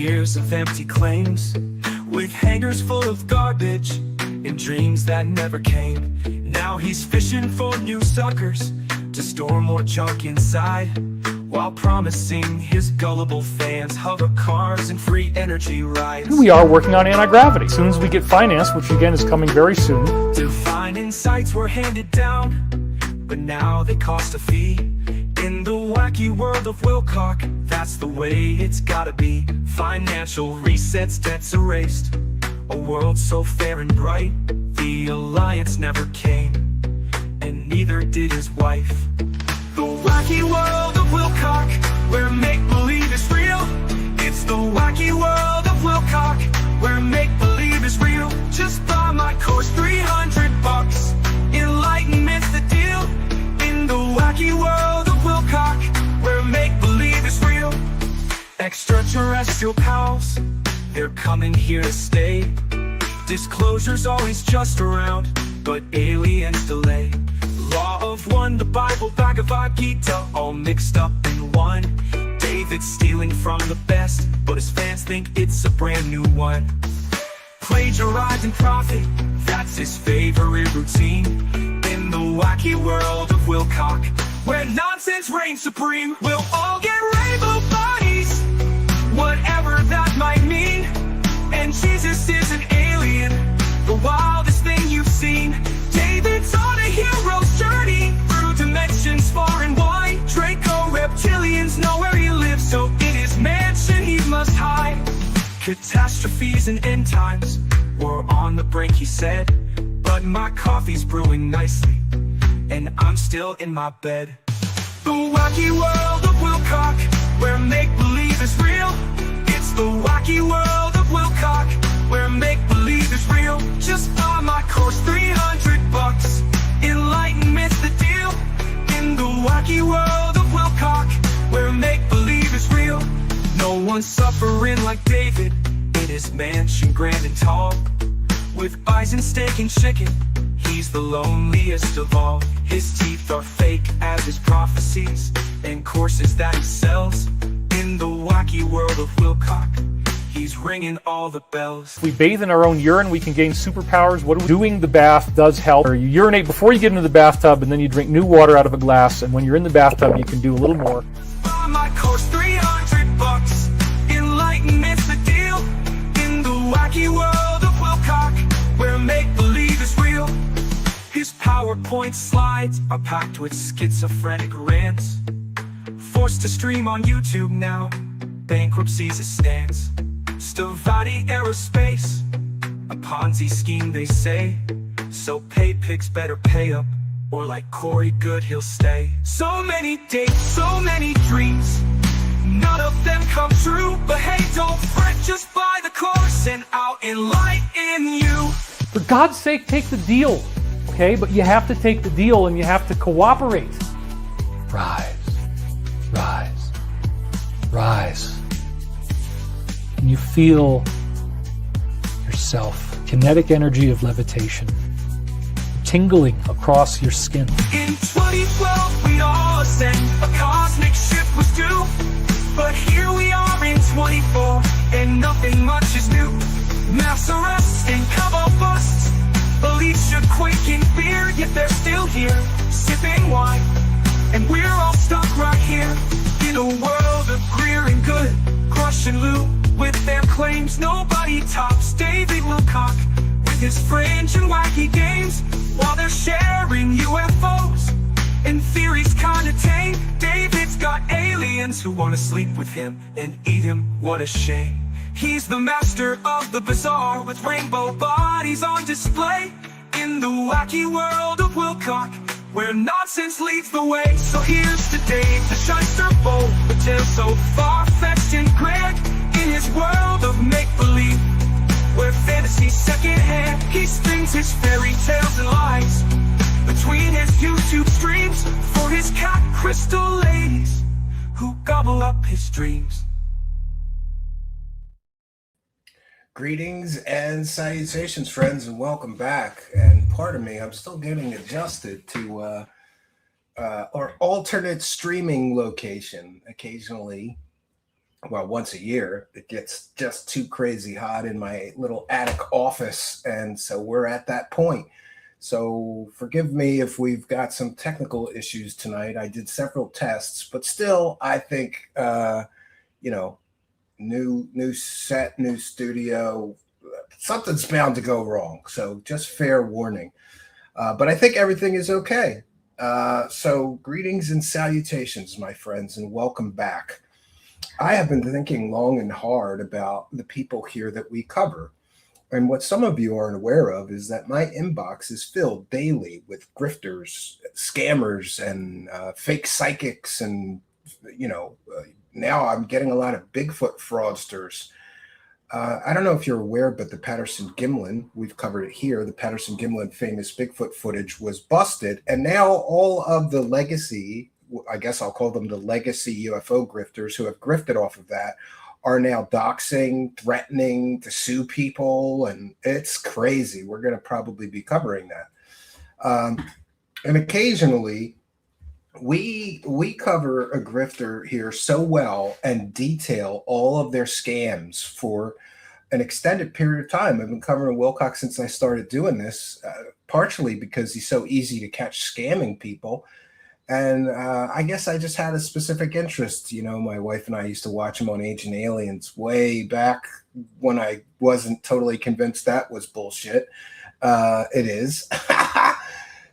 years of empty claims, with hangars full of garbage and dreams that never came. Now he's fishing for new suckers to store more junk inside, while promising his gullible fans hover cars and free energy rides. We are working on anti-gravity. As soon as we get financed, which again is coming very soon. Divine insights were handed down, but now they cost a fee. In the wacky world of Wilcock, that's the way it's gotta be. Financial resets, debts erased, a world so fair and bright. The alliance never came, and neither did his wife. The wacky world of Wilcock, where make-believe is real. It's the wacky world of Wilcock, where make-believe is real. Just buy my course, $300. Enlightenment's the deal. In the wacky world of Wilcock, where make-believe is real. Extraterrestrial pals, they're coming here to stay. Disclosure's always just around, but aliens delay. Law of one, the Bible, Bhagavad Gita, all mixed up in one. David's stealing from the best, but his fans think it's a brand new one. Plagiarized and profit, that's his favorite routine. In the wacky world of Wilcock, where nonsense reigns supreme, we'll all get rainbow bodies, whatever that might mean. And Jesus is an alien, the wildest thing you've seen. David's on a hero's journey through dimensions far and wide. Draco reptilians know where he lives, so in his mansion he must hide. Catastrophes and end times were on the brink, he said, but my coffee's brewing nicely, and I'm still in my bed. The wacky world of Wilcock, where make-believe is real. It's the wacky world of Wilcock, where make-believe is real. Just buy my course, $300. Enlightenment's the deal. In the wacky world of Wilcock, where make-believe is real. No one's suffering like David in his mansion grand and tall, with bison, steak and chicken, he's the loneliest of all. His teeth are fake as his prophecies, and courses that he sells. In the wacky world of Wilcock, he's ringing all the bells. If we bathe in our own urine, we can gain superpowers. Doing the bath does help. Or you urinate before you get into the bathtub, and then you drink new water out of a glass, and when you're in the bathtub, you can do a little more. Buy my course, $300. Enlightenment's the deal. In the wacky world of Wilcock, where make-believe is real. His PowerPoint slides are packed with schizophrenic rants, forced to stream on YouTube now, bankruptcy's a stance. Stavati Aerospace, a Ponzi scheme they say, so pay pigs better pay up, or like Corey Good he'll stay. So many dates, so many dreams, none of them come true. But hey, don't fret, just buy the course and I'll enlighten you. For God's sake, take the deal, okay? But you have to take the deal and you have to cooperate. Rise, rise, rise. And you feel yourself, kinetic energy of levitation, tingling across your skin. In 2012, we all ascend, a cosmic shift was due. But here we are in 24, and nothing much is new. Mass arrests and Cabo busts, beliefs should quake in fear, yet they're still here, sipping wine. And we're all stuck right here, in a world of Greer and Good, Crush and Lou. With their claims, nobody tops David Wilcock, with his fringe and wacky games, while they're sharing UFOs and theories kinda tame. David's got aliens who wanna sleep with him and eat him, what a shame. He's the master of the bizarre, with rainbow bodies on display. In the wacky world of Wilcock, where nonsense leads the way. So here's to Dave, the shyster bold, the tale so far-fetched and grand. In his world of make-believe, where fantasy's second-hand, he spins his fairy tales and lies between his YouTube streams for his cat crystal ladies who gobble up his dreams. Greetings and salutations, friends, and welcome back. And pardon me, I'm still getting adjusted to our alternate streaming location. Occasionally, well, once a year. It gets just too crazy hot in my little attic office. And so we're at that point. So forgive me if we've got some technical issues tonight. I did several tests, but still, I think, you know, new set, new studio, something's bound to go wrong. So just fair warning. But I think everything is okay. So greetings and salutations, my friends, and welcome back. I have been thinking long and hard about the people here that we cover. And what some of you aren't aware of is that my inbox is filled daily with grifters, scammers, and fake psychics. And, now I'm getting a lot of Bigfoot fraudsters. I don't know if you're aware, but the Patterson Gimlin, we've covered it here, the Patterson Gimlin famous Bigfoot footage was busted. And now all of the legacy, I guess I'll call them the legacy UFO grifters who have grifted off of that, are now doxing, threatening to sue people, and it's crazy. We're going to probably be covering that. And occasionally, we cover a grifter here so well and detail all of their scams for an extended period of time. I've been covering Wilcock since I started doing this, partially because he's so easy to catch scamming people. And I guess I just had a specific interest. My wife and I used to watch him on Ancient Aliens way back when I wasn't totally convinced that was bullshit. It is.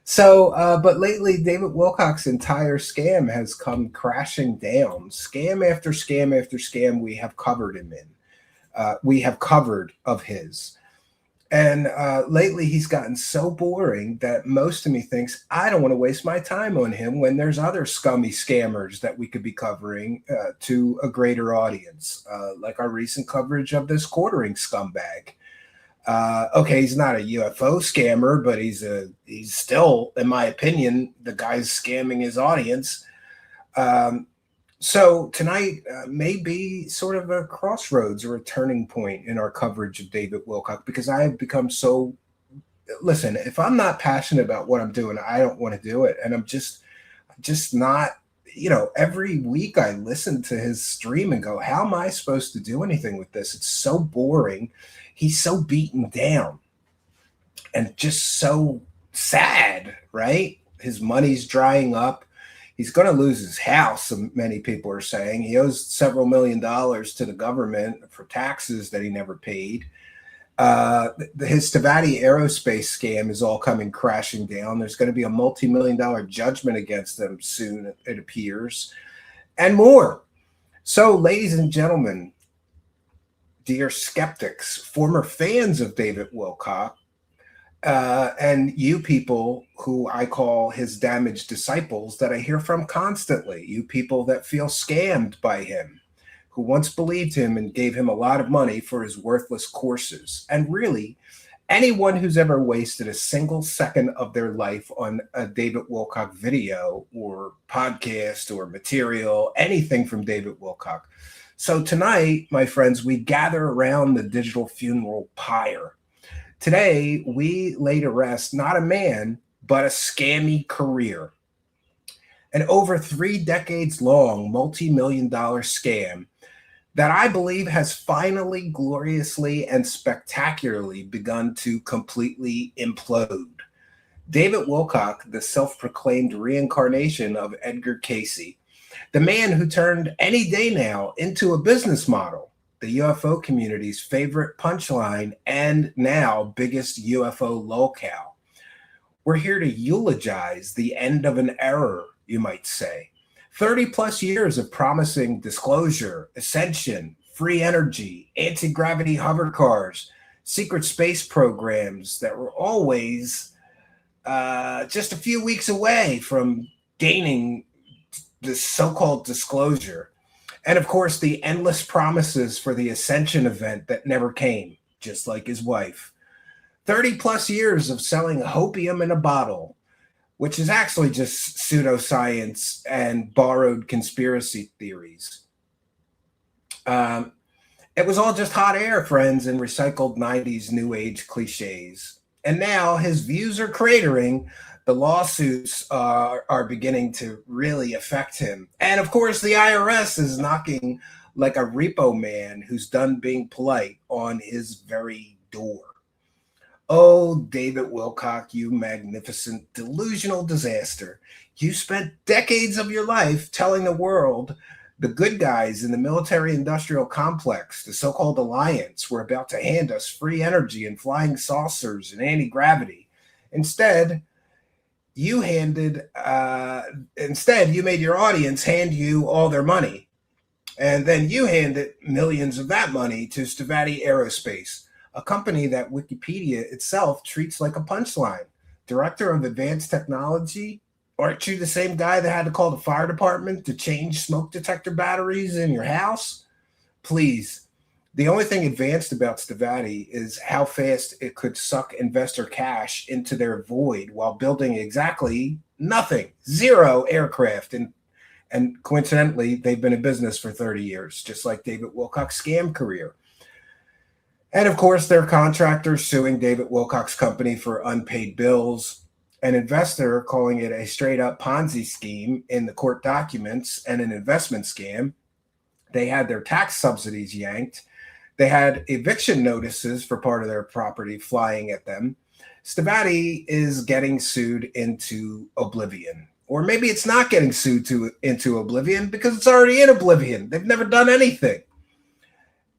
So, but lately, David Wilcock's entire scam has come crashing down. Scam after scam after scam we have covered him in. We have covered of his. And lately, he's gotten so boring that most of me thinks I don't want to waste my time on him when there's other scummy scammers that we could be covering to a greater audience, like our recent coverage of this quartering scumbag. Okay, he's not a UFO scammer, but he's still, in my opinion, the guy's scamming his audience. So tonight may be sort of a crossroads or a turning point in our coverage of David Wilcock, because I have become so, listen, if I'm not passionate about what I'm doing, I don't want to do it. And I'm just not, every week I listen to his stream and go, how am I supposed to do anything with this? It's so boring. He's so beaten down and just so sad, right? His money's drying up. He's going to lose his house, many people are saying. He owes several $1 million to the government for taxes that he never paid. His Stavati aerospace scam is all coming crashing down. There's going to be a multi-million-dollar judgment against them soon, it appears, and more. So, ladies and gentlemen, dear skeptics, former fans of David Wilcock, and you people who I call his damaged disciples that I hear from constantly, you people that feel scammed by him, who once believed him and gave him a lot of money for his worthless courses. And really, anyone who's ever wasted a single second of their life on a David Wilcock video or podcast or material, anything from David Wilcock. So tonight, my friends, we gather around the digital funeral pyre. Today, we lay to rest not a man, but a scammy career. An over 3 decades long multi-million-dollar scam that I believe has finally, gloriously, and spectacularly begun to completely implode. David Wilcock, the self-proclaimed reincarnation of Edgar Cayce, the man who turned any day now into a business model, the UFO community's favorite punchline, and now biggest UFO lolcow. We're here to eulogize the end of an era, you might say. 30 plus years of promising disclosure, ascension, free energy, anti-gravity hover cars, secret space programs that were always just a few weeks away from gaining this so-called disclosure. And of course, the endless promises for the ascension event that never came, just like his wife. 30 plus years of selling hopium in a bottle, which is actually just pseudoscience and borrowed conspiracy theories. It was all just hot air, friends, and recycled 90s new age cliches. And now his views are cratering. The lawsuits are beginning to really affect him. And of course, the IRS is knocking like a repo man who's done being polite on his very door. Oh, David Wilcock, you magnificent delusional disaster. You spent decades of your life telling the world the good guys in the military-industrial complex, the so-called alliance, were about to hand us free energy and flying saucers and anti-gravity. Instead, you made your audience hand you all their money. And then you handed millions of that money to Stevati Aerospace, a company that Wikipedia itself treats like a punchline. Director of Advanced Technology? Aren't you the same guy that had to call the fire department to change smoke detector batteries in your house? Please. The only thing advanced about Stevati is how fast it could suck investor cash into their void while building exactly nothing, 0 aircraft. And coincidentally, they've been in business for 30 years, just like David Wilcock's scam career. And of course, their contractors suing David Wilcock's company for unpaid bills, an investor calling it a straight-up Ponzi scheme in the court documents and an investment scam. They had their tax subsidies yanked. They had eviction notices for part of their property flying at them. Stevati is getting sued into oblivion. Or maybe it's not getting sued into oblivion because it's already in oblivion. They've never done anything.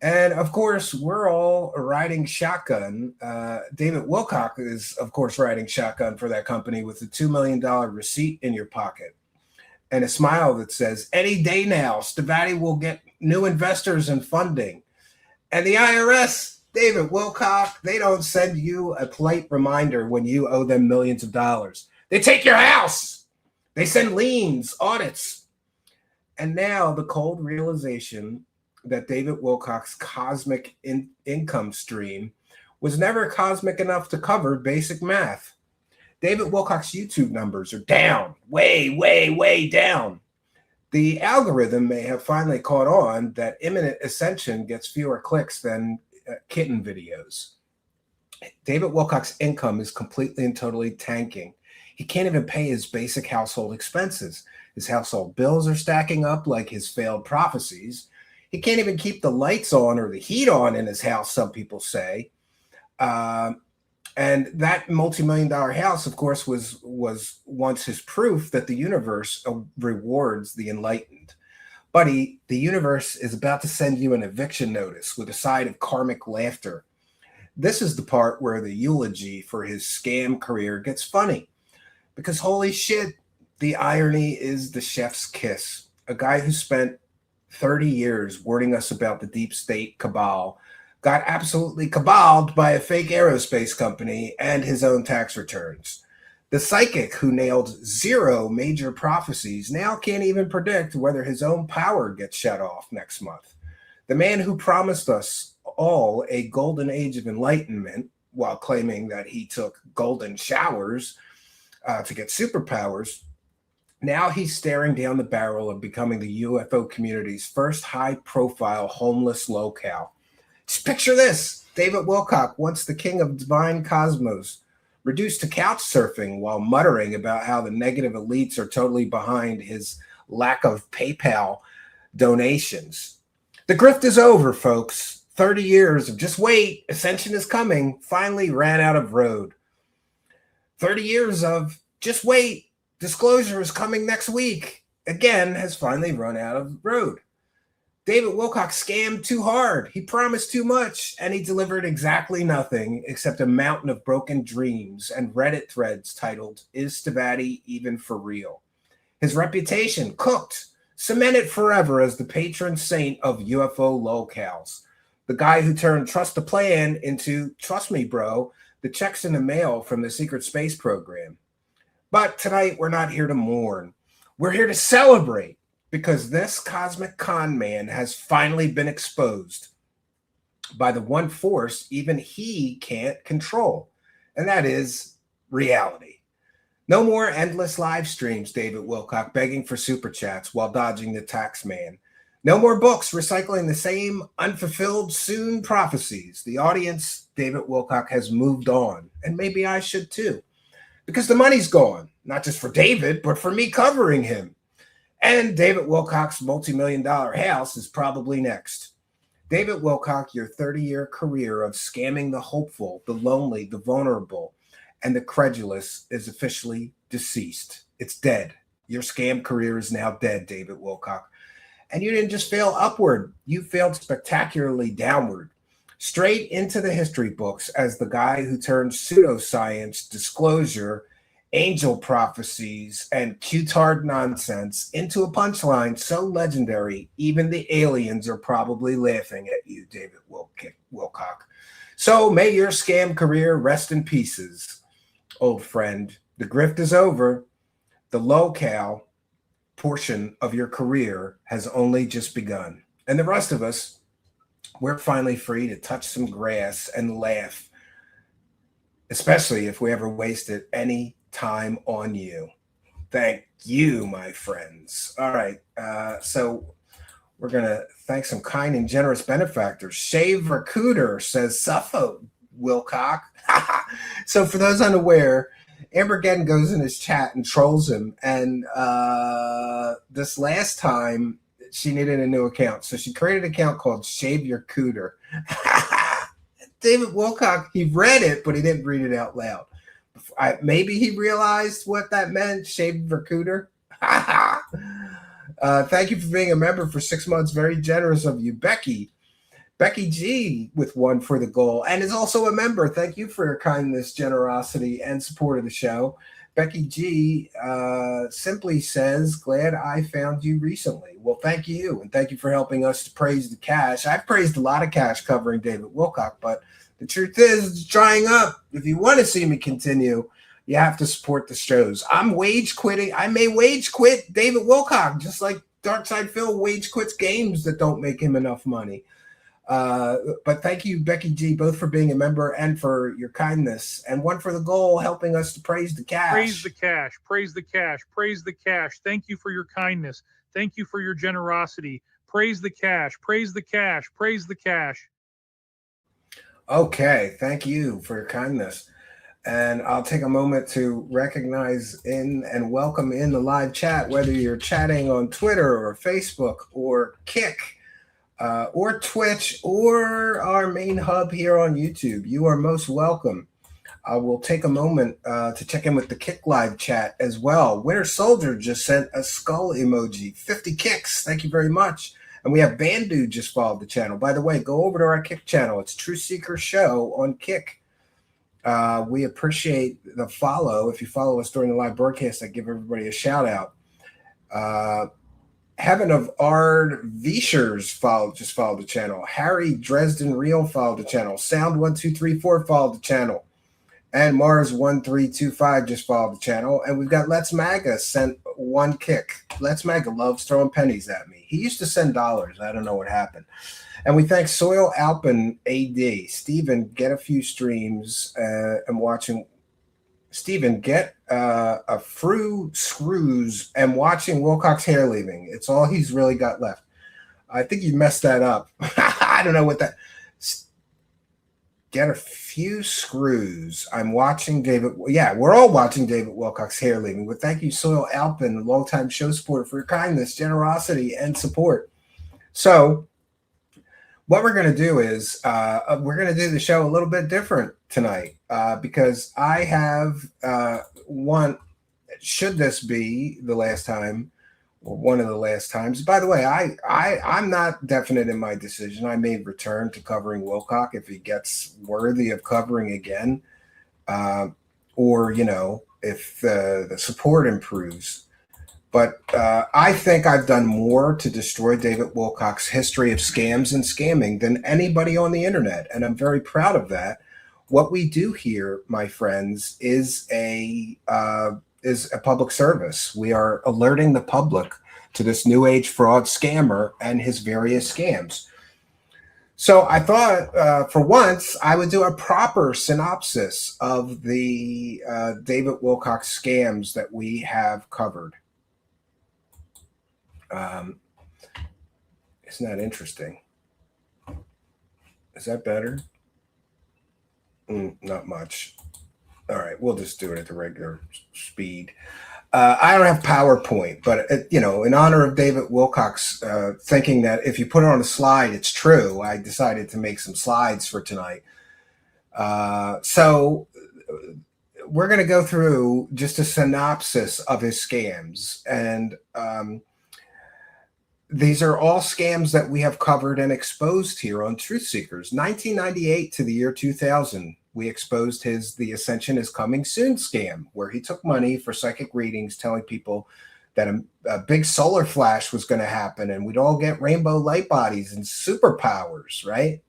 And of course, we're all riding shotgun. David Wilcock is, of course, riding shotgun for that company with a $2 million receipt in your pocket and a smile that says, any day now, Stevati will get new investors and funding. And the IRS, David Wilcock, they don't send you a polite reminder when you owe them millions of dollars. They take your house. They send liens, audits. And now the cold realization that David Wilcock's cosmic income stream was never cosmic enough to cover basic math. David Wilcock's YouTube numbers are down, way down. The algorithm may have finally caught on that imminent ascension gets fewer clicks than kitten videos. David Wilcock's income is completely and totally tanking. He can't even pay his basic household expenses. His household bills are stacking up like his failed prophecies. He can't even keep the lights on or the heat on in his house, some people say. And that multi-million-dollar house, of course, was once his proof that the universe rewards the enlightened. Buddy, the universe is about to send you an eviction notice with a side of karmic laughter. This is the part where the eulogy for his scam career gets funny. Because holy shit, the irony is the chef's kiss. A guy who spent 30 years warning us about the deep state cabal got absolutely caballed by a fake aerospace company and his own tax returns. The psychic who nailed 0 major prophecies now can't even predict whether his own power gets shut off next month. The man who promised us all a golden age of enlightenment while claiming that he took golden showers to get superpowers, now he's staring down the barrel of becoming the UFO community's first high-profile homeless locale. Just picture this. David Wilcock, once the king of divine cosmos, reduced to couch surfing while muttering about how the negative elites are totally behind his lack of PayPal donations. The grift is over, folks. 30 years of just wait, ascension is coming, finally ran out of road. 30 years of just wait, disclosure is coming next week, again, has finally run out of road. David Wilcock scammed too hard. He promised too much, and he delivered exactly nothing except a mountain of broken dreams and Reddit threads titled, "Is Stevati Even For Real?" His reputation cooked, cemented forever as the patron saint of UFO locales. The guy who turned trust the plan into trust me, bro, the checks in the mail from the secret space program. But tonight, we're not here to mourn. We're here to celebrate because this cosmic con man has finally been exposed by the one force even he can't control, and that is reality. No more endless live streams, David Wilcock begging for super chats while dodging the tax man. No more books recycling the same unfulfilled soon prophecies. The audience, David Wilcock, has moved on, and maybe I should too. Because the money's gone, not just for David, but for me covering him. And David Wilcock's multi-million-dollar house is probably next. David Wilcock, your 30-year career of scamming the hopeful, the lonely, the vulnerable, and the credulous is officially deceased. It's dead. Your scam career is now dead, David Wilcock. And you didn't just fail upward, you failed spectacularly downward, straight into the history books as the guy who turned pseudoscience, disclosure, angel prophecies, and Q-tard nonsense into a punchline so legendary, even the aliens are probably laughing at you, David Wilcock. So may your scam career rest in pieces, old friend. The grift is over. The low-cal portion of your career has only just begun. And the rest of us, we're finally free to touch some grass and laugh, especially if we ever wasted any time on you. Thank you, my friends. All right. So we're going to thank some kind and generous benefactors. Shave Recruiter says, Suffolk, Wilcock. So for those unaware, Ambergeddon goes in his chat and trolls him. And this last time, she needed a new account. So she created an account called Shave Your Cooter. David Wilcock, he read it, but he didn't read it out loud. Maybe he realized what that meant, Shave Your Cooter. Thank you for being a member for 6 months. Very generous of you. Becky G with one for the goal and is also a member. Thank you for your kindness, generosity, and support of the show. Becky G simply says, glad I found you recently. Well, thank you. And thank you for helping us to praise the cash. I've praised a lot of cash covering David Wilcock, but the truth is it's drying up. If you want to see me continue, you have to support the shows. I'm wage quitting. I may wage quit David Wilcock, just like Darkside Phil wage quits games that don't make him enough money. But thank you, Becky G, both for being a member and for your kindness. And one for the goal, helping us to praise the cash. Praise the cash. Praise the cash. Praise the cash. Thank you for your kindness. Thank you for your generosity. Praise the cash. Praise the cash. Praise the cash. Okay, thank you for your kindness. And I'll take a moment to recognize in and welcome in the live chat, whether you're chatting on Twitter or Facebook or Kick or Twitch or our main hub here on YouTube. You are most welcome. I will take a moment to check in with the Kick live chat as well. Winter Soldier just sent a skull emoji. 50 kicks. Thank you very much. And we have Bandu just followed the channel. By the way, go over to our Kick channel. It's True Seeker Show on Kick. We appreciate the follow. If you follow us during the live broadcast, I give everybody a shout out. Heaven of Ard Vishers just followed the channel. Harry Dresden Real followed the channel. Sound1234 followed the channel. And Mars1325 just followed the channel. And we've got Let's Maga sent one kick. Let's Maga loves throwing pennies at me. He used to send dollars. I don't know what happened. And we thank Soil Alpin AD. Stephen, get a few streams and watching. Stephen, get a few screws and watching Wilcock's hair leaving. It's all he's really got left. I think you messed that up. I don't know what that. Get a few screws. I'm watching David. Yeah, we're all watching David Wilcock's hair leaving. But thank you, Soil Alpin, longtime show supporter, for your kindness, generosity, and support. So what we're going to do is we're going to do the show a little bit different tonight because I have one. Should this be the last time? One of the last times. By the way, I'm not definite in my decision. I may return to covering Wilcock if he gets worthy of covering again, or if the support improves. But I think I've done more to destroy David Wilcock's history of scams and scamming than anybody on the internet, and I'm very proud of that. What we do here, my friends, is a public service. We are alerting the public to this new age fraud scammer and his various scams. So I thought for once I would do a proper synopsis of the David Wilcock scams that we have covered. Isn't that interesting? Is that better? Not much. All right, we'll just do it at the regular speed. I don't have PowerPoint, but in honor of David Wilcock's thinking that if you put it on a slide, it's true, I decided to make some slides for tonight. So we're going to go through just a synopsis of his scams, and these are all scams that we have covered and exposed here on Truth Seekers. 1998 to the year 2000. We exposed The Ascension is Coming Soon scam, where he took money for psychic readings, telling people that a big solar flash was going to happen and we'd all get rainbow light bodies and superpowers, right?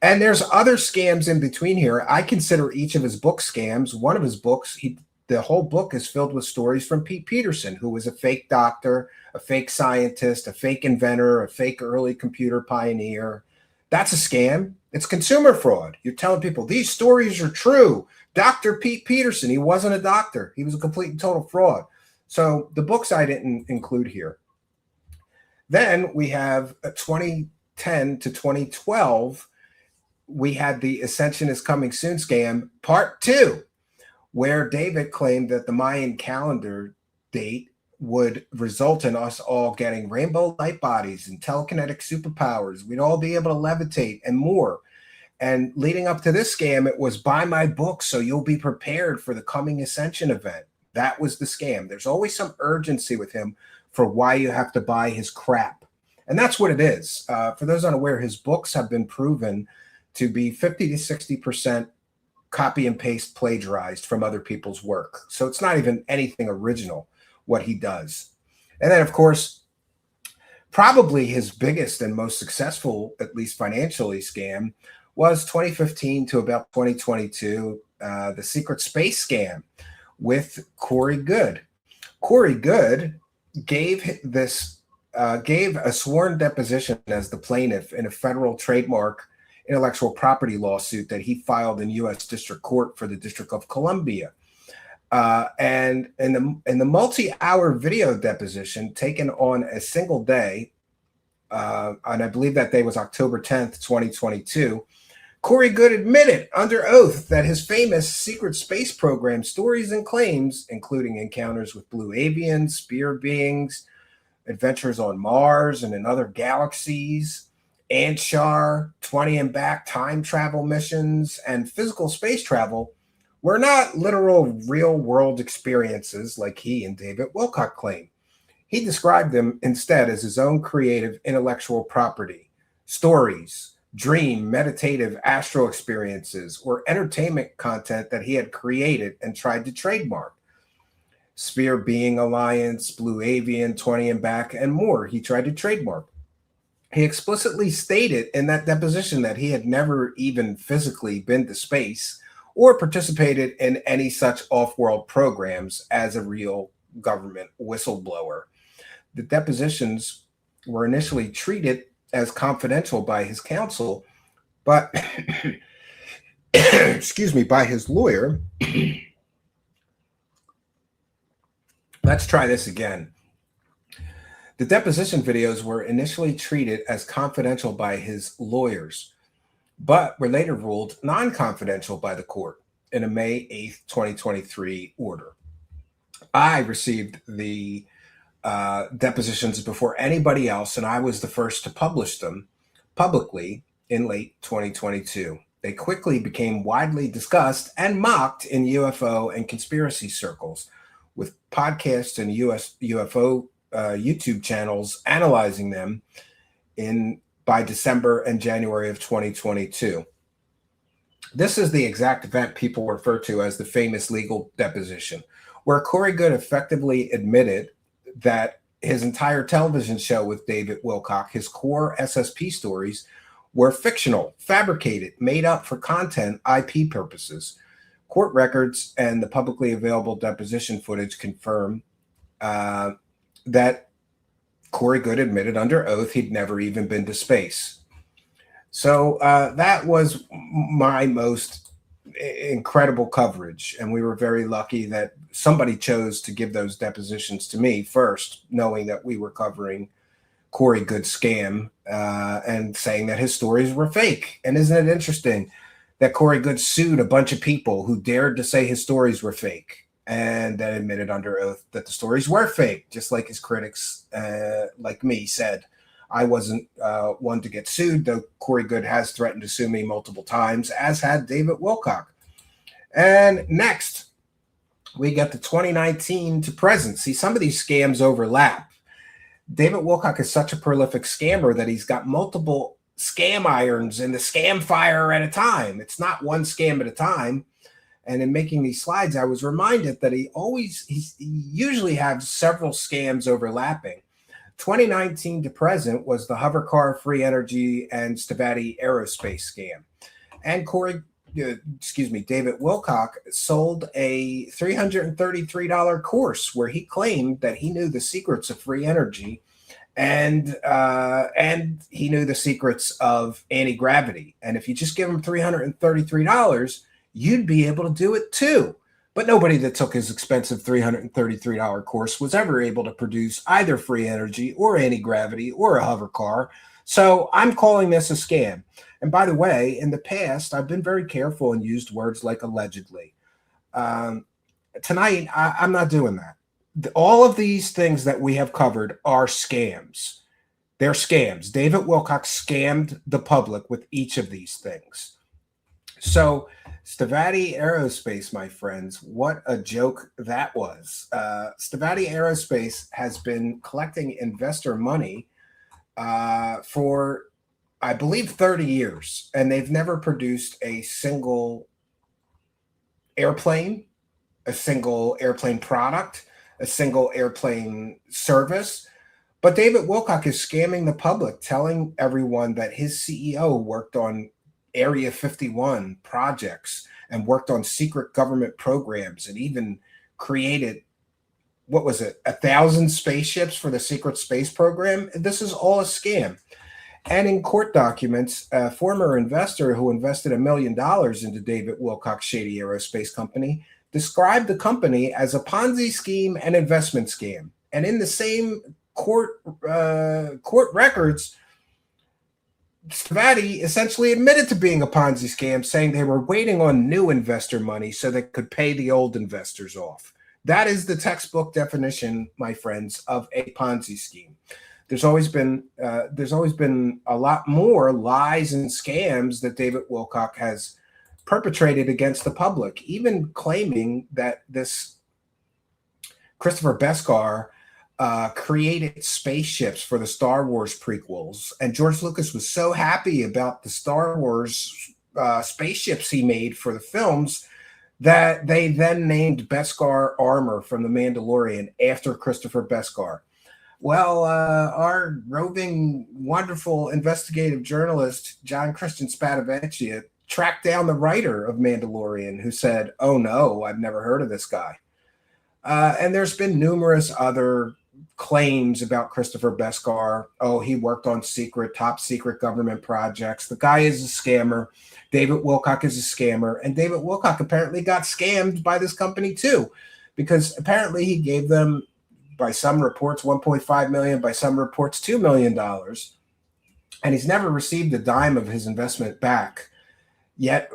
And there's other scams in between here. I consider each of his books scams. One of his books, the whole book is filled with stories from Pete Peterson, who was a fake doctor, a fake scientist, a fake inventor, a fake early computer pioneer. That's a scam. It's consumer fraud. You're telling people these stories are true. Dr. Pete Peterson, he wasn't a doctor. He was a complete and total fraud. So the books I didn't include here. Then we have 2010 to 2012. We had the Ascension is Coming Soon scam, part 2, where David claimed that the Mayan calendar date would result in us all getting rainbow light bodies and telekinetic superpowers. We'd all be able to levitate and more. And leading up to this scam, it was buy my book so you'll be prepared for the coming Ascension event. That was the scam. There's always some urgency with him for why you have to buy his crap. And that's what it is. For those unaware, his books have been proven to be 50 to 60% copy and paste plagiarized from other people's work. So it's not even anything original what he does. And then, of course, probably his biggest and most successful, at least financially, scam was 2015 to about 2022, the secret space scam with Corey Goode. Corey Goode gave a sworn deposition as the plaintiff in a federal trademark intellectual property lawsuit that he filed in U.S. District Court for the District of Columbia. And in the multi-hour video deposition taken on a single day, and I believe that day was October 10th, 2022, Corey Goode admitted under oath that his famous secret space program stories and claims, including encounters with blue avians, spirit beings, adventures on Mars and in other galaxies, Anshar, 20 and back time travel missions, and physical space travel, were not literal real-world experiences like he and David Wilcock claim. He described them instead as his own creative intellectual property, stories, dream, meditative astral experiences, or entertainment content that he had created and tried to trademark. Sphere Being Alliance, Blue Avian, 20 and back, and more he tried to trademark. He explicitly stated in that deposition that he had never even physically been to space or participated in any such off-world programs as a real government whistleblower. The depositions were initially treated as confidential by his counsel, but excuse me, by his lawyer. Let's try this again. The deposition videos were initially treated as confidential by his lawyers, but were later ruled non-confidential by the court in a May 8th, 2023 order. I received the depositions before anybody else, and I was the first to publish them publicly in late 2022. They quickly became widely discussed and mocked in UFO and conspiracy circles, with podcasts and UFO YouTube channels analyzing them by December and January of 2022. This is the exact event people refer to as the famous legal deposition, where Corey Goode effectively admitted that his entire television show with David Wilcock, his core SSP stories, were fictional, fabricated, made up for content IP purposes. Court records and the publicly available deposition footage confirm that Corey Goode admitted under oath he'd never even been to space. So that was my most incredible coverage, and we were very lucky that somebody chose to give those depositions to me first, knowing that we were covering Corey Goode's scam and saying that his stories were fake. And isn't it interesting that Corey Goode sued a bunch of people who dared to say his stories were fake? and then admitted under oath that the stories were fake, just like his critics, like me, said. I wasn't one to get sued, though Corey Good has threatened to sue me multiple times, as had David Wilcock. And next, we get the 2019 to present. See, some of these scams overlap. David Wilcock is such a prolific scammer that he's got multiple scam irons in the scam fire at a time. It's not one scam at a time. And in making these slides, I was reminded that he usually has several scams overlapping. 2019 to present was the hover car, free energy, and Stevati aerospace scam. And David Wilcock sold a $333 course where he claimed that he knew the secrets of free energy and he knew the secrets of anti-gravity. And if you just give him $333, you'd be able to do it too. But nobody that took his expensive $333 course was ever able to produce either free energy or anti-gravity or a hover car. So I'm calling this a scam. And by the way, in the past, I've been very careful and used words like allegedly. Tonight, I'm not doing that. All of these things that we have covered are scams. They're scams. David Wilcock scammed the public with each of these things. So Stevati Aerospace, my friends, what a joke that was. Stevati Aerospace has been collecting investor money for, I believe, 30 years, and they've never produced a single airplane, a single airplane product, a single airplane service. But David Wilcock is scamming the public, telling everyone that his CEO worked on Area 51 projects and worked on secret government programs and even created, 1,000 spaceships for the secret space program. This is all a scam. And in court documents, a former investor who invested $1 million into David Wilcock's shady aerospace company described the company as a Ponzi scheme and investment scam. And in the same court records, Stevati essentially admitted to being a Ponzi scam, saying they were waiting on new investor money so they could pay the old investors off. That is the textbook definition, my friends, of a Ponzi scheme. There's always been a lot more lies and scams that David Wilcock has perpetrated against the public, even claiming that this Christopher Beskar created spaceships for the Star Wars prequels. And George Lucas was so happy about the Star Wars spaceships he made for the films that they then named Beskar armor from The Mandalorian after Christopher Beskar. Well, our roving, wonderful investigative journalist, John Christian Spadavecchia, tracked down the writer of Mandalorian, who said, "Oh no, I've never heard of this guy." And there's been numerous other claims about Christopher Beskar. Oh, he worked on top secret government projects. The guy is a scammer. David Wilcock is a scammer. And David Wilcock apparently got scammed by this company too, because apparently he gave them, by some reports, $1.5 million, by some reports, $2 million. And he's never received a dime of his investment back. Yet,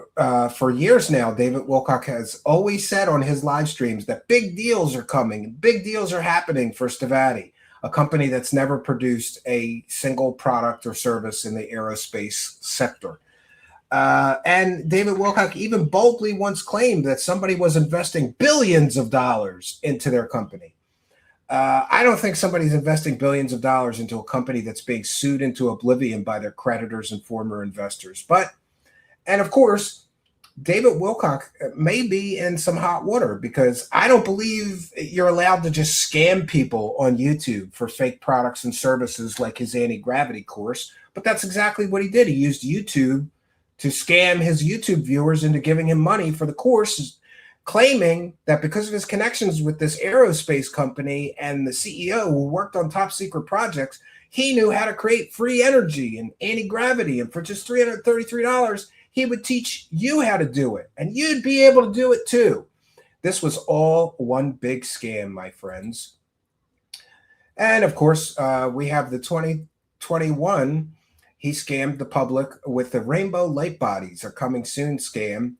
for years now, David Wilcock has always said on his live streams that big deals are coming, big deals are happening for Stevati, a company that's never produced a single product or service in the aerospace sector. And David Wilcock even boldly once claimed that somebody was investing billions of dollars into their company. I don't think somebody's investing billions of dollars into a company that's being sued into oblivion by their creditors and former investors. And of course, David Wilcock may be in some hot water, because I don't believe you're allowed to just scam people on YouTube for fake products and services like his anti-gravity course. But that's exactly what he did. He used YouTube to scam his YouTube viewers into giving him money for the course, claiming that because of his connections with this aerospace company and the CEO who worked on top secret projects, he knew how to create free energy and anti-gravity. And for just $333, he would teach you how to do it, and you'd be able to do it too. This was all one big scam, my friends. And of course, we have the 2021. He scammed the public with the rainbow light bodies are coming soon scam.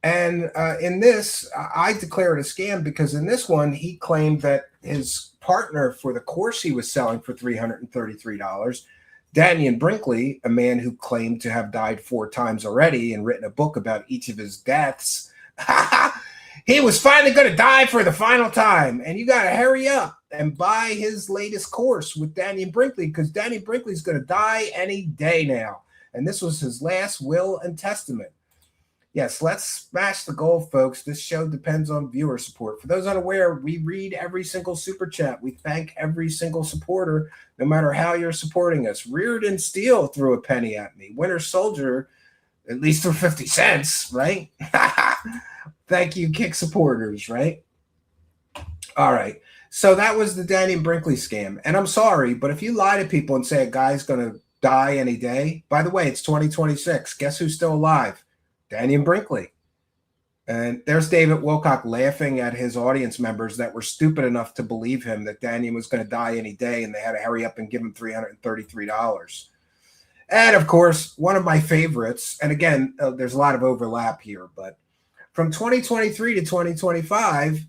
And in this, I declare it a scam because in this one, he claimed that his partner for the course he was selling for $333, Daniel Brinkley, a man who claimed to have died 4 times already and written a book about each of his deaths, he was finally going to die for the final time. And you got to hurry up and buy his latest course with Daniel Brinkley because Daniel Brinkley's going to die any day now. And this was his last will and testament. Yes, let's smash the goal, folks. This show depends on viewer support. For those unaware, we read every single super chat. We thank every single supporter, no matter how you're supporting us. Reardon Steele threw a penny at me. Winter Soldier, at least for 50 cents, right? Thank you, Kick supporters, right? All right. So that was the Daniel Brinkley scam. And I'm sorry, but if you lie to people and say a guy's going to die any day, by the way, it's 2026. Guess who's still alive? Daniel Brinkley. And there's David Wilcock laughing at his audience members that were stupid enough to believe him that Daniel was going to die any day and they had to hurry up and give him $333. And of course, one of my favorites, and again, there's a lot of overlap here, but from 2023 to 2025,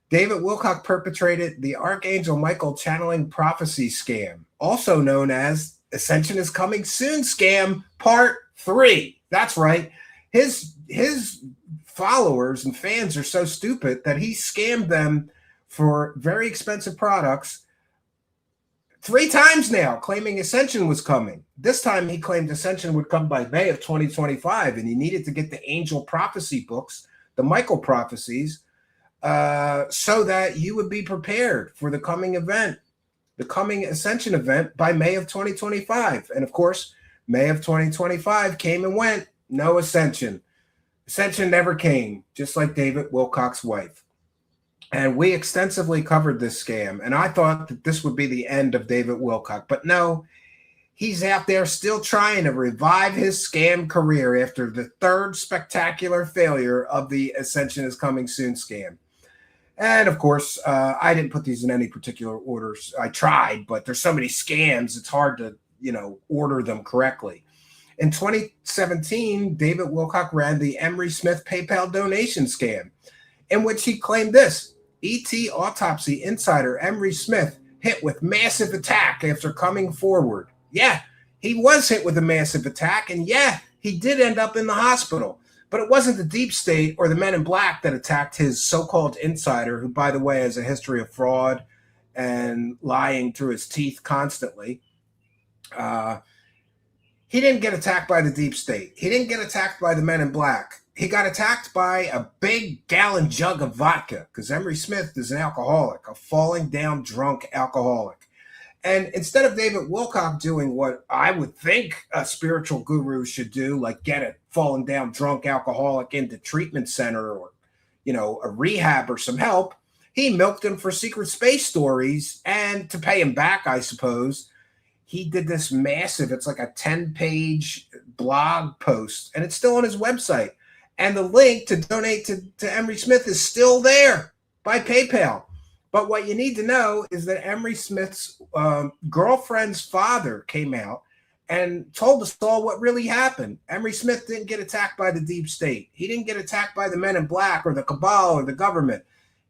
David Wilcock perpetrated the Archangel Michael channeling prophecy scam, also known as Ascension is Coming Soon scam part 3. That's right. His followers and fans are so stupid that he scammed them for very expensive products 3 times now, claiming Ascension was coming. This time he claimed Ascension would come by May of 2025, and he needed to get the angel prophecy books, the Michael prophecies, so that you would be prepared for the coming event, the coming Ascension event by May of 2025. And of course, May of 2025 came and went. No Ascension. Ascension never came, just like David Wilcock's wife. And we extensively covered this scam. And I thought that this would be the end of David Wilcock. But no, he's out there still trying to revive his scam career after the 3rd spectacular failure of the Ascension is Coming Soon scam. And of course, I didn't put these in any particular orders. I tried, but there's so many scams, it's hard to, order them correctly. In 2017, David Wilcock ran the Emery Smith PayPal donation scam, in which he claimed this: ET autopsy insider Emery Smith hit with massive attack after coming forward. Yeah, he was hit with a massive attack, and yeah, he did end up in the hospital. But it wasn't the deep state or the men in black that attacked his so-called insider, who, by the way, has a history of fraud and lying through his teeth constantly. He didn't get attacked by the deep state. He didn't get attacked by the men in black. He got attacked by a big gallon jug of vodka, because Emery Smith is an alcoholic, a falling down drunk alcoholic. And instead of David Wilcock doing what I would think a spiritual guru should do, like get a falling down drunk alcoholic into treatment center or, a rehab or some help, he milked him for secret space stories. And to pay him back, I suppose, he did this massive, it's like a 10-page blog post, and it's still on his website. And the link to donate to Emery Smith is still there by PayPal. But what you need to know is that Emery Smith's girlfriend's father came out and told us all what really happened. Emery Smith didn't get attacked by the deep state. He didn't get attacked by the men in black or the cabal or the government.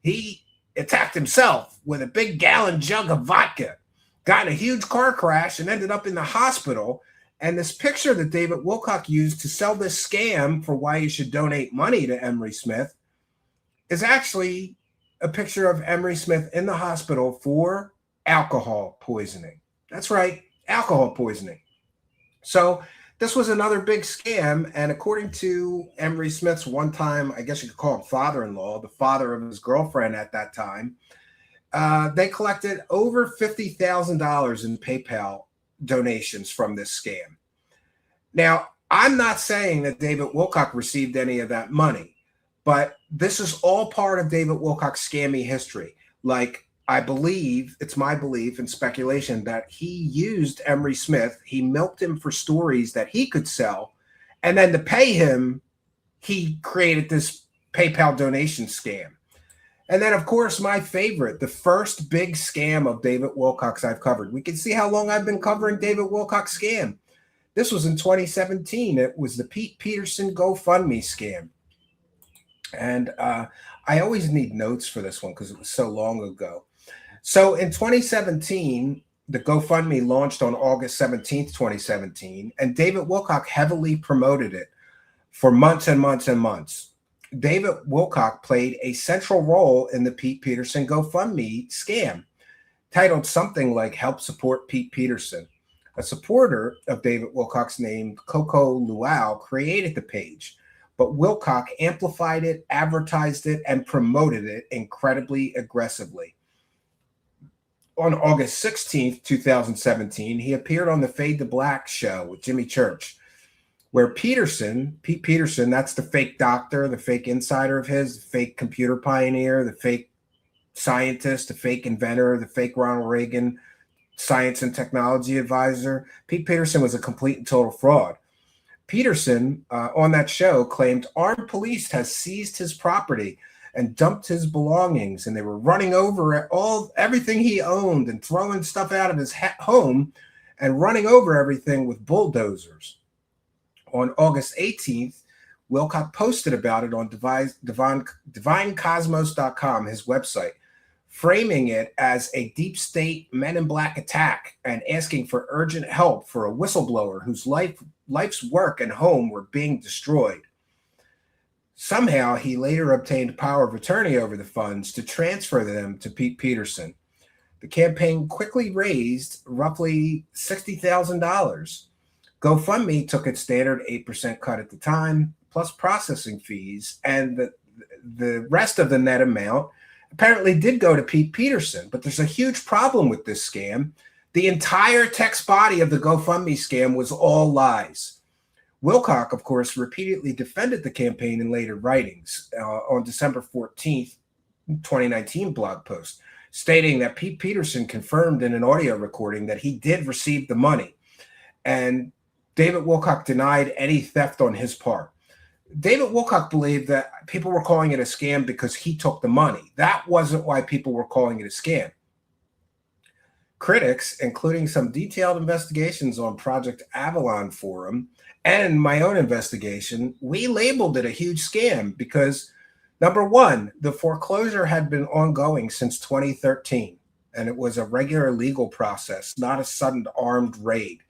He attacked himself with a big gallon jug of vodka, got in a huge car crash, and ended up in the hospital. And this picture that David Wilcock used to sell this scam for why you should donate money to Emery Smith is actually a picture of Emery Smith in the hospital for alcohol poisoning. That's right, alcohol poisoning. So this was another big scam. And according to Emery Smith's one-time, I guess you could call him father-in-law, the father of his girlfriend at that time, they collected over $50,000 in PayPal donations from this scam. Now, I'm not saying that David Wilcock received any of that money, but this is all part of David Wilcock's scammy history. Like, I believe, it's my belief and speculation that he used Emery Smith, he milked him for stories that he could sell, and then to pay him, he created this PayPal donation scam. And then, of course, my favorite, the first big scam of David Wilcock's I've covered. We can see how long I've been covering David Wilcock's scam. This was in 2017. It was the Pete Peterson GoFundMe scam. And I always need notes for this one because it was so long ago. So in 2017, the GoFundMe launched on August 17th, 2017, and David Wilcock heavily promoted it for months and months and months. David Wilcock played a central role in the Pete Peterson GoFundMe scam, titled something like Help Support Pete Peterson. A supporter of David Wilcock's named Coco Luau created the page, but Wilcock amplified it, advertised it, and promoted it incredibly aggressively. On August 16th, 2017, he appeared on the Fade to Black show with Jimmy Church, where Pete Peterson, that's the fake doctor, the fake insider of his, the fake computer pioneer, the fake scientist, the fake inventor, the fake Ronald Reagan science and technology advisor. Pete Peterson was a complete and total fraud. Peterson, on that show, claimed armed police has seized his property and dumped his belongings, and they were running over everything he owned and throwing stuff out of his home and running over everything with bulldozers. On August 18th, Wilcock posted about it on divinecosmos.com, his website, framing it as a deep state Men in Black attack and asking for urgent help for a whistleblower whose life's work and home were being destroyed. Somehow, he later obtained power of attorney over the funds to transfer them to Pete Peterson. The campaign quickly raised roughly $60,000. GoFundMe took its standard 8% cut at the time, plus processing fees, and the rest of the net amount apparently did go to Pete Peterson. But there's a huge problem with this scam. The entire text body of the GoFundMe scam was all lies. Wilcock, of course, repeatedly defended the campaign in later writings. On December 14th, 2019 blog post, stating that Pete Peterson confirmed in an audio recording that he did receive the money, and David Wilcock denied any theft on his part. David Wilcock believed that people were calling it a scam because he took the money. That wasn't why people were calling it a scam. Critics, including some detailed investigations on Project Avalon Forum and my own investigation, we labeled it a huge scam because, number one, the foreclosure had been ongoing since 2013, and it was a regular legal process, not a sudden armed raid.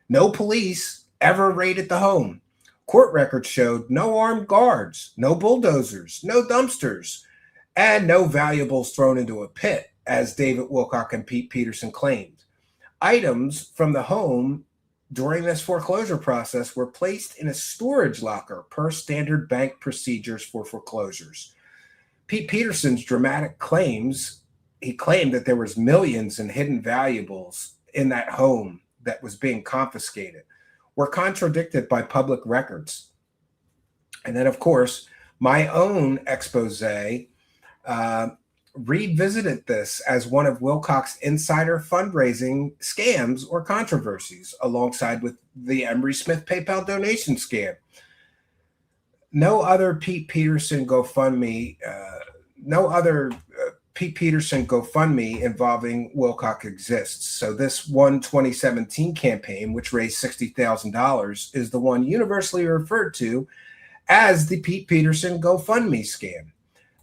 No police ever raided the home. Court records showed no armed guards, no bulldozers, no dumpsters, and no valuables thrown into a pit, as David Wilcock and Pete Peterson claimed. Items from the home during this foreclosure process were placed in a storage locker per standard bank procedures for foreclosures. Pete Peterson's dramatic claims, he claimed that there was millions in hidden valuables in that home that was being confiscated, were contradicted by public records. And then, of course, my own expose revisited this as one of Wilcock's insider fundraising scams or controversies, alongside with the Emery Smith PayPal donation scam. No other Pete Peterson GoFundMe involving Wilcock exists. So this one 2017 campaign, which raised $60,000, is the one universally referred to as the Pete Peterson GoFundMe scam.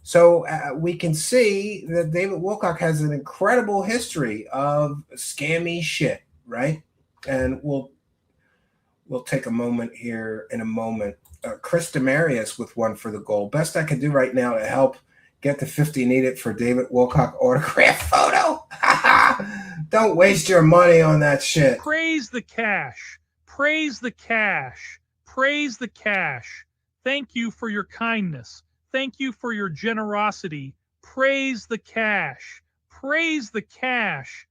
So we can see that David Wilcock has an incredible history of scammy shit, right? And we'll take a moment here in a moment. Chris Demarius with one for the goal. Best I can do right now to help get the 50 needed for David Wilcock autograph photo. Don't waste your money on that shit. Praise the cash. Praise the cash. Praise the cash. Thank you for your kindness. Thank you for your generosity. Praise the cash. Praise the cash.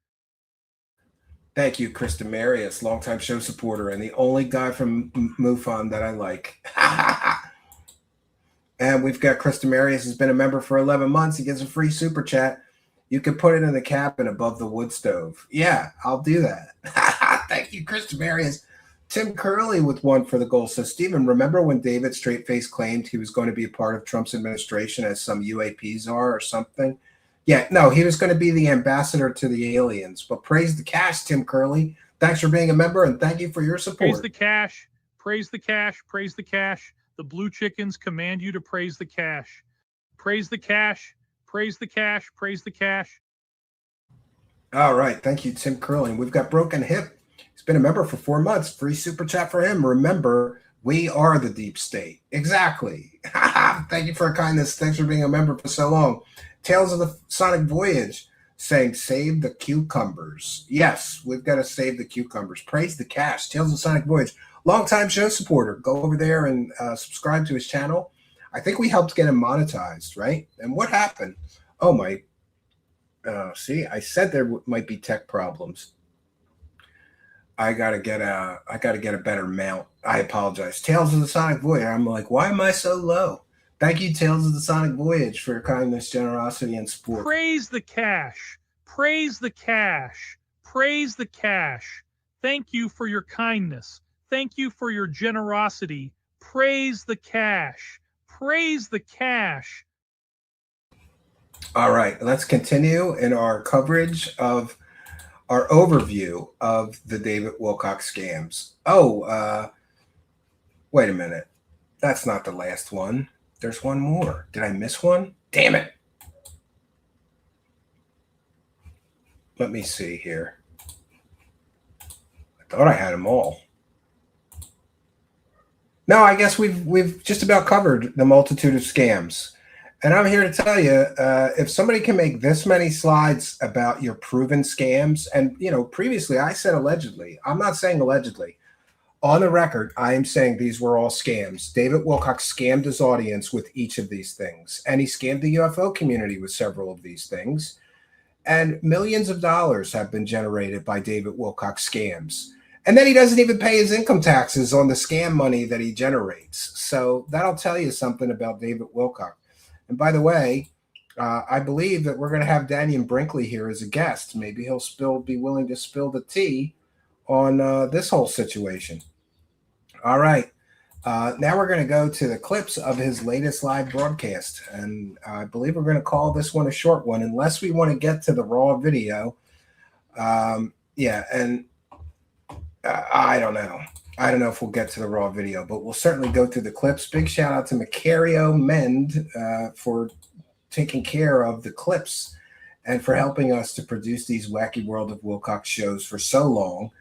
Thank you, Chris Demarius, longtime show supporter and the only guy from MUFON that I like. And we've got Chris Demarius has been a member for 11 months. He gets a free super chat. You can put it in the cabin above the wood stove. Yeah, I'll do that. Thank you, Chris Demarius. Tim Curley with one for the goal says, Stephen, remember when David Straightface claimed he was going to be a part of Trump's administration as some UAPs are or something? Yeah, no, he was going to be the ambassador to the aliens. But praise the cash, Tim Curley. Thanks for being a member, and thank you for your support. Praise the cash. Praise the cash. Praise the cash. The blue chickens command you to praise the cash. Praise the cash, praise the cash, praise the cash. All right. Thank you, Tim Curling. We've got Broken Hip. He's been a member for 4 months. Free super chat for him. Remember, we are the deep state. Exactly. Thank you for your kindness. Thanks for being a member for so long. Tales of the Sonic Voyage saying, save the cucumbers. Yes, we've got to save the cucumbers. Praise the cash. Tales of the Sonic Voyage. Longtime show supporter. Go over there and subscribe to his channel. I think we helped get him monetized, right? And what happened? Oh, my. See, I said there might be tech problems. I gotta get a better mount. I apologize. Tales of the Sonic Voyage. I'm like, why am I so low? Thank you, Tales of the Sonic Voyage, for your kindness, generosity, and support. Praise the cash. Praise the cash. Praise the cash. Thank you for your kindness. Thank you for your generosity. Praise the cash. Praise the cash. All right, let's continue in our coverage of our overview of the David Wilcock scams. Oh, wait a minute. That's not the last one. There's one more. Did I miss one? Damn it. Let me see here. I thought I had them all. No, I guess we've just about covered the multitude of scams. And I'm here to tell you, if somebody can make this many slides about your proven scams, and, you know, previously I said allegedly. I'm not saying allegedly. On the record, I am saying these were all scams. David Wilcock scammed his audience with each of these things. And he scammed the UFO community with several of these things. And millions of dollars have been generated by David Wilcock scams. And then he doesn't even pay his income taxes on the scam money that he generates. So that'll tell you something about David Wilcock. And by the way, I believe that we're going to have Daniel Brinkley here as a guest. Maybe he'll be willing to spill the tea on this whole situation. All right. Now we're going to go to the clips of his latest live broadcast. And I believe we're going to call this one a short one, unless we want to get to the raw video. Yeah, and I don't know. I don't know if we'll get to the raw video, but we'll certainly go through the clips. Big shout out to Macario Mend for taking care of the clips and for helping us to produce these Wacky World of Wilcock shows for so long.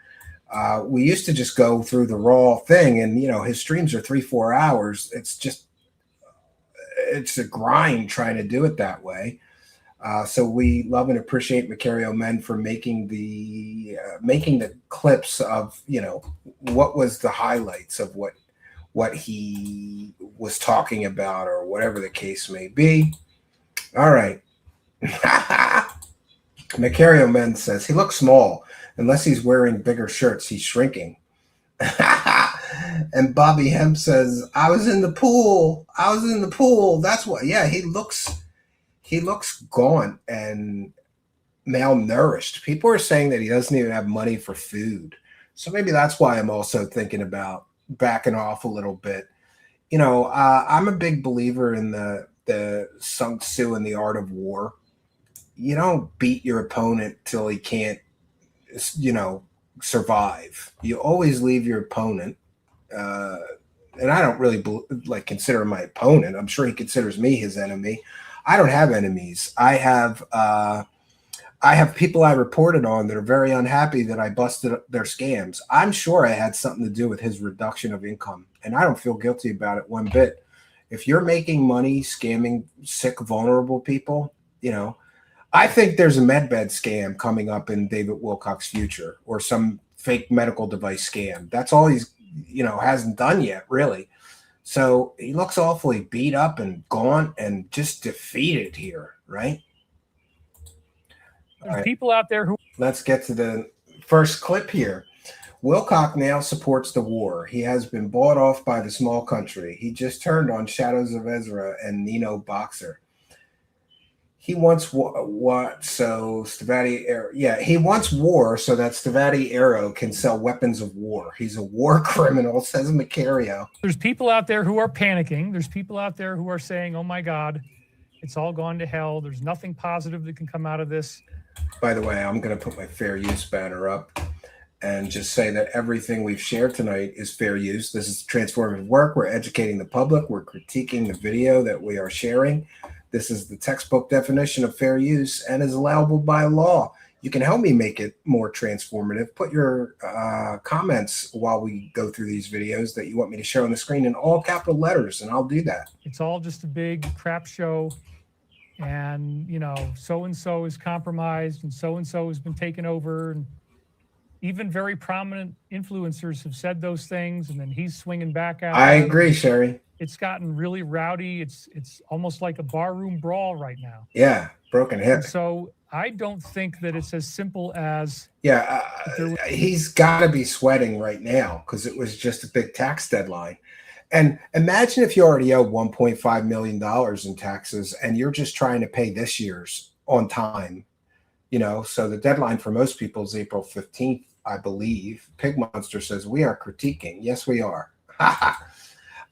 We used to just go through the raw thing, and, you know, his streams are 3-4 hours. It's a grind trying to do it that way. So we love and appreciate Macario Men for making the clips of, you know, what was the highlights of what he was talking about, or whatever the case may be. All right. Macario Men says he looks small. Unless he's wearing bigger shirts, he's shrinking. And Bobby Hemp says, I was in the pool. That's what. Yeah, he looks gaunt and malnourished. People are saying that he doesn't even have money for food. So maybe that's why I'm also thinking about backing off a little bit. You know, I'm a big believer in the Sun Tzu and the art of war. You don't beat your opponent till he can't, you know, survive. You always leave your opponent. And I don't really consider him my opponent. I'm sure he considers me his enemy. I don't have enemies. I have people I reported on that are very unhappy that I busted their scams. I'm sure I had something to do with his reduction of income, and I don't feel guilty about it one bit. If you're making money scamming sick, vulnerable people, you know, I think there's a medbed scam coming up in David Wilcock's future, or some fake medical device scam. That's all he's, you know, hasn't done yet, really. So he looks awfully beat up and gaunt and just defeated here, right? There's people out there who... Let's get to the first clip here. Wilcock now supports the war. He has been bought off by the small country. He just turned on Shadows of Ezra and Nino Boxer. He wants what? So Stavati Arrow. Yeah, he wants war so that Stavati Arrow can sell weapons of war. He's a war criminal, says Macario. There's people out there who are panicking. There's people out there who are saying, oh my God, it's all gone to hell. There's nothing positive that can come out of this. By the way, I'm going to put my fair use banner up. and just say that everything we've shared tonight is fair use. This is transformative work. We're educating the public. We're critiquing the video that we are sharing. This is the textbook definition of fair use and is allowable by law. You can help me make it more transformative. Put your comments while we go through these videos that you want me to show on the screen in all capital letters, and I'll do that. It's all just a big crap show. And, you know, so-and-so is compromised and so-and-so has been taken over. And even very prominent influencers have said those things, and then he's swinging back out. I agree, Sherry. It's gotten really rowdy. It's almost like a barroom brawl right now. Yeah, broken hip. And so I don't think that it's as simple as... Yeah, he's got to be sweating right now because it was just a big tax deadline. And imagine if you already owe $1.5 million in taxes and you're just trying to pay this year's on time. You know, so the deadline for most people is April 15th, I believe. Pig Monster says, we are critiquing. Yes, we are.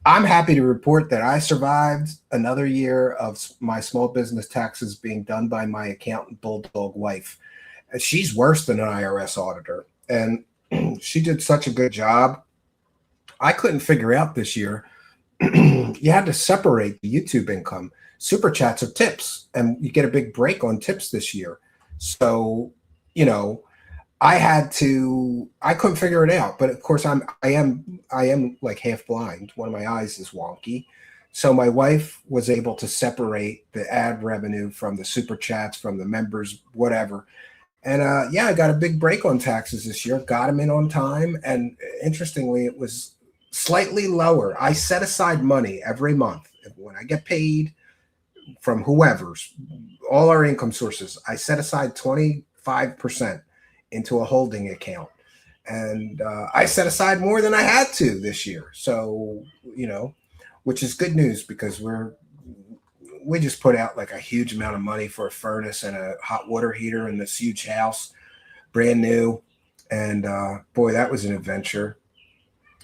I'm happy to report that I survived another year of my small business taxes being done by my accountant bulldog wife. She's worse than an IRS auditor, and she did such a good job. I couldn't figure out this year. You had to separate the YouTube income. Super chats are tips, and you get a big break on tips this year. So, you know, I couldn't figure it out. But of course, I am like half blind. One of my eyes is wonky. So my wife was able to separate the ad revenue from the super chats, from the members, whatever. And yeah, I got a big break on taxes this year. Got them in on time. And interestingly, it was slightly lower. I set aside money every month. When I get paid from whoever's, all our income sources, I set aside 25% into a holding account. And I set aside more than I had to this year. So, you know, which is good news because we just put out like a huge amount of money for a furnace and a hot water heater in this huge house, brand new. And boy, that was an adventure.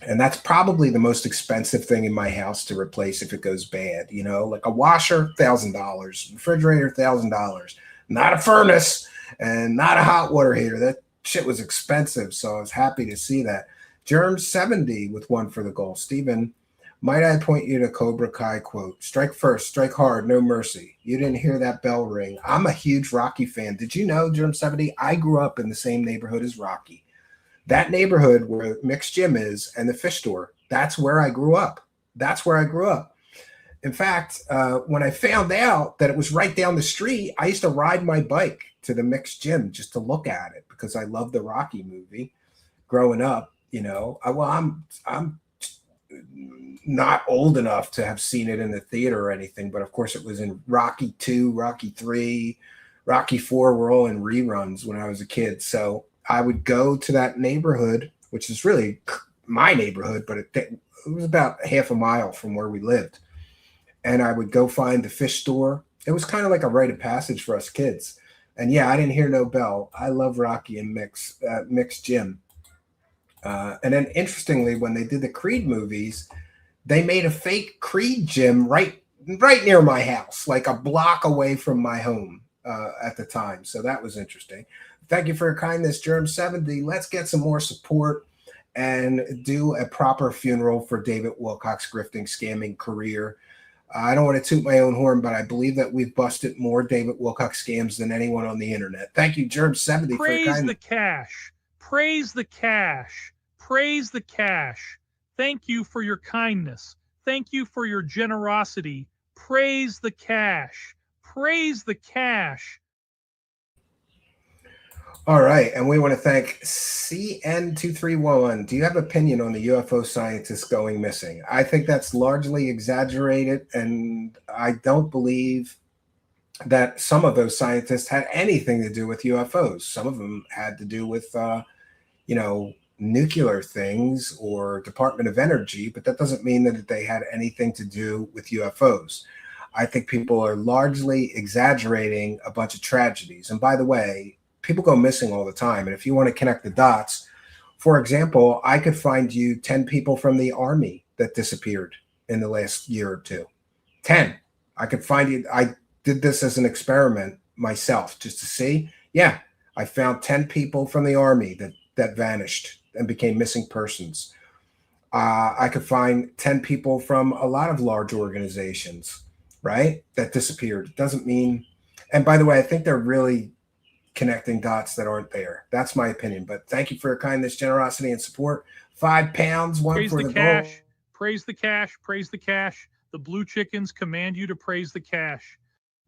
And that's probably the most expensive thing in my house to replace if it goes bad. You know, like a washer, $1,000, refrigerator, $1,000, not a furnace and not a hot water heater. That shit was expensive. So I was happy to see that. Germ 70 with one for the goal. Stephen, might I point you to Cobra Kai quote, strike first, strike hard, no mercy. You didn't hear that bell ring. I'm a huge Rocky fan. Did you know, Germ 70, I grew up in the same neighborhood as Rocky. That neighborhood where Mick's Gym is and the fish store, that's where I grew up. That's where I grew up. In fact, when I found out that it was right down the street, I used to ride my bike to the Mick's Gym just to look at it because I loved the Rocky movie growing up. You know, I'm not old enough to have seen it in the theater or anything, but of course it was in Rocky 2, Rocky 3, Rocky 4 were all in reruns when I was a kid. So I would go to that neighborhood, which is really my neighborhood, but it was about half a mile from where we lived. And I would go find the fish store. It was kind of like a rite of passage for us kids. And yeah, I didn't hear no bell. I love Rocky and Mick's Gym. And then interestingly, when they did the Creed movies, they made a fake Creed gym right near my house, like a block away from my home at the time. So that was interesting. Thank you for your kindness, Germ 70. Let's get some more support and do a proper funeral for David Wilcock's grifting, scamming career. I don't want to toot my own horn, but I believe that we've busted more David Wilcock scams than anyone on the internet. Thank you, Germ 70. Praise for your kindness. the cash. Praise the cash. Praise the cash. Thank you for your kindness. Thank you for your generosity. Praise the cash. Praise the cash. All right, and we want to thank CN231. Do you have an opinion on the UFO scientists going missing? I think that's largely exaggerated, and I don't believe that some of those scientists had anything to do with UFOs. Some of them had to do with, you know, nuclear things or Department of Energy, but that doesn't mean that they had anything to do with UFOs. I think people are largely exaggerating a bunch of tragedies. And by the way, people go missing all the time. And if you want to connect the dots, for example, I could find you 10 people from the Army that disappeared in the last year or two. 10. I could find you. I did this as an experiment myself just to see. Yeah, I found 10 people from the Army that that vanished and became missing persons. I could find 10 people from a lot of large organizations, right, that disappeared. Doesn't mean, and by the way, I think they're really connecting dots that aren't there. That's my opinion. But thank you for your kindness, generosity, and support. £5, one Praise for the the cash. goal. Praise the cash. Praise the cash. The blue chickens command you to praise the cash.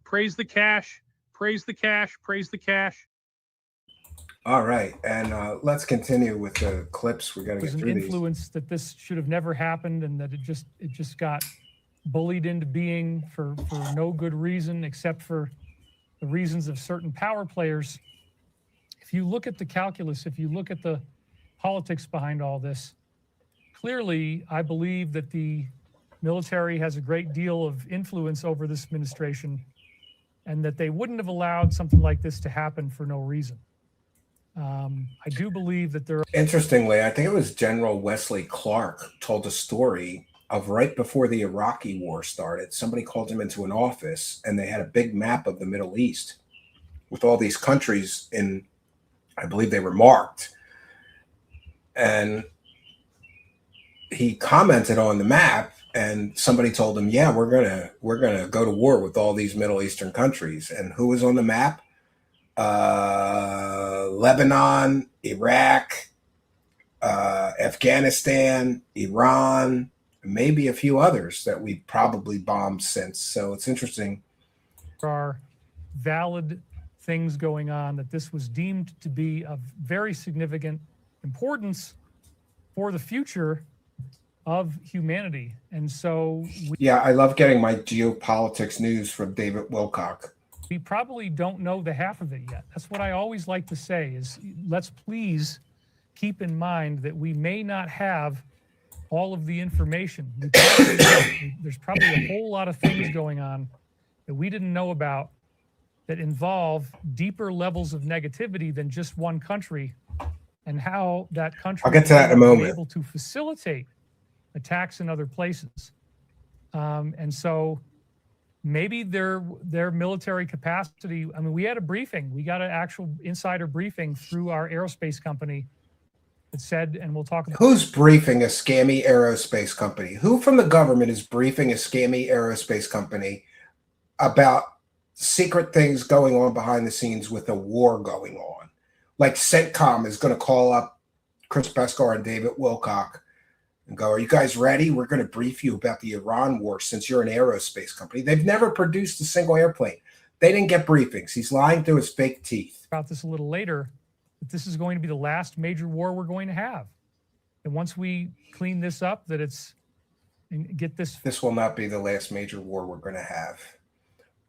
Praise the cash. Praise the cash. Praise the cash. All right, and let's continue with the clips. We got to get There's through an these. influence that this should have never happened, and that it just got bullied into being for no good reason except for the reasons of certain power players. If you look at the calculus, if you look at the politics behind all this, clearly, I believe that the military has a great deal of influence over this administration, and that they wouldn't have allowed something like this to happen for no reason. I do believe that there are... Interestingly, I think it was General Wesley Clark told a story of right before the Iraqi war started. Somebody called him into an office, and they had a big map of the Middle East with all these countries in, I believe they were marked. And he commented on the map, and somebody told him, yeah, we're gonna go to war with all these Middle Eastern countries. And who was on the map? Lebanon, Iraq, Afghanistan, Iran, maybe a few others that we probably bombed since. So it's interesting. There are valid things going on, that this was deemed to be of very significant importance for the future of humanity. And so yeah, I love getting my geopolitics news from David Wilcock. We probably don't know the half of it yet. That's what I always like to say is, let's please keep in mind that we may not have all of the information. There's probably a whole lot of things going on that we didn't know about that involve deeper levels of negativity than just one country, and how that country I'll get to that in a moment. is able to facilitate attacks in other places. And so maybe their military capacity, I mean, we had a briefing. We got an actual insider briefing through our aerospace company that said, and we'll talk about... Who's briefing a scammy aerospace company? Who from the government is briefing a scammy aerospace company about secret things going on behind the scenes with a war going on? Like CENTCOM is going to call up Chris Pescar and David Wilcock and go, are you guys ready? We're going to brief you about the Iran war since you're an aerospace company. They've never produced a single airplane. They didn't get briefings. He's lying through his fake teeth. About this a little later, that this is going to be the last major war we're going to have. And once we clean this up, that it's, and get this... This will not be the last major war we're going to have.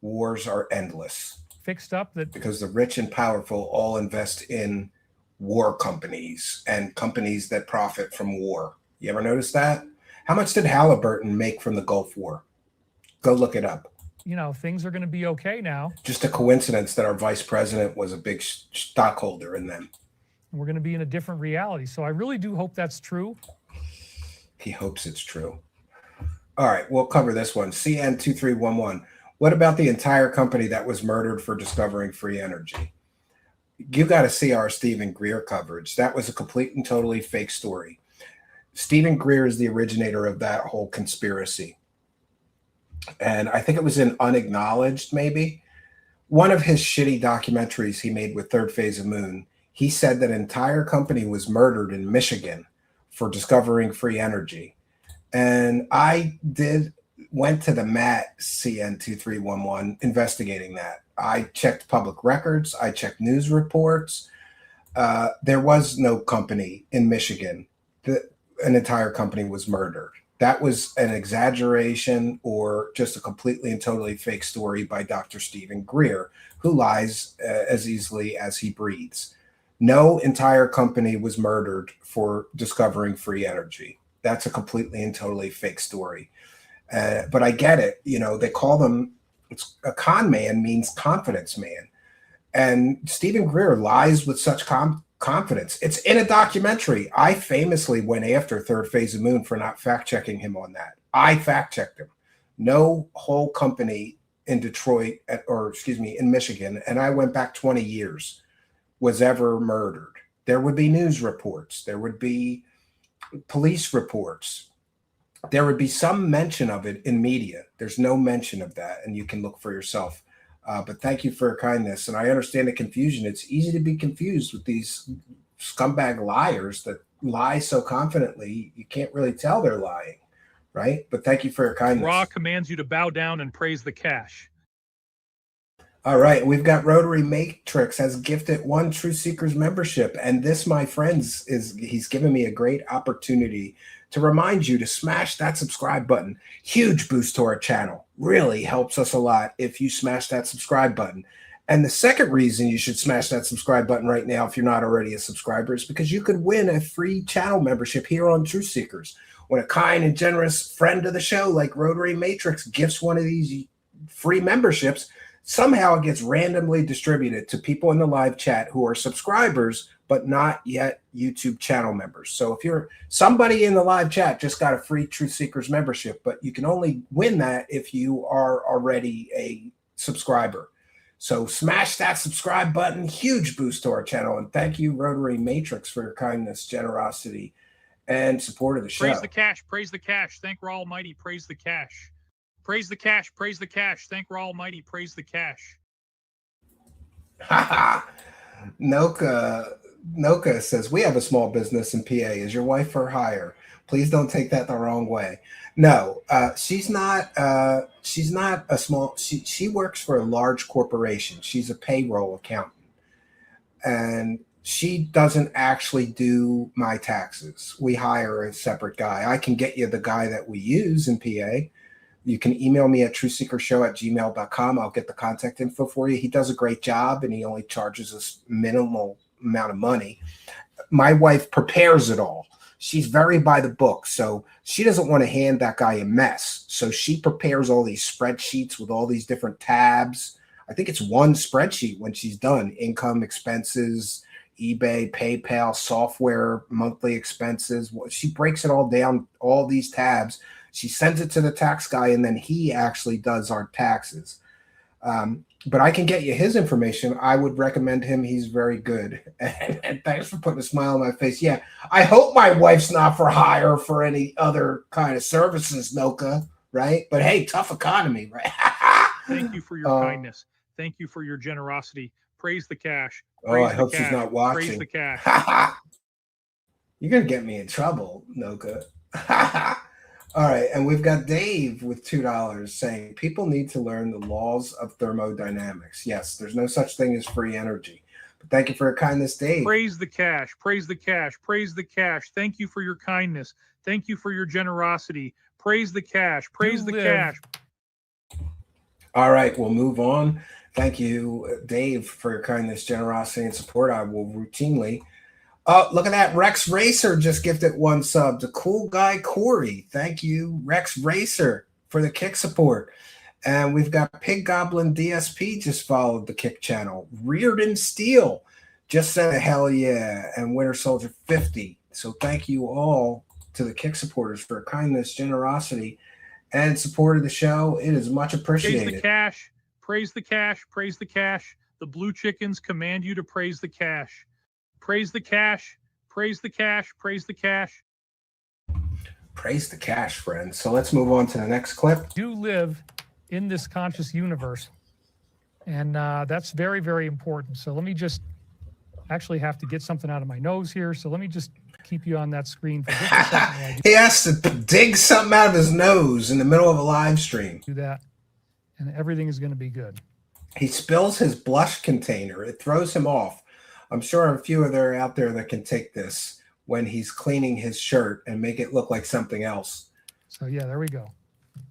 Wars are endless. Fixed up, that... Because the rich and powerful all invest in war companies and companies that profit from war. You ever notice that? How much did Halliburton make from the Gulf War? Go look it up. You know, things are going to be okay now. Just a coincidence that our vice president was a big stockholder in them. We're going to be in a different reality. So I really do hope that's true. He hopes it's true. All right, we'll cover this one. CN2311. What about the entire company that was murdered for discovering free energy? You got to see our Stephen Greer coverage. That was a complete and totally fake story. Stephen Greer is the originator of that whole conspiracy. And I think it was in Unacknowledged, maybe. One of his shitty documentaries he made with Third Phase of Moon, he said that an entire company was murdered in Michigan for discovering free energy. And I went to the MAT CN2311 investigating that. I checked public records. I checked news reports. There was no company in Michigan that an entire company was murdered. That was an exaggeration or just a completely and totally fake story by Dr. Stephen Greer, who lies as easily as he breathes. No entire company was murdered for discovering free energy. That's a completely and totally fake story. But I get it. You know, they call them, it's a con man means confidence man. And Stephen Greer lies with such confidence. It's in a documentary. I famously went after Third Phase of Moon for not fact-checking him on that. I fact-checked him. No whole company in Detroit, in Michigan, and I went back 20 years, was ever murdered. there would be news reports, there would be police reports, there would be some mention of it in media. There's no mention of that, and you can look for yourself. But thank you for your kindness. And I understand the confusion. It's easy to be confused with these scumbag liars that lie so confidently, you can't really tell they're lying, right? But thank you for your kindness. Ra commands you to bow down and praise the cash. All right, we've got Rotary Matrix has gifted 1 True Seekers membership, and this, my friends, he's given me a great opportunity to remind you to smash that subscribe button. Huge boost to our channel. Really helps us a lot if you smash that subscribe button. And the second reason you should smash that subscribe button right now if you're not already a subscriber is because you could win a free channel membership here on True Seekers. When a kind and generous friend of the show like Rotary Matrix gifts one of these free memberships, somehow it gets randomly distributed to people in the live chat who are subscribers but not yet YouTube channel members. So if you're somebody in the live chat just got a free Truth Seekers membership, but you can only win that if you are already a subscriber. So smash that subscribe button. Huge boost to our channel. And thank you, Rotary Matrix, for your kindness, generosity, and support of the show. Praise the cash. Praise the cash. Thank Ra Almighty. Praise the cash. Praise the cash. Praise the cash. Thank Ra Almighty. Praise the cash. Noka says, we have a small business in PA. Is your wife for hire? Please don't take that the wrong way. No, she's not a small, she works for a large corporation. She's a payroll accountant. And she doesn't actually do my taxes. We hire a separate guy. I can get you the guy that we use in PA. You can email me at trueseekershow@gmail.com. I'll get the contact info for you. He does a great job, and he only charges us minimal amount of money. My wife prepares it all. She's very by the book, so she doesn't want to hand that guy a mess. So she prepares all these spreadsheets with all these different tabs. I think it's one spreadsheet when she's done. Income, expenses, eBay, PayPal, software, monthly expenses. She breaks it all down, all these tabs. She sends it to the tax guy, and then he actually does our taxes. But I can get you his information. I would recommend him. He's very good. And thanks for putting a smile on my face. Yeah, I hope my wife's not for hire for any other kind of services, Noka, right? But hey, tough economy, right? Thank you for your kindness. Thank you for your generosity. Praise the cash. Praise I hope she's not watching. Praise the cash. You're going to get me in trouble, Noka. All right, and we've got Dave with $2 saying people need to learn the laws of thermodynamics. Yes, there's no such thing as free energy. But thank you for your kindness, Dave. Praise the cash. Praise the cash. Praise the cash. Thank you for your kindness. Thank you for your generosity. Praise the cash. Praise the cash. All right, we'll move on. Thank you, Dave, for your kindness, generosity, and support. I will routinely. Oh, look at that. Rex Racer just gifted 1 sub to Cool Guy Corey. Thank you, Rex Racer, for the kick support. And we've got Pig Goblin DSP just followed the kick channel. Reardon Steel just said a hell yeah. And Winter Soldier 50. So thank you all to the kick supporters for kindness, generosity, and support of the show. It is much appreciated. Praise the cash. Praise the cash. Praise the cash. The Blue Chickens command you to praise the cash. Praise the cash. Praise the cash. Praise the cash. Praise the cash, friends. So let's move on to the next clip. Do live in this conscious universe. And that's very, very important. So let me just actually have to get something out of my nose here. So let me just keep you on that screen for just a second. He has to dig something out of his nose in the middle of a live stream. Do that, and everything is going to be good. He spills his blush container. It throws him off. I'm sure a few of there out there that can take this when he's cleaning his shirt and make it look like something else. So yeah, there we go.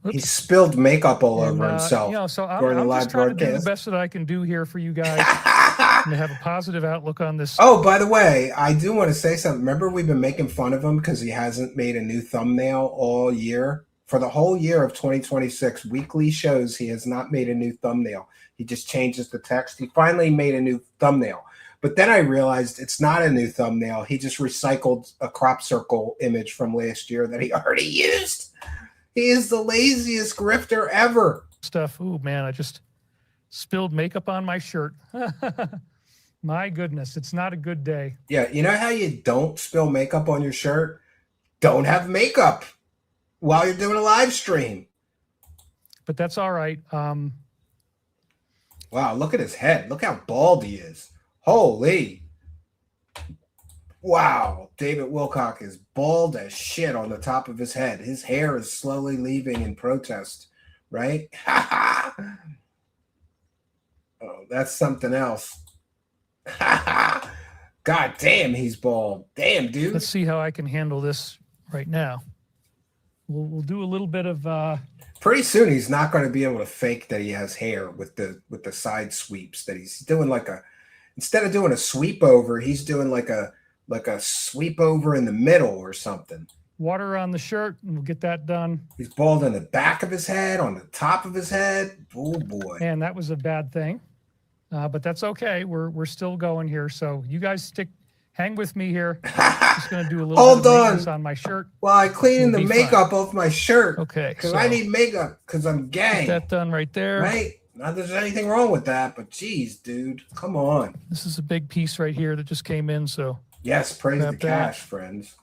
Oops. He spilled makeup all over himself. You know, so I'm just trying to do the best that I can do here for you guys and to have a positive outlook on this. Oh, by the way, I do want to say something. Remember, we've been making fun of him because he hasn't made a new thumbnail all year. For the whole year of 2026, weekly shows, he has not made a new thumbnail. He just changes the text. He finally made a new thumbnail. But then I realized it's not a new thumbnail. He just recycled a crop circle image from last year that he already used. He is the laziest grifter ever. Stuff. Ooh, man, I just spilled makeup on my shirt. My goodness, it's not a good day. Yeah, you know how you don't spill makeup on your shirt? Don't have makeup while you're doing a live stream. But that's all right. Wow, look at his head. Look how bald he is. Holy. Wow, David Wilcock is bald as shit on the top of his head. His hair is slowly leaving in protest, right? Oh, that's something else. God damn, he's bald. Damn, dude. Let's see how I can handle this right now. We'll do a little bit of pretty soon he's not going to be able to fake that he has hair with the side sweeps that he's doing. Like a, instead of doing a sweep over, he's doing like a sweep over in the middle or something. Water on the shirt, and we'll get that done. He's bald on the back of his head, on the top of his head. Oh boy. And that was a bad thing. But that's okay. We're still going here. So you guys hang with me here. Just going to do a little bit of maintenance on my shirt. Well, I cleaned the makeup off my shirt. Okay. Because I need makeup because I'm gay. Get that done right there. Right? Not that there's anything wrong with that, but geez, dude, come on. This is a big piece right here that just came in. So yes, praise the cash, friends.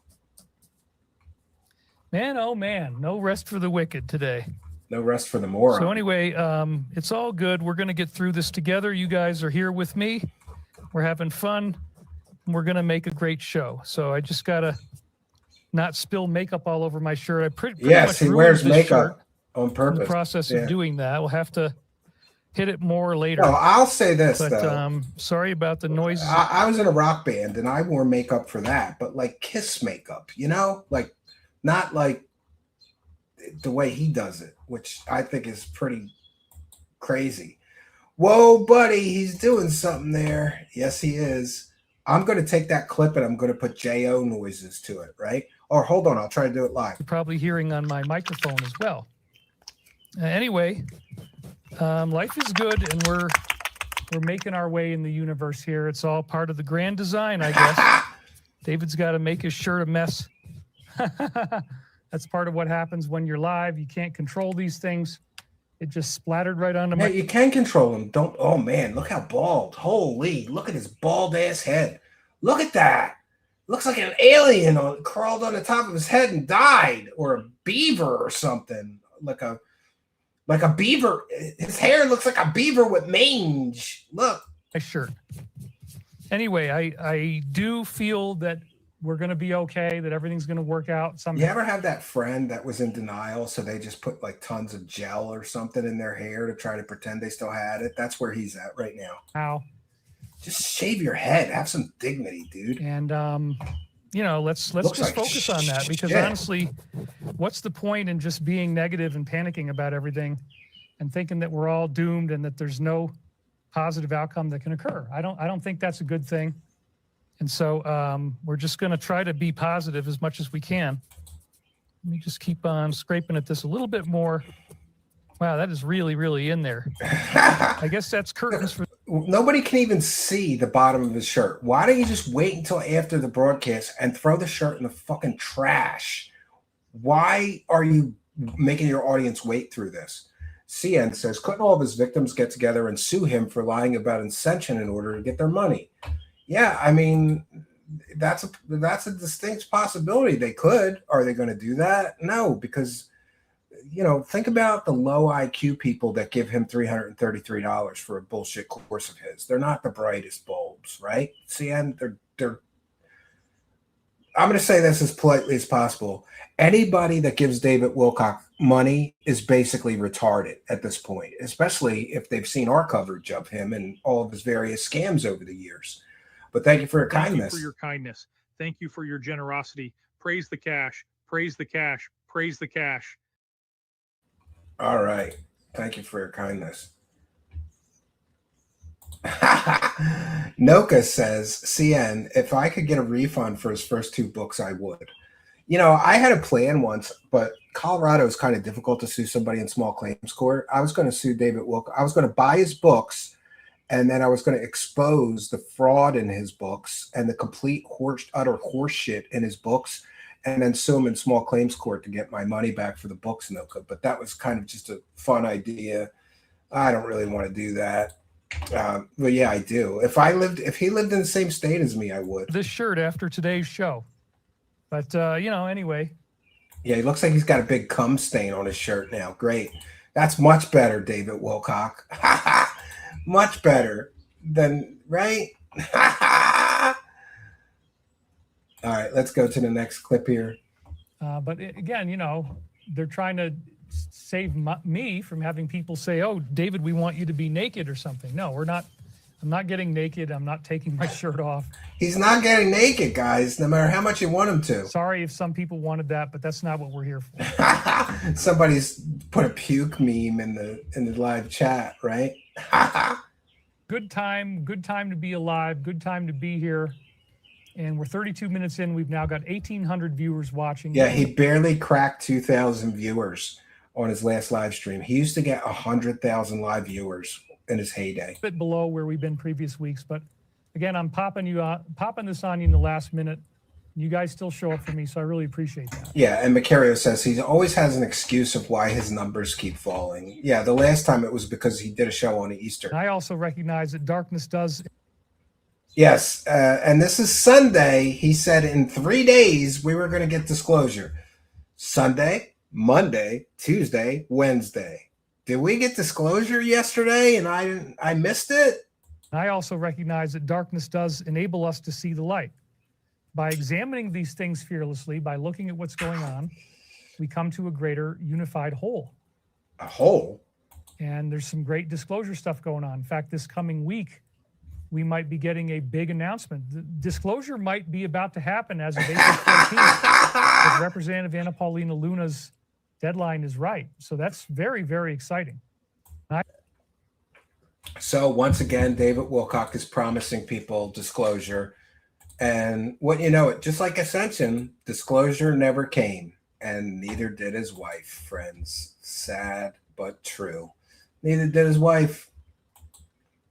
Man, oh man, no rest for the wicked today. No rest for the moron. So anyway, it's all good. We're going to get through this together. You guys are here with me. We're having fun. We're going to make a great show. So I just got to not spill makeup all over my shirt. I pretty yes, much he wears makeup shirt on purpose. In the process of doing that, we'll have to hit it more later. No, I'll say this, but, though. Sorry about the noises. I was in a rock band, and I wore makeup for that, but like Kiss makeup, you know? Like, not like the way he does it, which I think is pretty crazy. Whoa, buddy, he's doing something there. Yes, he is. I'm going to take that clip and I'm going to put J.O. noises to it, right? Or hold on, I'll try to do it live. You're probably hearing on my microphone as well. Anyway, life is good, and we're making our way in the universe here. It's all part of the grand design, I guess. David's got to make his shirt a mess. That's part of what happens when you're live. You can't control these things. It just splattered right onto my... Yeah, you can control them. Don't... Oh, man, look how bald. Holy, look at his bald-ass head. Look at that. Looks like an alien crawled on the top of his head and died. Or a beaver or something. Like a beaver. His hair looks like a beaver with mange. Look. My shirt. Anyway, I do feel that we're going to be okay, that everything's going to work out somehow. You ever have that friend that was in denial, so they just put like tons of gel or something in their hair to try to pretend they still had it? That's where he's at right now. How? Just shave your head. Have some dignity, dude. And, you know, let's just like focus on that, because honestly, what's the point in just being negative and panicking about everything and thinking that we're all doomed and that there's no positive outcome that can occur? I don't think that's a good thing. And so we're just going to try to be positive as much as we can. Let me just keep on scraping at this a little bit more. Wow, that is really, really in there. I guess that's curtains for... Nobody can even see the bottom of his shirt. Why don't you just wait until after the broadcast and throw the shirt in the fucking trash? Why are you making your audience wait through this? CN says, couldn't all of his victims get together and sue him for lying about Ascension in order to get their money? Yeah, I mean, that's a distinct possibility. They could. Are they going to do that? No, because, you know, think about the low IQ people that give him $333 for a bullshit course of his. They're not the brightest bulbs, right? CN, they're. I'm going to say this as politely as possible. Anybody that gives David Wilcock money is basically retarded at this point, especially if they've seen our coverage of him and all of his various scams over the years. But thank you for your kindness. Thank you for your kindness. Thank you for your generosity. Praise the cash. Praise the cash. Praise the cash. All right. Thank you for your kindness. Noka says, CN, if I could get a refund for his first 2 books, I would. You know, I had a plan once, but Colorado is kind of difficult to sue somebody in small claims court. I was going to sue David Wilcock. I was going to buy his books, and then I was going to expose the fraud in his books and the complete utter horse shit in his books, and then sue him in small claims court to get my money back for the books, Noka. But that was kind of just a fun idea. I don't really want to do that. Well, yeah, I do. If he lived in the same state as me, I would. This shirt after today's show. But, anyway. Yeah, he looks like he's got a big cum stain on his shirt now. Great. That's much better, David Wilcock. Much better than, right? All right, let's go to the next clip here. But again, they're trying to save me from having people say, oh, David, we want you to be naked or something. No, we're not. I'm not getting naked. I'm not taking my shirt off. He's not getting naked, guys, no matter how much you want him to. Sorry if some people wanted that, but that's not what we're here for. Somebody's put a puke meme in the live chat, right? Good time to be alive. Good time to be here. And we're 32 minutes in. We've now got 1,800 viewers watching. Yeah, he barely cracked 2,000 viewers on his last live stream. He used to get 100,000 live viewers in his heyday. A bit below where we've been previous weeks, but again, I'm popping this on you in the last minute. You guys still show up for me, so I really appreciate that. Yeah, and Macario says he always has an excuse of why his numbers keep falling. Yeah, the last time it was because he did a show on Easter. I also recognize that darkness does. Yes, and this is Sunday. He said in 3 days we were going to get disclosure. Sunday, Monday, Tuesday, Wednesday. Did we get disclosure yesterday and I missed it? I also recognize that darkness does enable us to see the light. By examining these things fearlessly, by looking at what's going on, we come to a greater unified whole. A whole? And there's some great disclosure stuff going on. In fact, this coming week, we might be getting a big announcement. The disclosure might be about to happen as of April 14th. If Representative Anna Paulina Luna's deadline is right. So that's very, very exciting. So once again, David Wilcock is promising people disclosure. And what you know, just like Ascension, disclosure never came. And neither did his wife, friends. Sad, but true. Neither did his wife.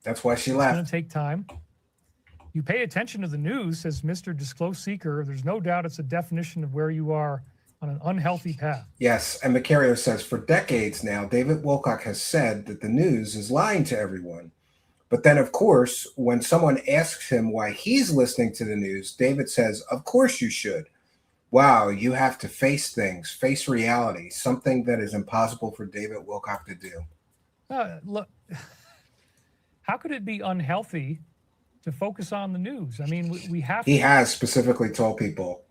That's why she left. It's going to take time. You pay attention to the news, says Mr. Disclose Seeker. There's no doubt it's a definition of where you are on an unhealthy path. Yes, and Macario says, for decades now, David Wilcock has said that the news is lying to everyone. But then, of course, when someone asks him why he's listening to the news, David says, of course you should. Wow, you have to face things, face reality, something that is impossible for David Wilcock to do. Look, how could it be unhealthy to focus on the news? I mean, we have to. He has specifically told people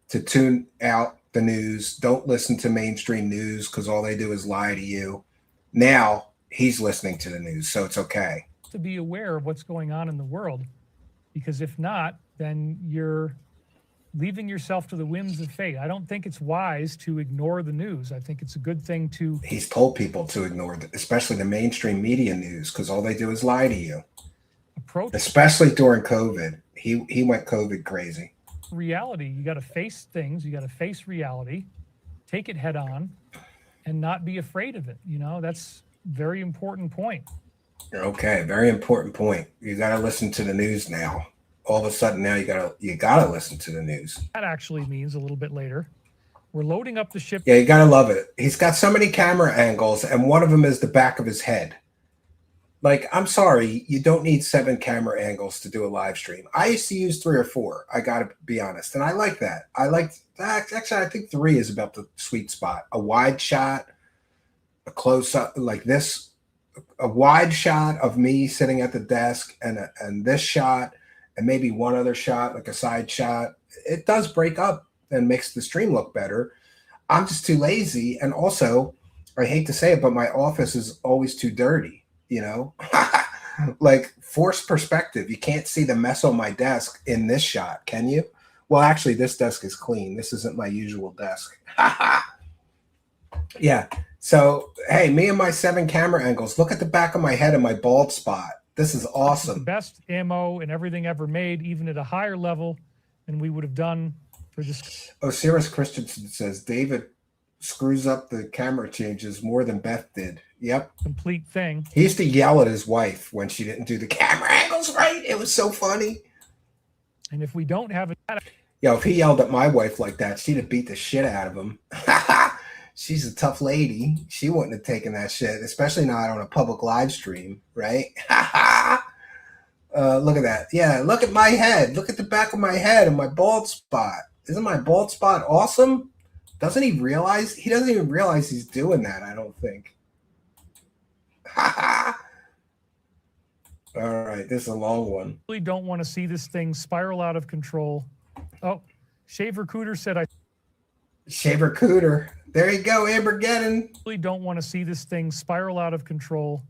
to tune out the news. Don't listen to mainstream news because all they do is lie to you. Now he's listening to the news, so it's okay. To be aware of what's going on in the world, because if not, then you're leaving yourself to the whims of fate. I don't think it's wise to ignore the news. I think it's a good thing to. He's told people to ignore, especially the mainstream media news, because all they do is lie to you. Especially during COVID. He went COVID crazy. Reality. You got to face things. You got to face reality, take it head on, and not be afraid of it. That's a very important point. Okay, very important point. You got to listen to the news now. All of a sudden now you gotta listen to the news. That actually means a little bit later, we're loading up the ship. Yeah, you gotta love it. He's got so many camera angles, and one of them is the back of his head. Like, I'm sorry, you don't need 7 camera angles to do a live stream. I used to use 3 or 4. I gotta be honest, and I like that. I like that. Actually, I think 3 is about the sweet spot. A wide shot, a close up like this, a wide shot of me sitting at the desk, and this shot. And maybe one other shot, like a side shot. It does break up and makes the stream look better. I'm just too lazy. And also, I hate to say it, but my office is always too dirty, like forced perspective. You can't see the mess on my desk in this shot, can you? Well, actually, this desk is clean. This isn't my usual desk. Yeah. So, hey, me and my 7 camera angles. Look at the back of my head and my bald spot. This is awesome. The best ammo and everything ever made, even at a higher level than we would have done for this. Osiris Christensen says David screws up the camera changes more than Beth did. Yep. Complete thing. He used to yell at his wife when she didn't do the camera angles right. It was so funny. And if we don't have it. Yo, if he yelled at my wife like that, she'd have beat the shit out of him. She's a tough lady. She wouldn't have taken that shit, especially not on a public live stream, right? Look at that. Yeah, look at my head. Look at the back of my head and my bald spot. Isn't my bald spot awesome? Doesn't he realize? He doesn't even realize he's doing that, I don't think. All right, this is a long one. Really don't want to see this thing spiral out of control. Oh, Shaver Cooter said I Shaver Cooter. There you go, Ambergeddon. really don't want to see this thing spiral out of control.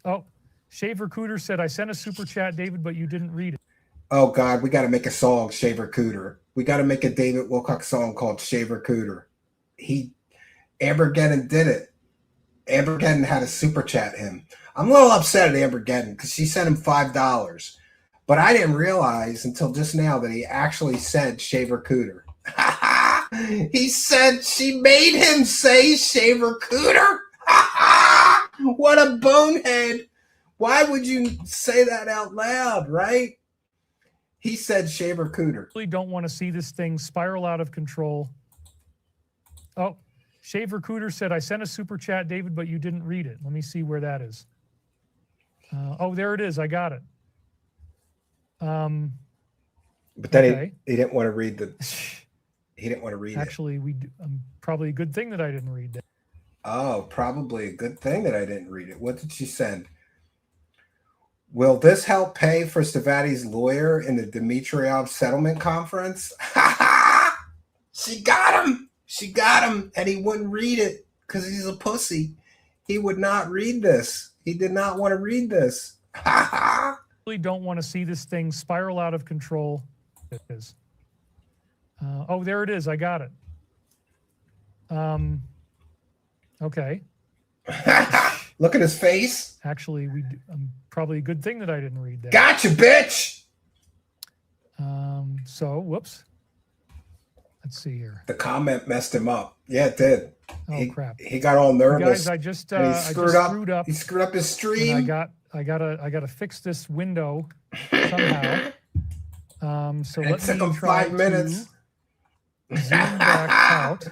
Oh, Shaver Cooter said I sent a super chat, David, but you didn't read it. Oh God, we got to make a song, Shaver Cooter. We got to make a David Wilcock song called Shaver Cooter. Ambergeddon did it. Ambergeddon had to super chat him. I'm a little upset at Ambergeddon because she sent him $5, but I didn't realize until just now that he actually said Shaver Cooter. He said she made him say Shaver Cooter. What a bonehead. Why would you say that out loud, right? He said Shaver Cooter. Really don't want to see this thing spiral out of control. Oh, Shaver Cooter said I sent a super chat, David, but you didn't read it. Let me see where that is. Oh, there it is. I got it. But then okay. he didn't want to read the. He didn't want to read Actually, probably a good thing that I didn't read that. Oh, probably a good thing that I didn't read it. What did she send? Will this help pay for Stavati's lawyer in the Dmitriev settlement conference? She got him. She got him, and he wouldn't read it because he's a pussy. He would not read this. He did not want to read this. Really don't want to see this thing spiral out of control. It is. Oh, there it is. I got it. Okay. Look at his face. Actually, probably a good thing that I didn't read that. Gotcha, bitch. So, whoops. Let's see here. The comment messed him up. Yeah, it did. Oh, crap. He got all nervous. Guys, I just screwed up. He screwed up his stream. I gotta fix this window somehow. So it took him 5 minutes. Zoom back out.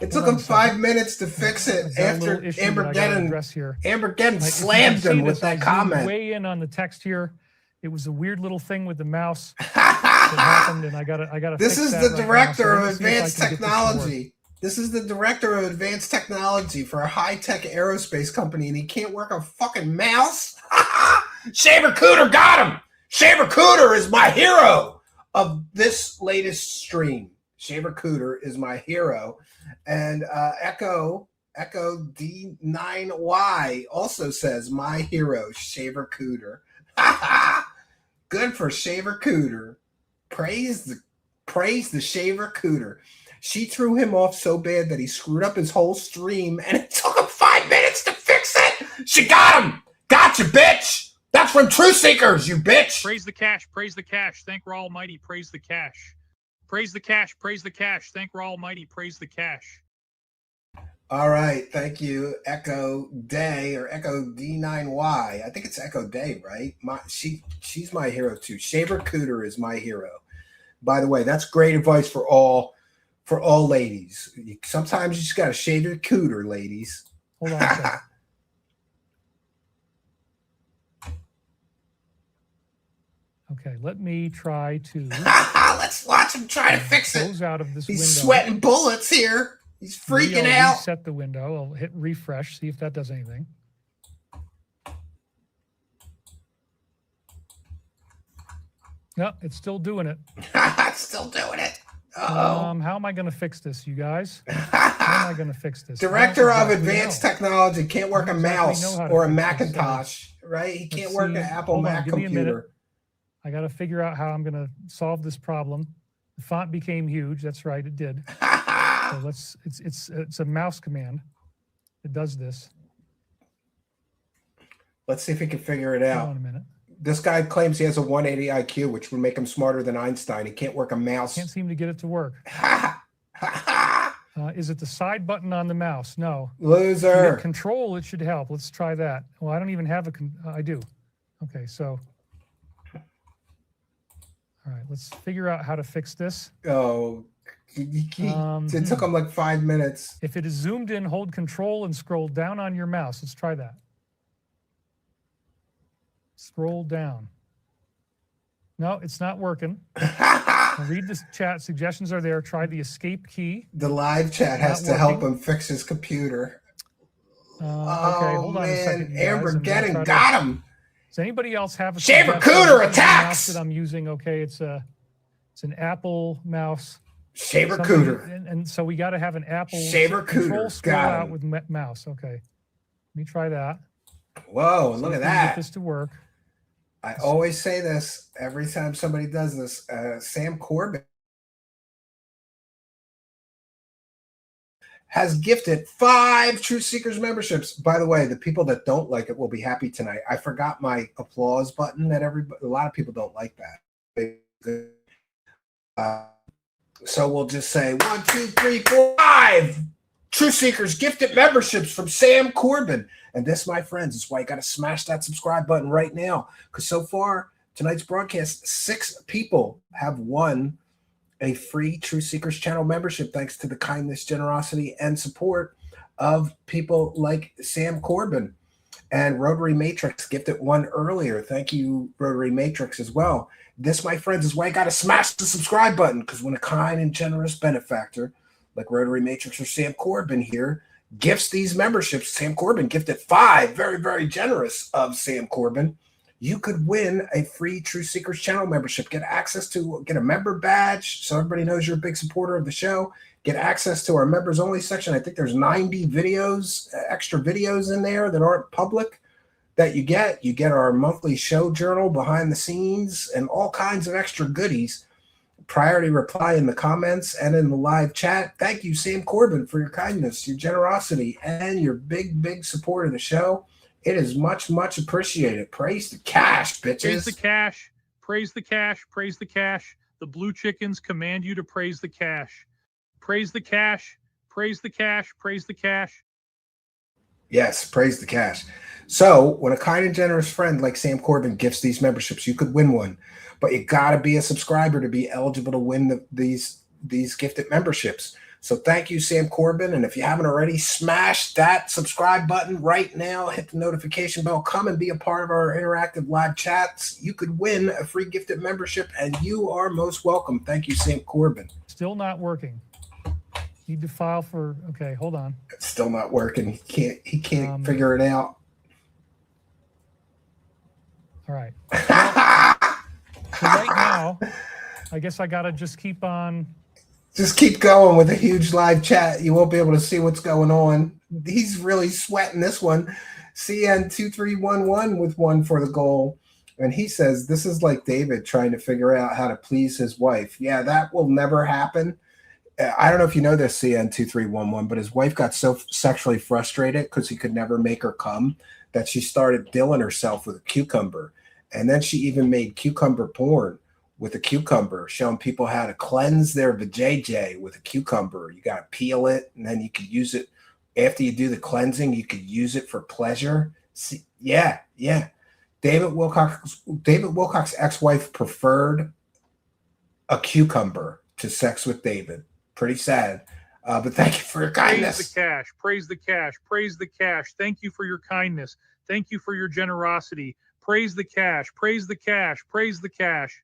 It took him 5 minutes to fix it after Ambergeddon slammed him with that comment. Way in on the text here. It was a weird little thing with the mouse that happened, and I gotta. This is the director of advanced technology. This is the director of advanced technology for a high-tech aerospace company, and he can't work a fucking mouse. Shaver Cooter got him. Shaver Cooter is my hero of this latest stream. Shaver Cooter is my hero. And Echo D9Y also says, my hero, Shaver Cooter. Good for Shaver Cooter. Praise the Shaver Cooter. She threw him off so bad that he screwed up his whole stream, and it took him 5 minutes to fix it. She got him. Gotcha, bitch. That's from True Seekers, you bitch. Praise the cash. Praise the cash. Thank Ra Almighty. Praise the cash. Praise the cash. Praise the cash. Thank Ra Almighty. Praise the cash. All right. Thank you, Echo Day or Echo D9Y. I think it's Echo Day, right? She's my hero too. Shaver Cooter is my hero. By the way, that's great advice for all ladies. Sometimes you just got to shave your cooter, ladies. Hold on a second. Okay, let me try to. Let's watch him try to fix it. Goes out of this He's window. sweating bullets here. He's freaking out. Reset the window. I'll hit refresh, see if that does anything. No, it's still doing it. Still doing it. How am I going to fix this, you guys? How am I going to fix this? Director of Advanced Technology can't work a mouse or a Macintosh, right? He can't work an Apple Mac computer. I got to figure out how I'm going to solve this problem. The font became huge. That's right, it did. So it's a mouse command. It does this. Let's see if he can figure it out. Hold on a minute. This guy claims he has a 180 IQ, which would make him smarter than Einstein. He can't work a mouse. Can't seem to get it to work. Is it the side button on the mouse? No. Loser. Control, it should help. Let's try that. Well, I don't even have I do. Okay, so. All right, let's figure out how to fix this. Oh, it took him like 5 minutes. If it is zoomed in, hold Control and scroll down on your mouse. Let's try that. Scroll down. No, it's not working. Read the chat. Suggestions are there. Try the escape key. The live chat has to help him fix his computer. Okay, hold on a second, you guys. Ambergeddon got him. Does anybody else have a Shaver Cooter attacks? that I'm using? Okay, it's an Apple mouse. Shaver Cooter. And so we got to have an Apple Shaver control Cooter. scroll out with mouse. Okay, let me try that. Whoa, look at that. Get this to work. I always say this every time somebody does this. Sam Corbin has gifted 5 Truth Seekers memberships. By the way, the people that don't like it will be happy tonight. I forgot my applause button that a lot of people don't like that. So we'll just say 1, 2, 3, 4, 5 Truth Seekers gifted memberships from Sam Corbin. And this, my friends, is why you got to smash that subscribe button right now. Because so far, tonight's broadcast, 6 people have won a free Truth Seekers channel membership thanks to the kindness, generosity, and support of people like Sam Corbin. And Rotary Matrix gifted one earlier. Thank you, Rotary Matrix, as well. This, my friends, is why you got to smash the subscribe button, because when a kind and generous benefactor like Rotary Matrix or Sam Corbin here gifts these memberships, Sam Corbin gifted 5, very, very generous of Sam Corbin, you could win a free Truth Seekers channel membership, get a member badge so everybody knows you're a big supporter of the show, get access to our members only section. I think there's 90 videos, extra videos in there that aren't public that you get. You get our monthly show journal behind the scenes and all kinds of extra goodies. Priority reply in the comments and in the live chat. Thank you, Sam Corbin, for your kindness, your generosity, and your big, big support of the show. It is much, much appreciated. Praise the cash, bitches. Praise the cash. Praise the cash. Praise the cash. The blue chickens command you to praise the cash. Praise the cash. Praise the cash. Praise the cash. Yes, praise the cash. So when a kind and generous friend like Sam Corbin gifts these memberships, you could win one. But you got to be a subscriber to be eligible to win these gifted memberships. So thank you, Sam Corbin. And if you haven't already, smash that subscribe button right now. Hit the notification bell. Come and be a part of our interactive live chats. You could win a free gifted membership, and you are most welcome. Thank you, Sam Corbin. Still not working. Need to file for. Okay, hold on. It's still not working. He can't figure it out. All right. So right now, I guess I got to just keep on. Just keep going with a huge live chat. You won't be able to see what's going on. He's really sweating this one. CN2311 with 1 for the goal. And he says, this is like David trying to figure out how to please his wife. Yeah, that will never happen. I don't know if you know this, CN2311, but his wife got so sexually frustrated because he could never make her come that she started dilling herself with a cucumber. And then she even made cucumber porn with a cucumber, showing people how to cleanse their vajayjay with a cucumber. You got to peel it, and then you could use it after you do the cleansing. You could use it for pleasure. See, yeah. David Wilcock's ex-wife preferred a cucumber to sex with David. Pretty sad. But thank you for your kindness. Praise the cash. Praise the cash. Praise the cash. Thank you for your kindness. Thank you for your generosity. Praise the cash. Praise the cash. Praise the cash.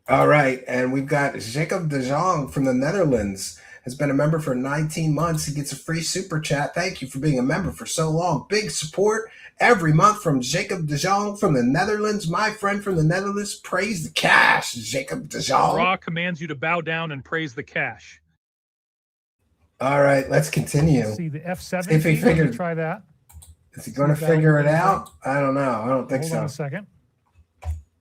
All right. And we've got Jacob de Jong from the Netherlands. Has been a member for 19 months. He gets a free super chat. Thank you for being a member for so long. Big support every month from Jacob de Jong from the Netherlands. My friend from the Netherlands. Praise the cash, Jacob de Jong. Ra commands you to bow down and praise the cash. All right, let's continue. Let's see the F7. See if he figured. Try that. Is he going to figure it out? I don't know. I don't think so. Hold on a second.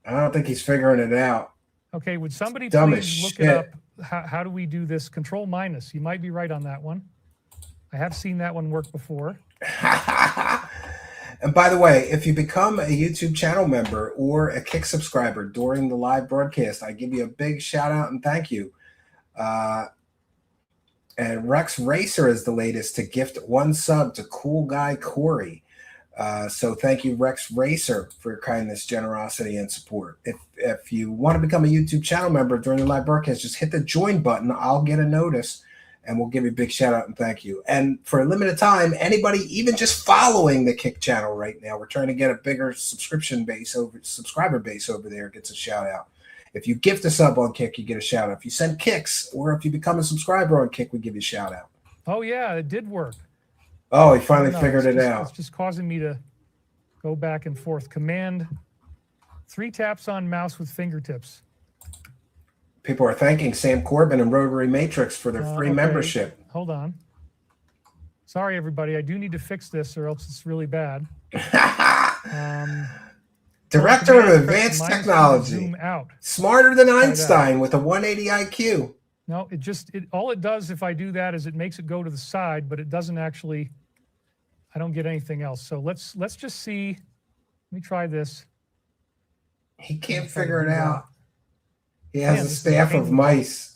I don't think he's figuring it out. Okay, would somebody Dumb please look shit. it up? How do we do this? Control minus. You might be right on that one. I have seen that one work before. And by the way, if you become a YouTube channel member or a Kick subscriber during the live broadcast, I give you a big shout out and thank you. And Rex Racer is the latest to gift 1 sub to Cool Guy Corey. So thank you, Rex Racer, for your kindness, generosity, and support. If you want to become a YouTube channel member during the live broadcast, just hit the join button. I'll get a notice, and we'll give you a big shout out and thank you. And for a limited time, anybody even just following the Kick channel right now, we're trying to get a bigger subscriber base over there, gets a shout out. If you gift a sub on Kick, you get a shout out. If you send kicks, or if you become a subscriber on Kick, we give you a shout out. Oh yeah, it did work. Oh, he finally figured it out. It's just causing me to go back and forth. Command 3 taps on mouse with fingertips. People are thanking Sam Corbin and Rotary Matrix for their free membership. Hold on. Sorry, everybody. I do need to fix this or else it's really bad. Director of Advanced Technology. Zoom out. Smarter than Einstein with a 180 IQ. No, all it does if I do that is it makes it go to the side, but it doesn't actually, I don't get anything else. So let's just see. Let me try this. He can't figure it out. He has a staff of mice.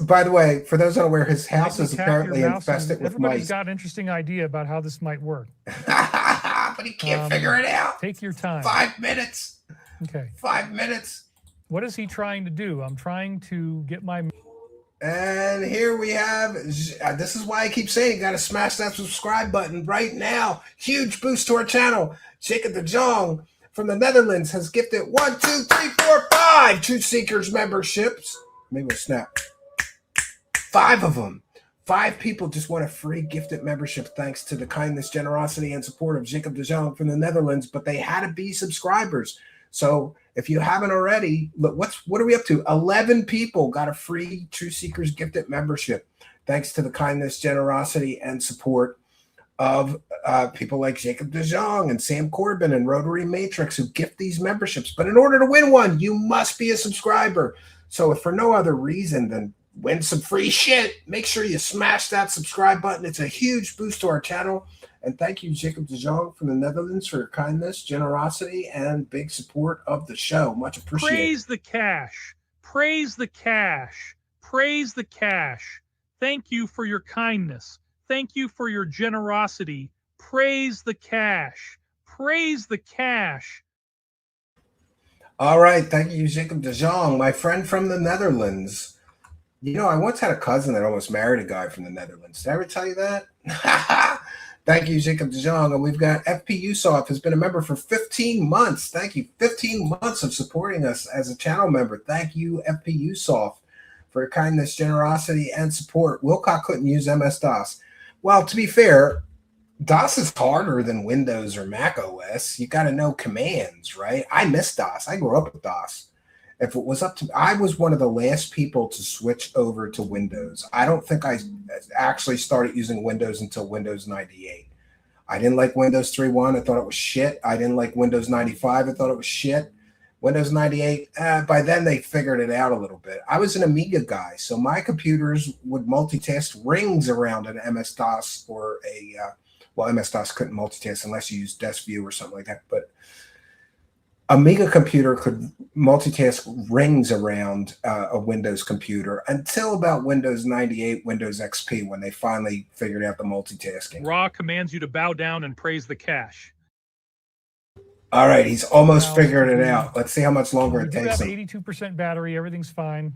By the way, for those unaware, his house is apparently infested with mice. Everybody's got an interesting idea about how this might work. But he can't figure it out. Take your time. 5 minutes. Okay. 5 minutes. What is he trying to do? I'm trying to get my... And here we have, this is why I keep saying, you got to smash that subscribe button right now. Huge boost to our channel. Jacob de Jong from the Netherlands has gifted 1, 2, 3, 4, 5 Truth Seekers memberships. Maybe we'll snap. 5 of them. 5 people just want a free gifted membership thanks to the kindness, generosity, and support of Jacob de Jong from the Netherlands, but they had to be subscribers. So if you haven't already, look, what are we up to? 11 people got a free Truth Seekers gifted membership thanks to the kindness, generosity, and support of people like Jacob de Jong and Sam Corbin and Rotary Matrix who gift these memberships. But in order to win one, you must be a subscriber. So if for no other reason than win some free shit, make sure you smash that subscribe button. It's a huge boost to our channel. And thank you, Jacob de Jong from the Netherlands, for your kindness, generosity, and big support of the show. Much appreciated. Praise the cash. Praise the cash. Praise the cash. Thank you for your kindness. Thank you for your generosity. Praise the cash. Praise the cash. All right. Thank you, Jacob de Jong, my friend from the Netherlands. You know, I once had a cousin that almost married a guy from the Netherlands. Did I ever tell you that? Thank you, Jacob de Jong. And we've got FP Usoft has been a member for 15 months. Thank you. 15 months of supporting us as a channel member. Thank you, FP Usoft, for your kindness, generosity, and support. Wilcock couldn't use MS-DOS. Well, to be fair, DOS is harder than Windows or Mac OS. You got to know commands, right? I miss DOS. I grew up with DOS. If it was up to me, I was one of the last people to switch over to Windows. I don't think I actually started using Windows until Windows 98. I didn't like Windows 3.1. I thought it was shit. I didn't like Windows 95. I thought it was shit. Windows 98, by then they figured it out a little bit. I was an Amiga guy, so my computers would multitask rings around an MS-DOS or a, well, MS-DOS couldn't multitask unless you used Desk View or something like that, but Amiga computer could multitask rings around a Windows computer until about Windows 98, Windows XP, when they finally figured out the multitasking. Ra commands you to bow down and praise the cash. All right, he's almost figured it out. Let's see how much longer it takes him. We do have 82% battery. Everything's fine.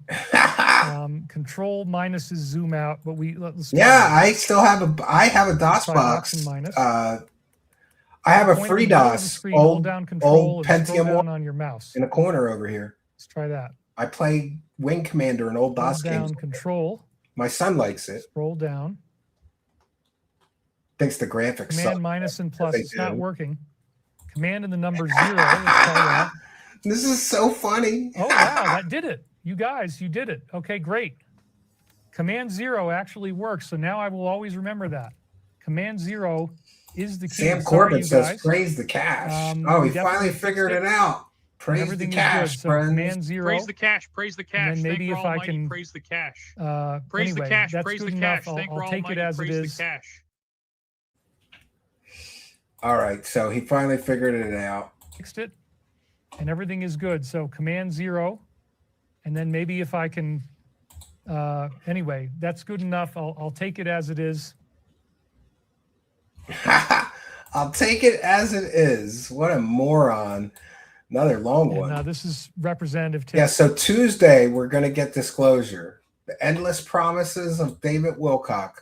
Control minus is zoom out, but let's I still have I have a DOS box. I have a free DOS, old Pentium one on your mouse in a corner over here. Let's try that. I play Wing Commander and old DOS games. Control. My son likes it. Scroll down. Thinks the graphics suck. Command minus and plus. It's not working. Command and the number 0. Let's try that. This is so funny. Oh, wow. That did it. You guys, you did it. Okay, great. Command 0 actually works. So now I will always remember that. Command 0 is the key. Sam Corbin says, praise the cash. He finally figured it out. Praise the cash, friends. Command 0. Praise the cash. Praise the cash. And then maybe if I can praise the cash. Praise the cash. Praise the cash. I'll take it as it is. All right, so he finally figured it out. Fixed it, and everything is good. So Command 0, and then maybe if I can, anyway, that's good enough. I'll take it as it is. I'll take it as it is. What a moron. Another long one. Now this is representative. Yeah, so Tuesday we're going to get disclosure. The endless promises of David Wilcock.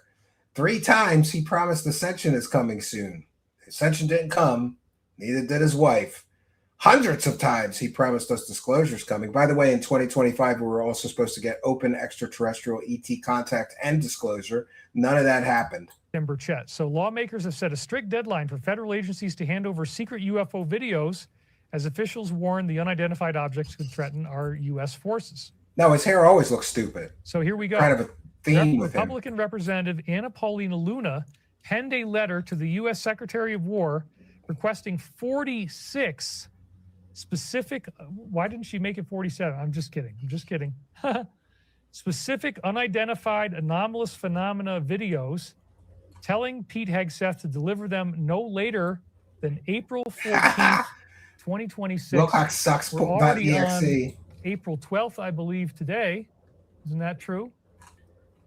3 times he promised Ascension is coming soon. Ascension didn't come. Neither did his wife. Hundreds of times he promised us disclosures coming. By the way, in 2025, we were also supposed to get open extraterrestrial ET contact and disclosure. None of that happened. Chet. So lawmakers have set a strict deadline for federal agencies to hand over secret UFO videos as officials warn the unidentified objects could threaten our U.S. forces. No, his hair always looks stupid. So here we go. Kind of a theme with him. Republican Representative Anna Paulina Luna penned a letter to the U.S. Secretary of War requesting 46 specific, why didn't she make it 47? I'm just kidding. Specific unidentified anomalous phenomena videos, telling Pete Hegseth to deliver them no later than April 14th, 2026. Wilcock sucks. We're already on April 12th, I believe, today. Isn't that true?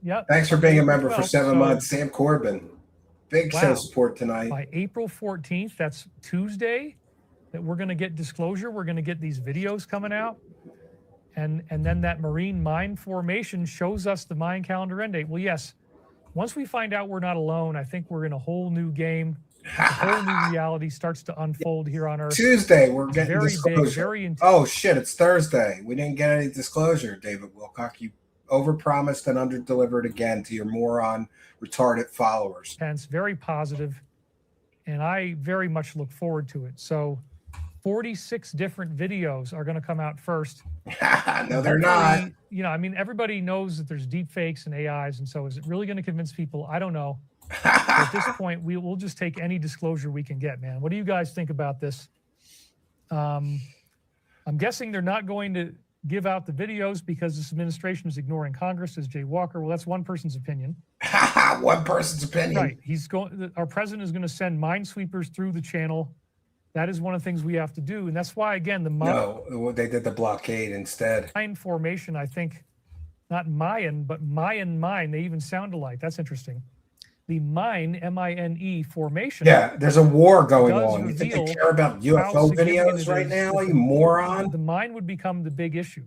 Yep. Thanks for being a member 12th, for 7 months. Sam Corbin. Big show support tonight. By April 14th, that's Tuesday, that we're going to get disclosure. We're going to get these videos coming out. And then that marine mine formation shows us the mine calendar end date. Well, yes, once we find out we're not alone, I think we're in a whole new game. A whole new reality starts to unfold here on Earth. Tuesday, we're getting very disclosure. Big, very intense. Oh, shit, it's Thursday. We didn't get any disclosure, David Wilcock. You overpromised and underdelivered again to your moron, retarded followers. Intense, very positive, and I very much look forward to it. So 46 different videos are going to come out first. No, they're not. You know, I mean, everybody knows that there's deep fakes and AIs, and so is it really going to convince people? I don't know. At this point, we'll just take any disclosure we can get, man. What do you guys think about this? I'm guessing they're not going to give out the videos because this administration is ignoring Congress, says Jay Walker. Well, that's one person's opinion. One person's opinion. Right. Our president is going to send minesweepers through the channel. That is one of the things we have to do. And that's why, again, No, they did the blockade instead. mine formation, I think, not Mayan, but Mayan mine, they even sound alike. That's interesting. The mine, M-I-N-E formation. Yeah, there's a war going does on. You think they reveal care about how UFO significant videos it right is. now, you moron? The mine would become the big issue.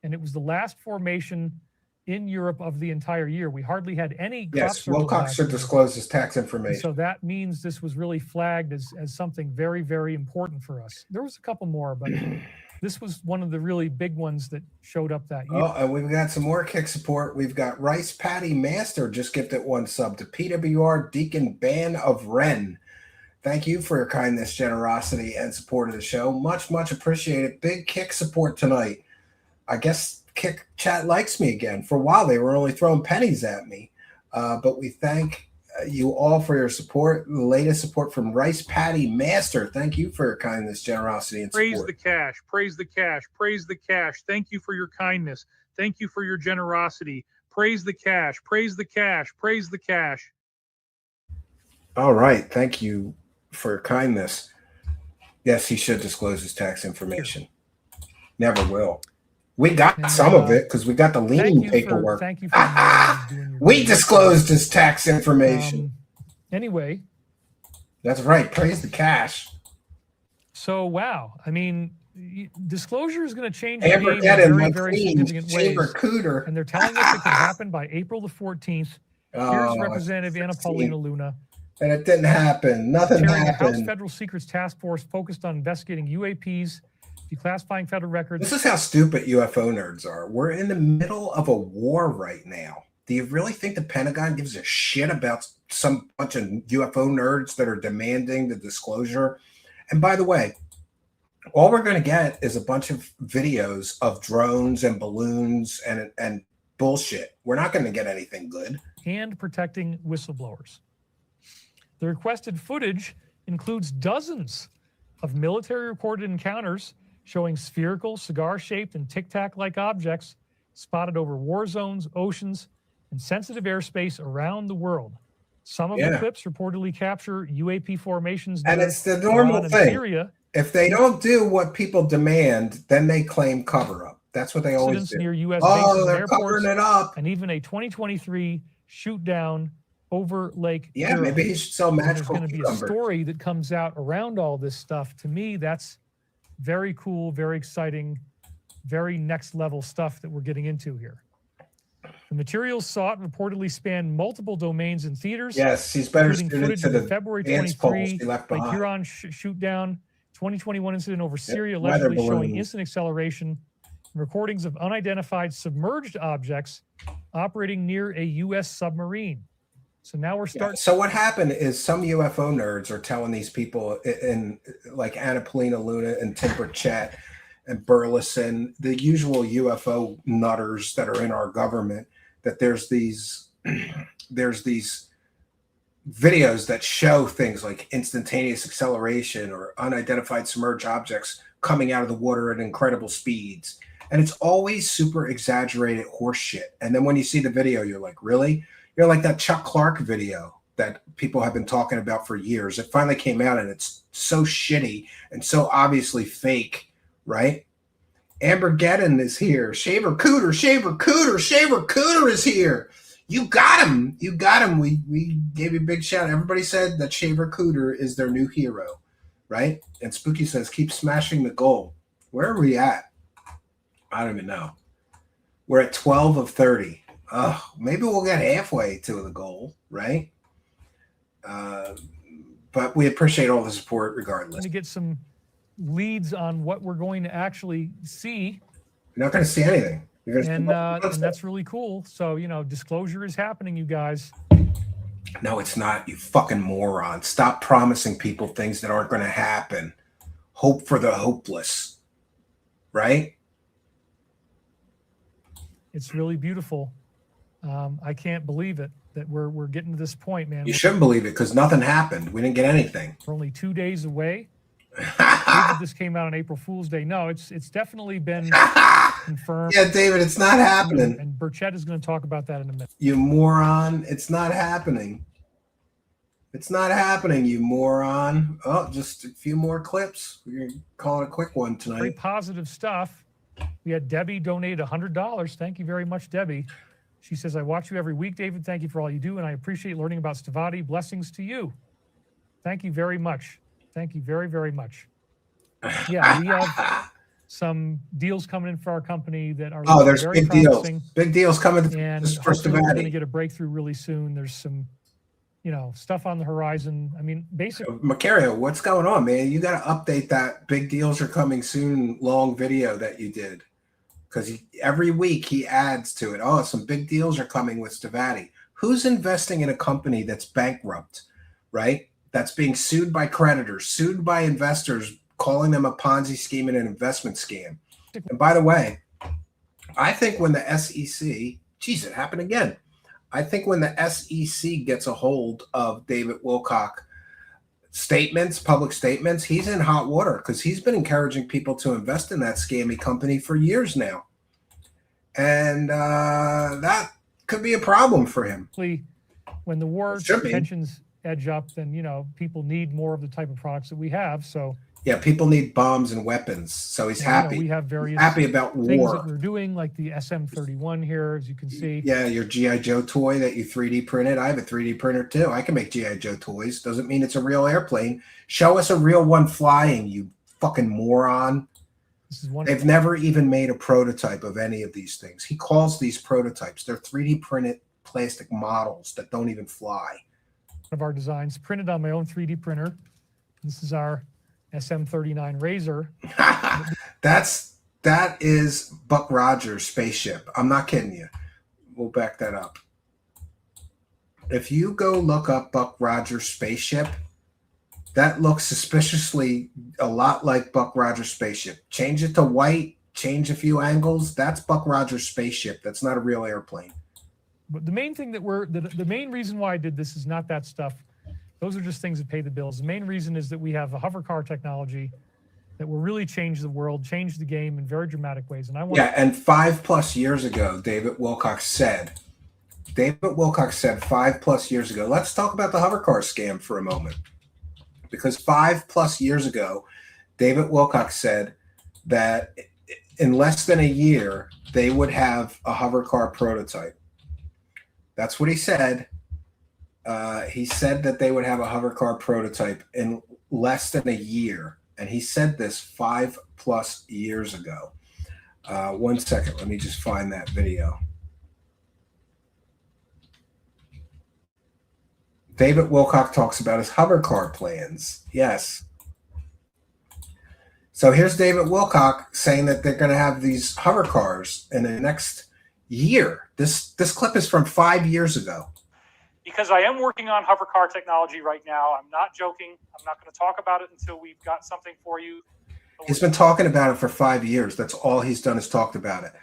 And it was the last formation in Europe of the entire year. We hardly had any crop Yes, circles Wilcock last should year. disclose his tax And information. so that means this was really flagged as something very, very important for us. There was a couple more, but this was one of the really big ones that showed up that year. Oh, and we've got some more kick support. We've got Rice Patty Master just gifted 1 sub to PWR Deacon Ban of Ren. Thank you for your kindness, generosity, and support of the show. Much, much appreciated. Big kick support tonight. I guess Kick Chat likes me again. For a while, they were only throwing pennies at me. But we thank you all for your support. The latest support from Rice Patty Master. Thank you for your kindness, generosity, and support. Praise the cash, praise the cash, praise the cash. Thank you for your kindness. Thank you for your generosity. Praise the cash, praise the cash, praise the cash. All right. Thank you for your kindness. Yes, he should disclose his tax information. Never will. We got some of it because we got the lien paperwork. Thank you for we disclosed his tax information. Anyway. That's right. Praise the cash. So, wow. I mean, disclosure is going to change Amber the game in Gettin, very, very significant Chamber ways. Cooter. And they're telling us it could happen by April the 14th. Here's Representative Anna Paulina Luna. And it didn't happen. Nothing Chairing happened. the House Federal Secrets Task Force focused on investigating UAPs, declassifying federal records. This is how stupid UFO nerds are. We're in the middle of a war right now. Do you really think the Pentagon gives a shit about some bunch of UFO nerds that are demanding the disclosure? And by the way, all we're going to get is a bunch of videos of drones and balloons and bullshit. We're not going to get anything good. And protecting whistleblowers. The requested footage includes dozens of military reported encounters showing spherical, cigar-shaped, and tic-tac-like objects spotted over war zones, oceans, and sensitive airspace around the world. Some of the clips reportedly capture UAP formations. And it's the normal thing. Syria. If they don't do what people demand, then they claim cover-up. That's what they always do. Near US bases and they're airports, covering it up. And even a 2023 shoot-down over Lake Yeah, Huron. maybe he should sell There's magical going to be a cucumbers. story that comes out around all this stuff. To me, that's very cool, very exciting, very next level stuff that we're getting into here. The materials sought reportedly span multiple domains and theaters. Yes, he's better including suited footage to of the the February dance poles 23 he left Lake behind. Huron shoot down, 2021 incident over Syria weather allegedly showing balloons. instant acceleration, and recordings of unidentified submerged objects operating near a U.S. submarine. So now we're starting. So what happened is some UFO nerds are telling these people in like Anna Polina Luna and Tim Burchett and Burleson, the usual UFO nutters that are in our government, that there's these videos that show things like instantaneous acceleration or unidentified submerged objects coming out of the water at incredible speeds. And it's always super exaggerated horse shit. And then when you see the video, you're like, really? You're like that Chuck Clark video that people have been talking about for years. It finally came out and it's so shitty and so obviously fake, right? Amber Geddon is here. Shaver Cooter, Shaver Cooter, Shaver Cooter is here. You got him. You got him. We gave you a big shout. Everybody said that Shaver Cooter is their new hero, right? And Spooky says, keep smashing the goal. Where are we at? I don't even know. We're at 12 of 30. Maybe we'll get halfway to the goal, right? But we appreciate all the support regardless. to get some leads on what we're going to actually see. You're not going to see anything. You're going And that's really cool. So, you know, disclosure is happening, you guys. No, it's not, you fucking moron. Stop promising people things that aren't going to happen. Hope for the hopeless, right? It's really beautiful. I can't believe it that we're getting to this point, man. You shouldn't believe it because nothing happened. We didn't get anything. We're only 2 days away. David, this came out on April Fool's Day. No, it's definitely been confirmed. Yeah, David, it's not happening. And Burchett is going to talk about that in a minute. You moron. It's not happening. It's not happening, you moron. Oh, just a few more clips. We're going to call it a quick one Very tonight. positive stuff. We had Debbie donate $100. Thank you very much, Debbie. She says, I watch you every week, David. Thank you for all you do, and I appreciate learning about Stavati. Blessings to you. Thank you very much. Thank you very, very much. Yeah, we have some deals coming in for our company that are Oh, there's very big promising. deals. Big deals coming And this first hopefully we're going to Stavati. get a breakthrough really soon. There's some, you know, stuff on the horizon. I mean, basically, Macario, what's going on, man? You got to update that big deals are coming soon long video that you did. Because every week he adds to it. Oh, some big deals are coming with Stavati. Who's investing in a company that's bankrupt, right? That's being sued by creditors, sued by investors, calling them a Ponzi scheme and an investment scam. And by the way, I think when the SEC, geez, it happened again. I think when the SEC gets a hold of David Wilcock statements, public statements, he's in hot water because he's been encouraging people to invest in that scammy company for years now. And that could be a problem for him. when the war Should be. tensions edge up, then, you know, people need more of the type of products that we have. So Yeah, people need bombs and weapons. So he's you know, happy. we have various Happy about things that war. we're doing, like the SM31 here, as you can see. Yeah, your G.I. Joe toy that you 3D printed. I have a 3D printer too. I can make G.I. Joe toys. Doesn't mean it's a real airplane. Show us a real one flying, you fucking moron. This is one They've never even made a prototype of any of these things. He calls these prototypes. They're 3D printed plastic models that don't even fly. of our designs, printed on my own 3D printer. This is our SM39 Razor. That is Buck Rogers' spaceship. I'm not kidding you. We'll back that up. If you go look up Buck Rogers' spaceship, that looks suspiciously a lot like Buck Rogers' spaceship. Change it to white, change a few angles. That's Buck Rogers' spaceship. That's not a real airplane. But the main thing that the main reason why I did this is not that stuff. Those are just things that pay the bills. The main reason is that we have a hover car technology that will really change the world, change the game in very dramatic ways. And I want Yeah, and 5+ years ago, David Wilcock said 5+ years ago, let's talk about the hover car scam for a moment. Because 5+ years ago, David Wilcock said that in less than a year, they would have a hover car prototype. That's what he said. He said that they would have a hover car prototype in less than a year. And he said this 5+ years ago. 1 second. Let me just find that video. David Wilcock talks about his hover car plans. Yes. So here's David Wilcock saying that they're going to have these hover cars in the next year. This clip is from 5 years ago. Because I am working on hover car technology right now. I'm not joking. I'm not going to talk about it until we've got something for you. He's been talking about it for 5 years. That's all he's done is talked about it.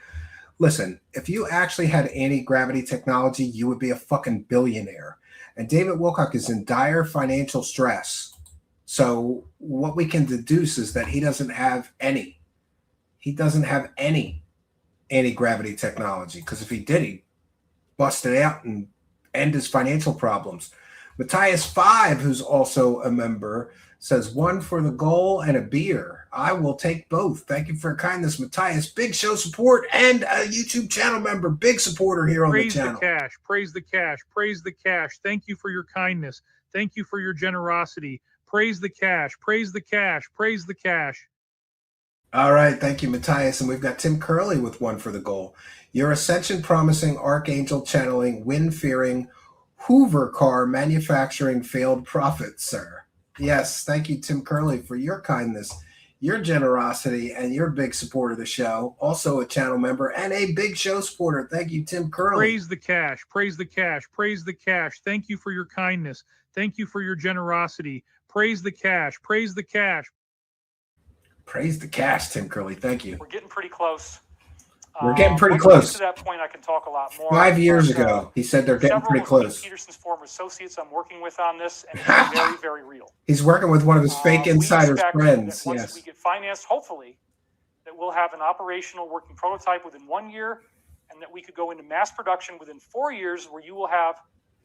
Listen, if you actually had anti-gravity technology, you would be a fucking billionaire. And David Wilcock is in dire financial stress. So what we can deduce is that he doesn't have any. He doesn't have any anti-gravity technology, because if he did, he'd bust it out and end his financial problems. Matthias 5, who's also a member, says 1 for the goal and a beer. I will take both. Thank you for your kindness, Matthias. Big show support and a YouTube channel member. Big supporter here on the channel. Praise the cash. Praise the cash. Praise the cash. Thank you for your kindness. Thank you for your generosity. Praise the cash. Praise the cash. Praise the cash. All right. Thank you, Matthias. And we've got Tim Curley with 1 for the goal. Your ascension promising, archangel channeling, wind fearing, Hoover car manufacturing failed profit, sir. Yes. Thank you, Tim Curley, for your kindness, your generosity, and your big support of the show. Also a channel member and a big show supporter. Thank you, Tim Curley. Praise the cash. Praise the cash. Praise the cash. Thank you for your kindness. Thank you for your generosity. Praise the cash. Praise the cash. Praise the cash, Tim Curley. Thank you. We're getting pretty close. We're getting pretty Once we get close. to that point, I can talk a lot more. 5 years ago, he said they're getting pretty close. Several of Peterson's former associates I'm working with on this, and it's very, very real. He's working with one of his fake insider friends. Once Yes. we get financed, hopefully, that we'll have an operational working prototype within 1 year, and that we could go into mass production within 4 years, where you will have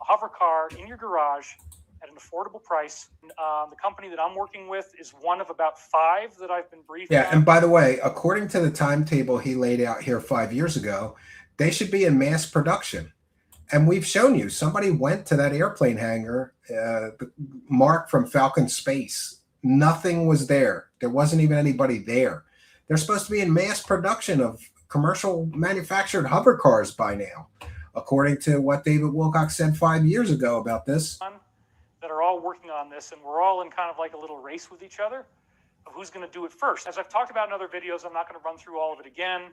a hover car in your garage at an affordable price. The company that I'm working with is one of about 5 that I've been briefed on. Yeah, and by the way, according to the timetable he laid out here 5 years ago, they should be in mass production. And we've shown you, somebody went to that airplane hangar, Mark from Falcon Space. Nothing was there. There wasn't even anybody there. They're supposed to be in mass production of commercial manufactured hover cars by now, according to what David Wilcock said 5 years ago about this. That are all working on this, and we're all in kind of like a little race with each other of who's going to do it first. As I've talked about in other videos, I'm not going to run through all of it again.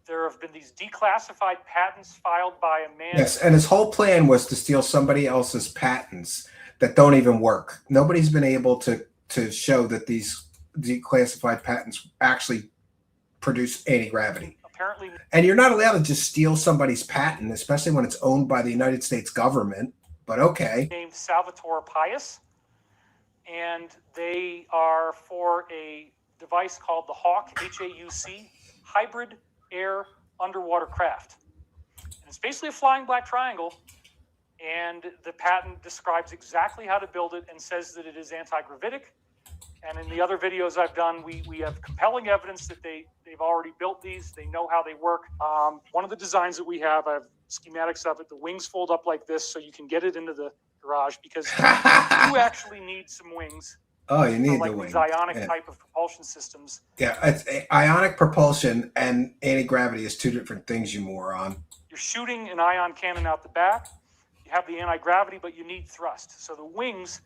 There have been these declassified patents filed by a man. Yes, and his whole plan was to steal somebody else's patents that don't even work. Nobody's been able to show that these declassified patents actually produce anti-gravity. Apparently. And you're not allowed to just steal somebody's patent, especially when it's owned by the United States government. But okay. Named Salvatore Pius, and they are for a device called the Hawk, H-A-U-C, hybrid air underwater craft. And it's basically a flying black triangle, and the patent describes exactly how to build it and says that it is anti-gravitic. And in the other videos I've done, we have compelling evidence that they've already built these. They know how they work. One of the designs that we have, I have schematics of it. The wings fold up like this so you can get it into the garage, because you actually need some wings. Oh, you need like the wing. These ionic type of propulsion systems. Yeah, it's ionic propulsion and anti-gravity is 2 different things, you moron. You're shooting an ion cannon out the back. You have the anti-gravity, but you need thrust. So the wings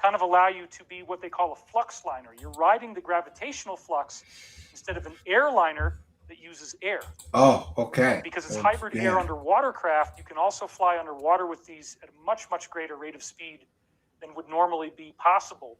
kind of allow you to be what they call a flux liner. You're riding the gravitational flux instead of an airliner that uses air. Oh, okay. Because it's hybrid air underwater craft, you can also fly underwater with these at a much, much greater rate of speed than would normally be possible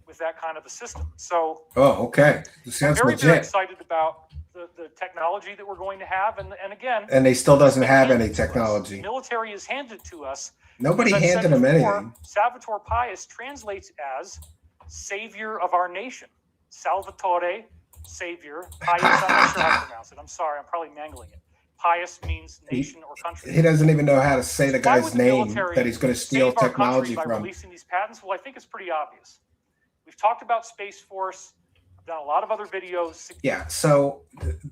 with that kind of a system. So, okay. This sounds very, legit. very excited about the technology that we're going to have. And again, and they still doesn't have any technology. The military has handed to us. Nobody handed him anything. Salvatore Pius translates as savior of our nation. Salvatore, savior. Pius, I'm not sure how to pronounce it. I'm sorry, I'm probably mangling it. Pius means nation or country. He doesn't even know how to say the guy's name that he's going to steal technology by from. Releasing these patents? Well, I think it's pretty obvious. We've talked about Space Force. I've done a lot of other videos. Yeah, so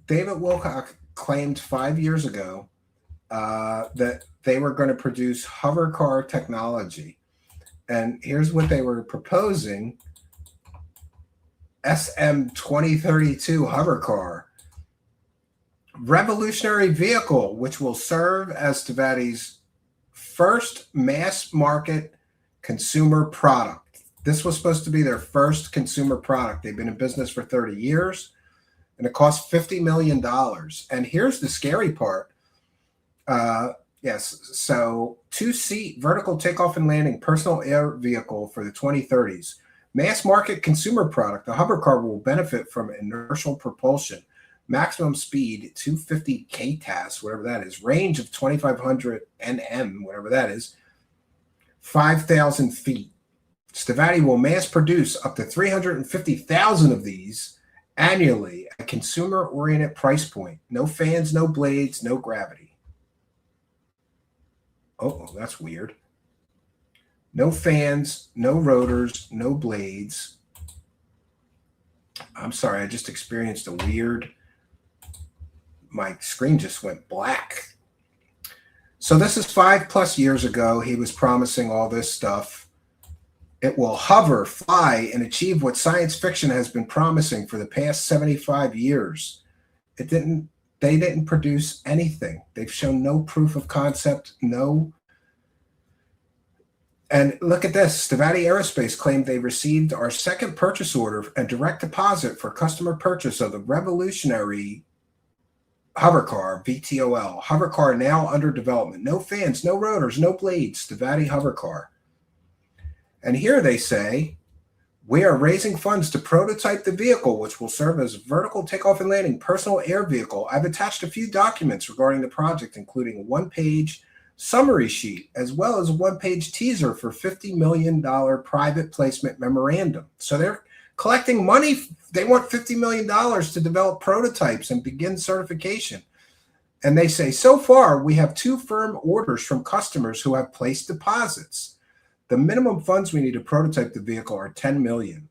David Wilcock claimed 5 years ago that they were going to produce hover car technology. And here's what they were proposing. SM-2032 hover car. Revolutionary vehicle, which will serve as Tavati's first mass market consumer product. This was supposed to be their first consumer product. They've been in business for 30 years, and it cost $50 million. And here's the scary part. Yes, so 2-seat vertical takeoff and landing personal air vehicle for the 2030s. Mass market consumer product. The hover car will benefit from inertial propulsion. Maximum speed 250 ktas, whatever that is. Range of 2,500 nm, whatever that is. 5,000 feet. Stevati will mass produce up to 350,000 of these annually at consumer-oriented price point. No fans, no blades, no gravity. Oh, that's weird. No fans, no rotors, no blades. I'm sorry, I just experienced a weird... My screen just went black. So this is 5+ years ago. He was promising all this stuff. It will hover, fly, and achieve what science fiction has been promising for the past 75 years. It didn't. They didn't produce anything. They've shown no proof of concept, no. And look at this. Stevati Aerospace claimed they received our second purchase order and direct deposit for customer purchase of the revolutionary hover car, VTOL. Hover car now under development. No fans, no rotors, no blades. Stevati hover car. And here they say, we are raising funds to prototype the vehicle, which will serve as vertical takeoff and landing personal air vehicle. I've attached a few documents regarding the project, including a 1-page summary sheet, as well as a 1-page teaser for $50 million private placement memorandum. So they're collecting money. They want $50 million to develop prototypes and begin certification. And they say, so far, we have 2 firm orders from customers who have placed deposits. The minimum funds we need to prototype the vehicle are $10 million,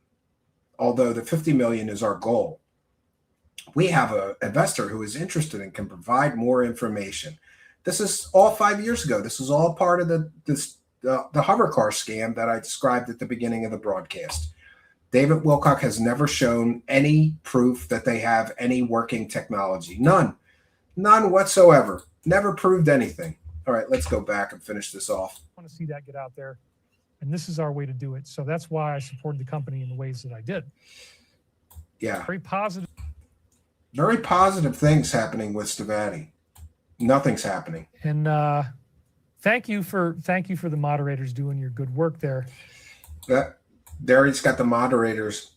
although the $50 million is our goal. We have an investor who is interested and can provide more information. This is all 5 years ago. This is all part of the hover car scam that I described at the beginning of the broadcast. David Wilcock has never shown any proof that they have any working technology. None whatsoever. Never proved anything. All right, let's go back and finish this off. I want to see that get out there. And this is our way to do it. So that's why I supported the company in the ways that I did. Yeah. Very positive. Very positive things happening with Stevati. Nothing's happening. And thank you for the moderators doing your good work there. There he's got the moderators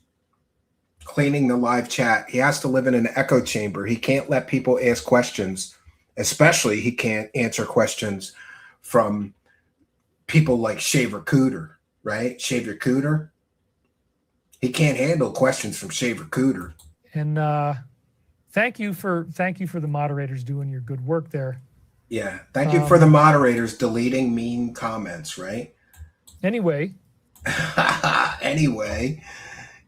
cleaning the live chat. He has to live in an echo chamber. He can't let people ask questions. Especially he can't answer questions from people like Shaver Cooter, right? Shaver Cooter. He can't handle questions from Shaver Cooter. And thank you for the moderators doing your good work there. Yeah. Thank you for the moderators deleting mean comments, right? Anyway. Anyway.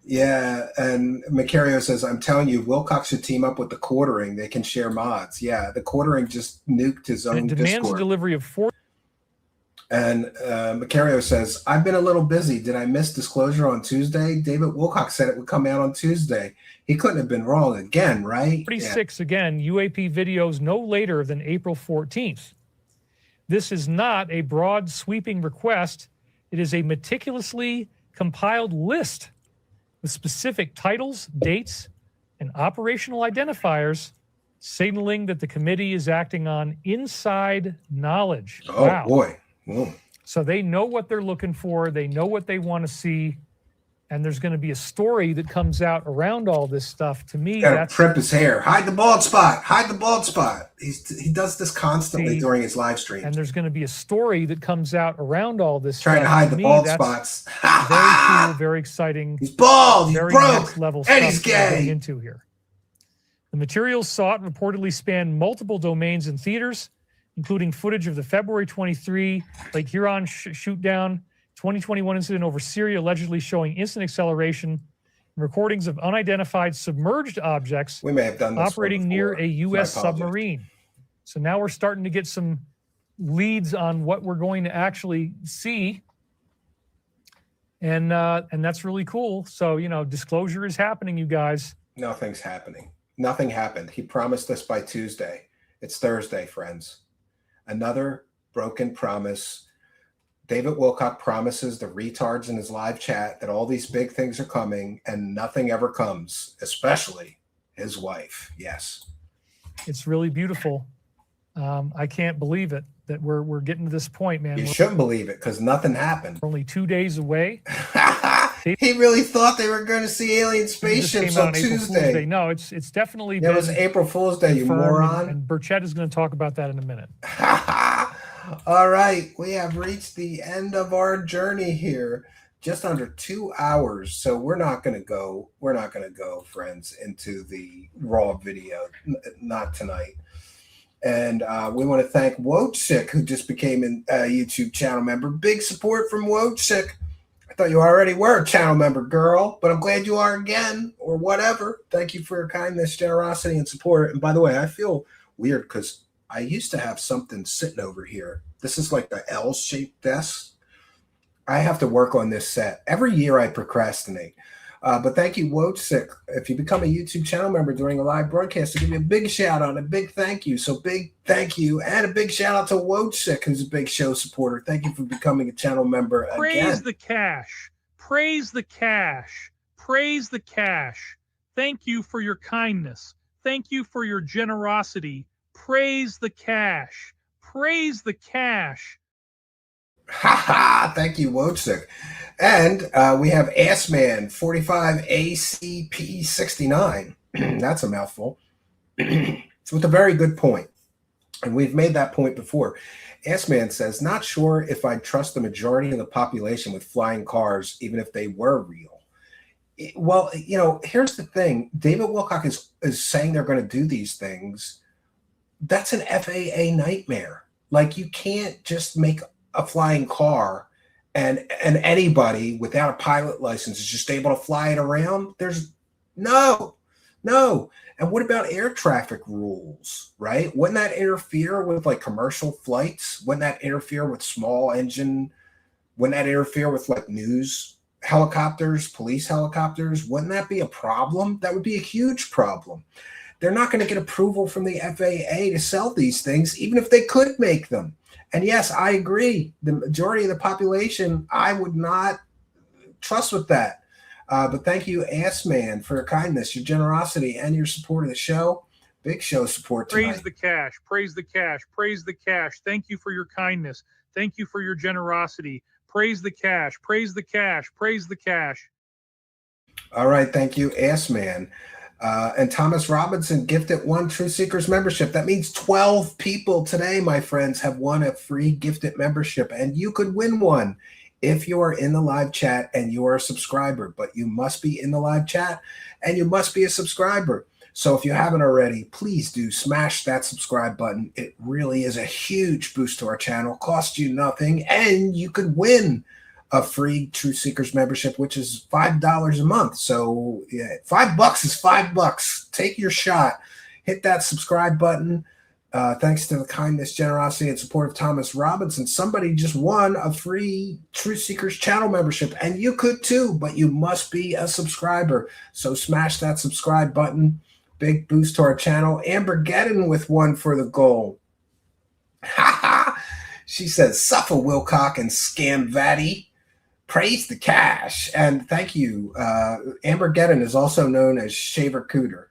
Yeah. And Macario says, I'm telling you, Wilcock should team up with the Quartering. They can share mods. Yeah. The Quartering just nuked his own Discord. It demands Discord. a delivery of 4. And Macario says, I've been a little busy. Did I miss disclosure on Tuesday? David Wilcock said it would come out on Tuesday. He couldn't have been wrong again, right? 46 again, UAP videos no later than April 14th. This is not a broad sweeping request. It is a meticulously compiled list with specific titles, dates, and operational identifiers signaling that the committee is acting on inside knowledge. Oh, wow. Boy. Whoa. So they know what they're looking for. They know what they want to see. And there's going to be a story that comes out around all this stuff. To me, that's prep his hair. Hide the bald spot. Hide the bald spot. He does this constantly during his live stream. And there's going to be a story that comes out around all this Trying stuff. to hide the bald spots. Very cool, very exciting. He's bald. He's very broke. next level and he's stuff we're getting gay. into here. The materials sought reportedly span multiple domains and theaters, including footage of the February 23 Lake Huron shoot down, 2021 incident over Syria allegedly showing instant acceleration, and recordings of unidentified submerged objects we may have done this operating near a U.S. submarine. So now we're starting to get some leads on what we're going to actually see. And that's really cool. So, disclosure is happening, you guys. Nothing's happening. Nothing happened. He promised us by Tuesday. It's Thursday, friends. Another broken promise. David Wilcock promises the retards in his live chat that all these big things are coming, and nothing ever comes, especially his wife. Yes. It's really beautiful. I can't believe it that we're getting to this point, man. You shouldn't believe it because nothing happened. We're only 2 days away. He really thought they were going to see alien spaceships on Tuesday. No, it's definitely It was April Fool's Day, you moron. And Burchett is going to talk about that in a minute. All right, we have reached the end of our journey here. Just under 2 hours, so we're not going to go, friends, into the raw video, not tonight. And we want to thank Wojcik, who just became a YouTube channel member. Big support from Wojcik. I thought you already were a channel member, girl, but I'm glad you are again, or whatever. Thank you for your kindness, generosity, and support. And by the way, I feel weird because I used to have something sitting over here. This is like the L-shaped desk. I have to work on this set. Every year I procrastinate. But thank you, Wojcik. If you become a YouTube channel member during a live broadcast, I'll give you a big shout out and a big thank you. So big thank you and a big shout out to Wojcik, who's a big show supporter. Thank you for becoming a channel member again. Praise the cash. Praise the cash. Praise the cash. Thank you for your kindness. Thank you for your generosity. Praise the cash. Praise the cash. Ha ha! Thank you, Wojcik. And we have Assman 45 ACP 69. That's a mouthful. With a very good point. And we've made that point before. Assman says, not sure if I'd trust the majority of the population with flying cars, even if they were real. Well, you know, here's the thing. David Wilcock is saying they're going to do these things. That's an FAA nightmare. Like, you can't just make a flying car and anybody without a pilot license is just able to fly it around. There's no. And what about air traffic rules, right? Wouldn't that interfere with like commercial flights? Wouldn't that interfere with small engine? Wouldn't that interfere with like news helicopters, police helicopters? Wouldn't that be a problem? That would be a huge problem. They're not going to get approval from the FAA to sell these things, even if they could make them. And yes, I agree. The majority of the population, I would not trust with that. But thank you, Assman, for your kindness, your generosity, and your support of the show. Big show support tonight. Praise the cash. Praise the cash. Praise the cash. Thank you for your kindness. Thank you for your generosity. Praise the cash. Praise the cash. Praise the cash. All right. Thank you, Assman. And Thomas Robinson gifted 1 Truth Seekers membership. That means 12 people today, my friends, have won a free gifted membership. And you could win one if you are in the live chat and you are a subscriber. But you must be in the live chat and you must be a subscriber. So if you haven't already, please do smash that subscribe button. It really is a huge boost to our channel. Costs you nothing. And you could win a free Truth Seekers membership, which is $5 a month. So yeah, $5 is $5. Take your shot. Hit that subscribe button. Thanks to the kindness, generosity, and support of Thomas Robinson, somebody just won a free Truth Seekers channel membership. And you could too, but you must be a subscriber. So smash that subscribe button. Big boost to our channel. Amber Geddon with 1 for the goal. Ha ha! She says, suffer Wilcock and scam Vatty. Praise the cash. And thank you. Amber Geddon is also known as Shaver Cooter.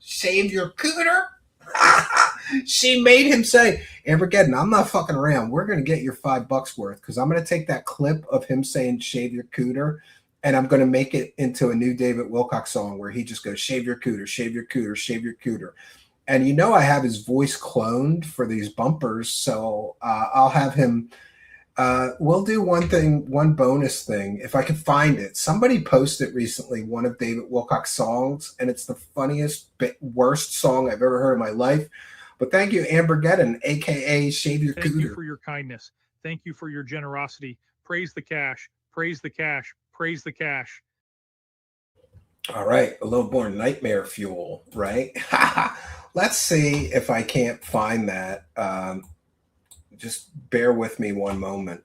Shave your cooter? She made him say, Amber Geddon, I'm not fucking around. We're going to get your $5 worth because I'm going to take that clip of him saying shave your cooter and I'm going to make it into a new David Wilcock song where he just goes, shave your cooter, shave your cooter, shave your cooter. And you know I have his voice cloned for these bumpers, so I'll have him. We'll do one bonus thing if I can find it. Somebody posted recently one of David Wilcock's songs, and it's the funniest, worst song I've ever heard in my life. But thank you, Amber Geddon, aka Shave Your Cooter. Thank you for your kindness. Thank you for your generosity. Praise the cash. Praise the cash. Praise the cash. All right, a little more nightmare fuel, right? Let's see if I can't find that. Just bear with me one moment.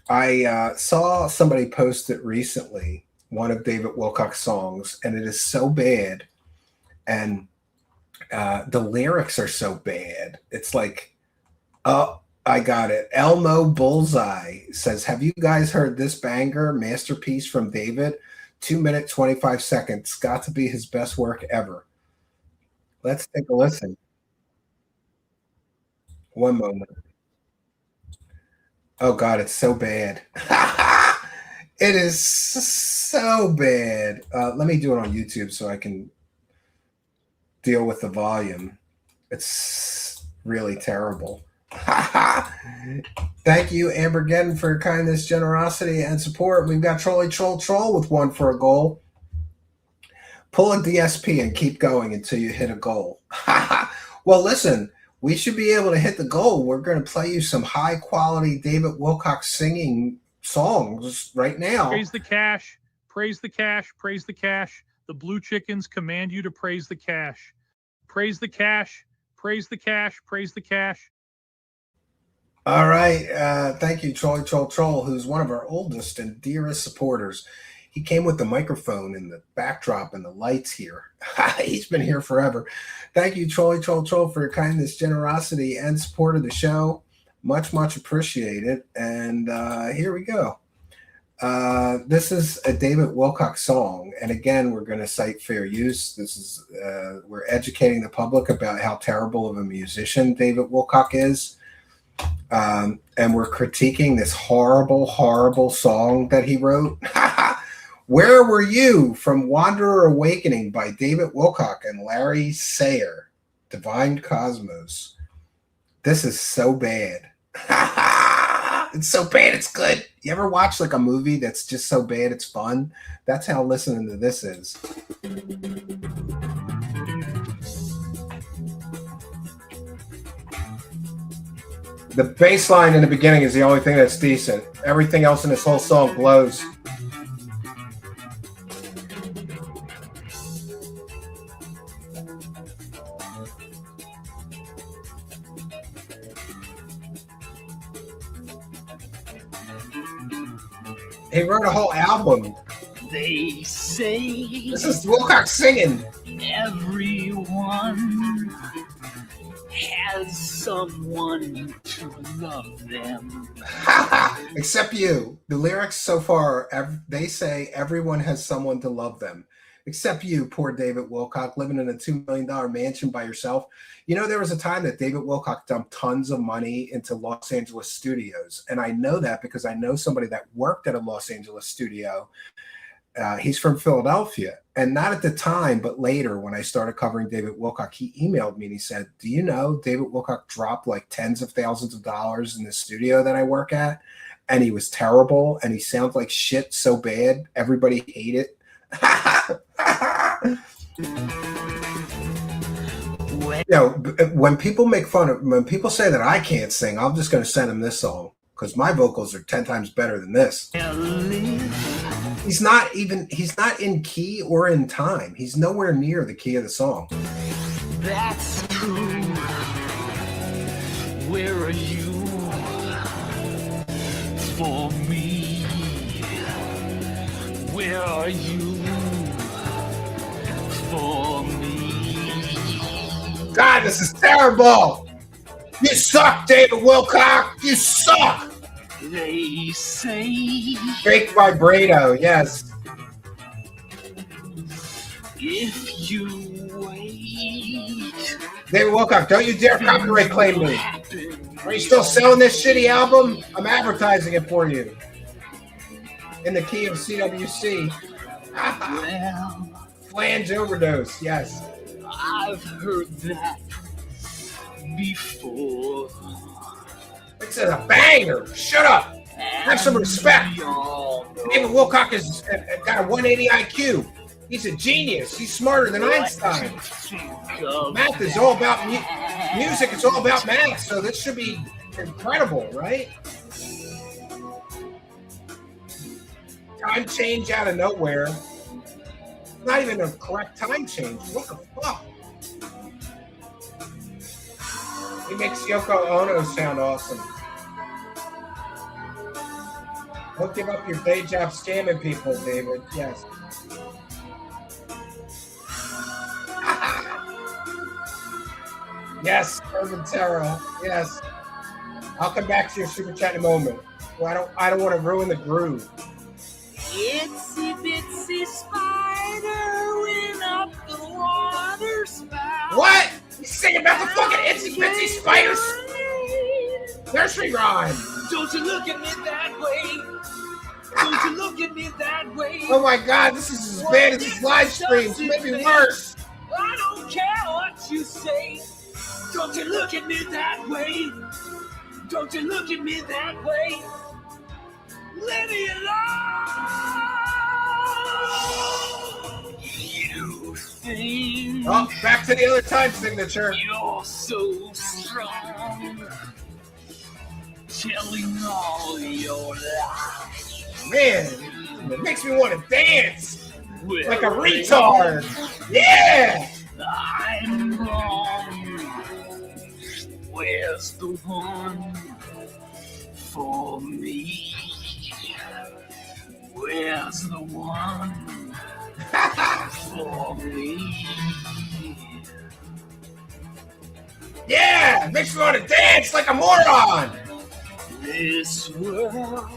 I saw somebody post it recently, one of David Wilcock's songs, and it is so bad. And the lyrics are so bad. It's like, I got it. Elmo Bullseye says, have you guys heard this banger masterpiece from David? 2 minutes, 25 seconds. Got to be his best work ever. Let's take a listen. One moment. Oh, God, it's so bad. It is so bad. Let me do it on YouTube so I can deal with the volume. It's really terrible. Thank you, Amber Gedden, for your kindness, generosity, and support. We've got Trolly Troll Troll with one for a goal. Pull a DSP and keep going until you hit a goal. Well, listen, we should be able to hit the goal. We're going to play you some high-quality David Wilcock singing songs right now. Praise the cash. Praise the cash. Praise the cash. The blue chickens command you to praise the cash. Praise the cash. Praise the cash. Praise the cash. All right. Thank you, Trolly Troll Troll, who's one of our oldest and dearest supporters. He came with the microphone and the backdrop and the lights here. He's been here forever. Thank you, Trolly Troll Troll, for your kindness, generosity, and support of the show. Much, much appreciated. And here we go. This is a David Wilcock song. And again, we're going to cite fair use. This is we're educating the public about how terrible of a musician David Wilcock is. And we're critiquing this horrible, horrible song that he wrote. Where Were You from Wanderer Awakening by David Wilcock and Larry Sayer, Divine Cosmos. This is so bad. It's so bad it's good. You ever watch like a movie that's just so bad it's fun? That's how listening to this is. The bass line in the beginning is the only thing that's decent. Everything else in this whole song blows. He wrote a whole album. They say This is Wilcock singing. everyone has someone to love them. Except you. The lyrics so far, they say everyone has someone to love them. Except you, poor David Wilcock, living in a $2 million mansion by yourself. You know, there was a time that David Wilcock dumped tons of money into Los Angeles studios. And I know that because I know somebody that worked at a Los Angeles studio. He's from Philadelphia. And not at the time, but later when I started covering David Wilcock, he emailed me and he said, do you know David Wilcock dropped like tens of thousands of dollars in the studio that I work at? And he was terrible. And he sounds like shit so bad. Everybody hated it. You know, when people make fun of, when people say that I can't sing, I'm just going to send them this song because my vocals are 10 times better than this. He's not in key or in time. He's nowhere near the key of the song. That's true. Where are you for me? Where are you for me? God, this is terrible. You suck, David Wilcock. You suck. They say Fake vibrato, yes. if you wait, David Wilcock, don't you dare copyright claim me. Are you still selling this shitty album? I'm advertising it for you. In the key of CWC. well, Flange overdose, yes. I've heard that before. This is a banger. Shut up. Have some respect. We all know David Wilcock has got a 180 IQ. He's a genius. He's smarter than Einstein. what to think of Math is all about music. It's all about math. So this should be incredible, right? Time change out of nowhere. Not even a correct time change. What the fuck? He makes Yoko Ono sound awesome. Don't give up your day job scamming people, David. Yes. Yes, Urban Terror. Yes. I'll come back to your super chat in a moment. Well, I don't want to ruin the groove. Itsy bitsy spider went up the water spout. What? You singing about the fucking itsy bitsy spiders? Nursery rhyme. Don't you look at me that way. Don't you look at me that way. Oh my god, this is as bad as this live stream. It's maybe worse. I don't care what you say. Don't you look at me that way. Don't you look at me that way. Leave me alone. You think Oh, back to the other time signature. you're so strong. Telling all your lies. Man, it makes me want to dance like a retard. Yeah. I'm wrong. Where's the one for me? Where's the one for me? Yeah, it makes me want to dance like a moron. This world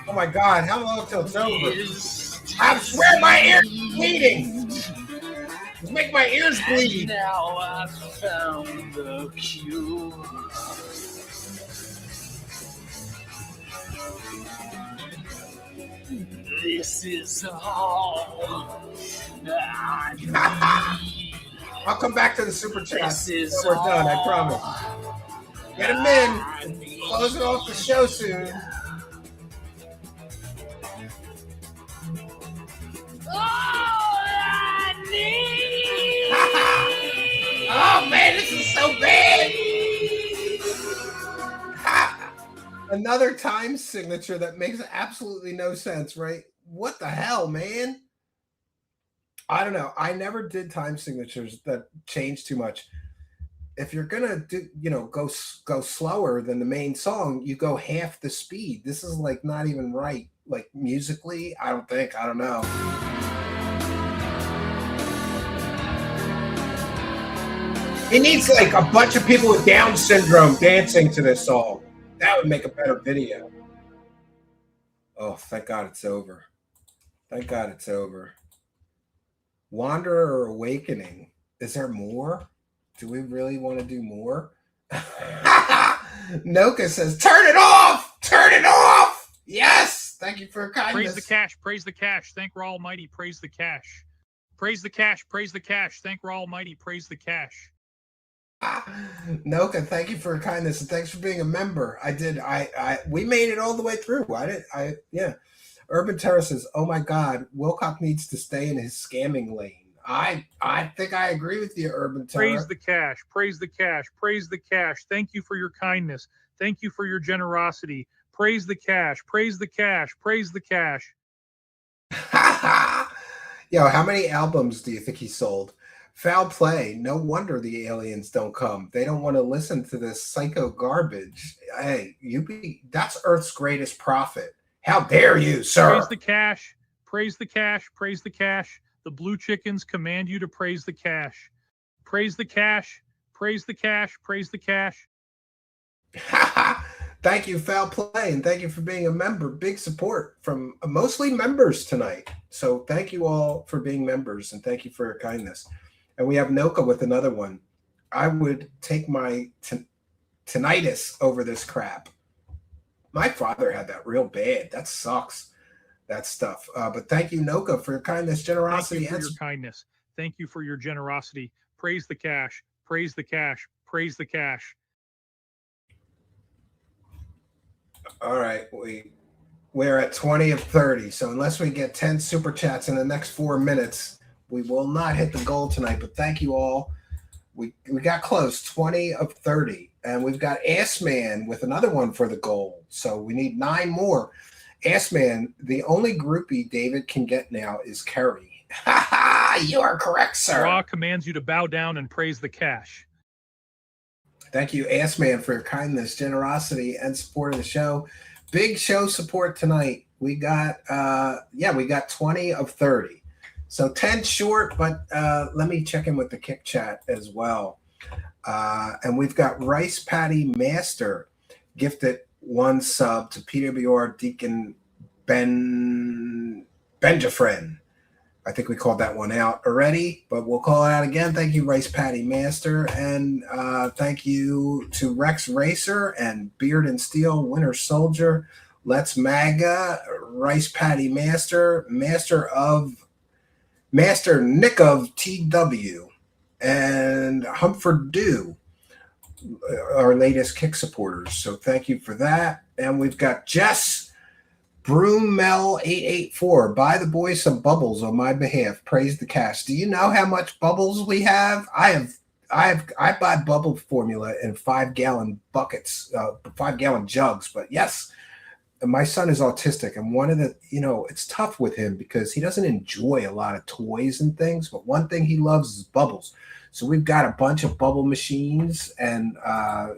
Oh my god, how long till it's over? is I swear my ears bleeding. It's making my ears bleed. now I've found the cure. This is all I need. I'll come back to the super chat This is when we're done, I promise. Get them in. I need. Closing off the show soon. All I need. Oh man, this is so bad. Another time signature that makes absolutely no sense, right? What the hell, man? I don't know. I never did time signatures that change too much. If you're gonna do, go slower than the main song, you go half the speed. This is like not even right. Like musically, I don't think. I don't know. He needs like a bunch of people with Down syndrome dancing to this song. That would make a better video. Oh, thank God it's over. Thank God it's over. Wanderer or Awakening. Is there more? Do we really want to do more? Noka says, turn it off! Turn it off! Yes! Thank you for your kindness. Praise the cash. Praise the cash. Thank Ra Almighty. Praise the cash. Praise the cash. Praise the cash. Thank Ra Almighty. Praise the cash. Noka, thank you for your kindness and thanks for being a member. We made it all the way through. Yeah. Urban Terror says, oh my God, Wilcock needs to stay in his scamming lane. I think I agree with you, Urban Terror. Praise the cash. Praise the cash. Praise the cash. Thank you for your kindness. Thank you for your generosity. Praise the cash. Praise the cash. Praise the cash. Yo, how many albums do you think he sold? Foul play. No wonder the aliens don't come. They don't want to listen to this psycho garbage. Hey, that's Earth's greatest prophet. How dare you, sir? Praise the cash. Praise the cash. Praise the cash. The blue chickens command you to praise the cash. Praise the cash. Praise the cash. Praise the cash. Thank you, Foul Play, and thank you for being a member. Big support from mostly members tonight. So thank you all for being members, and thank you for your kindness. And we have Noka with another one. I would take my tinnitus over this crap. My father had that real bad. That sucks, that stuff. But thank you, Noka, for your kindness, generosity. Thank you for your kindness. Thank you for your generosity. Praise the cash. Praise the cash. Praise the cash. All right, we're at 20 of 30. So unless we get 10 super chats in the next 4 minutes, we will not hit the goal tonight. But thank you all. We got close, 20 of 30. And we've got Assman with another one for the goal. So we need 9 more. Assman, the only groupie David can get now is Kerry. You are correct, sir. Ra commands you to bow down and praise the cash. Thank you, Assman, for your kindness, generosity, and support of the show. Big show support tonight. We got 20 of 30. So 10 short, but let me check in with the Kick Chat as well. And we've got Rice Patty Master gifted 1 sub to PWR Deacon Benjafren. I think we called that one out already, but we'll call it out again. Thank you, Rice Patty Master. And thank you to Rex Racer and Beard and Steel, Winter Soldier, Let's MAGA, Rice Patty Master, Master Nick of TW, and Humford Dew, our latest Kick supporters. So thank you for that. And we've got Jess Broomel884. Buy the boys some bubbles on my behalf. Praise the cash. Do you know how much bubbles we have? I buy bubble formula in 5-gallon buckets, 5-gallon jugs. But yes, my son is autistic, and one of the, it's tough with him because he doesn't enjoy a lot of toys and things, but one thing he loves is bubbles. So we've got a bunch of bubble machines, and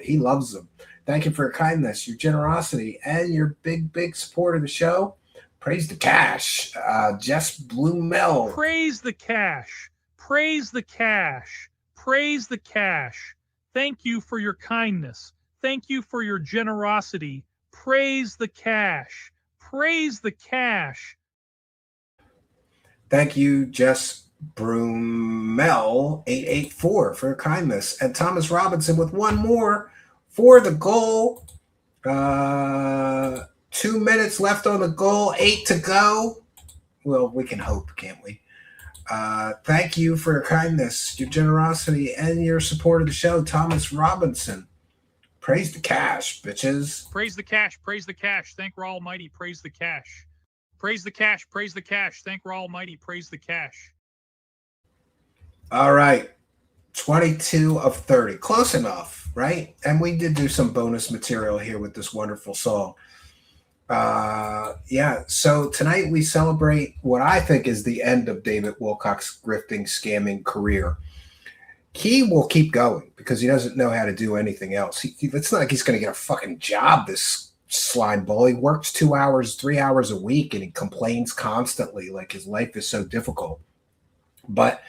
he loves them. Thank you for your kindness, your generosity, and your big support of the show. Praise the cash. Jess Blumel. Praise the cash. Praise the cash. Praise the cash. Thank you for your kindness. Thank you for your generosity. Praise the cash. Praise the cash. Thank you, Jess Brumel884 for your kindness. And Thomas Robinson with one more for the goal. 2 minutes left on the goal, 8 to go. Well, we can hope, can't we? Thank you for your kindness, your generosity, and your support of the show, Thomas Robinson. Praise the cash, bitches. Praise the cash. Praise the cash. Thank Ra Almighty. Praise the cash. Praise the cash. Praise the cash. Thank Ra Almighty. Praise the cash. All right. 22 of 30. Close enough, right? And we did do some bonus material here with this wonderful song. Yeah, so tonight we celebrate what I think is the end of David Wilcock's grifting, scamming career. He will keep going because he doesn't know how to do anything else. It's not like he's going to get a fucking job, this slime ball. He works 2 hours, 3 hours a week, and he complains constantly like his life is so difficult. But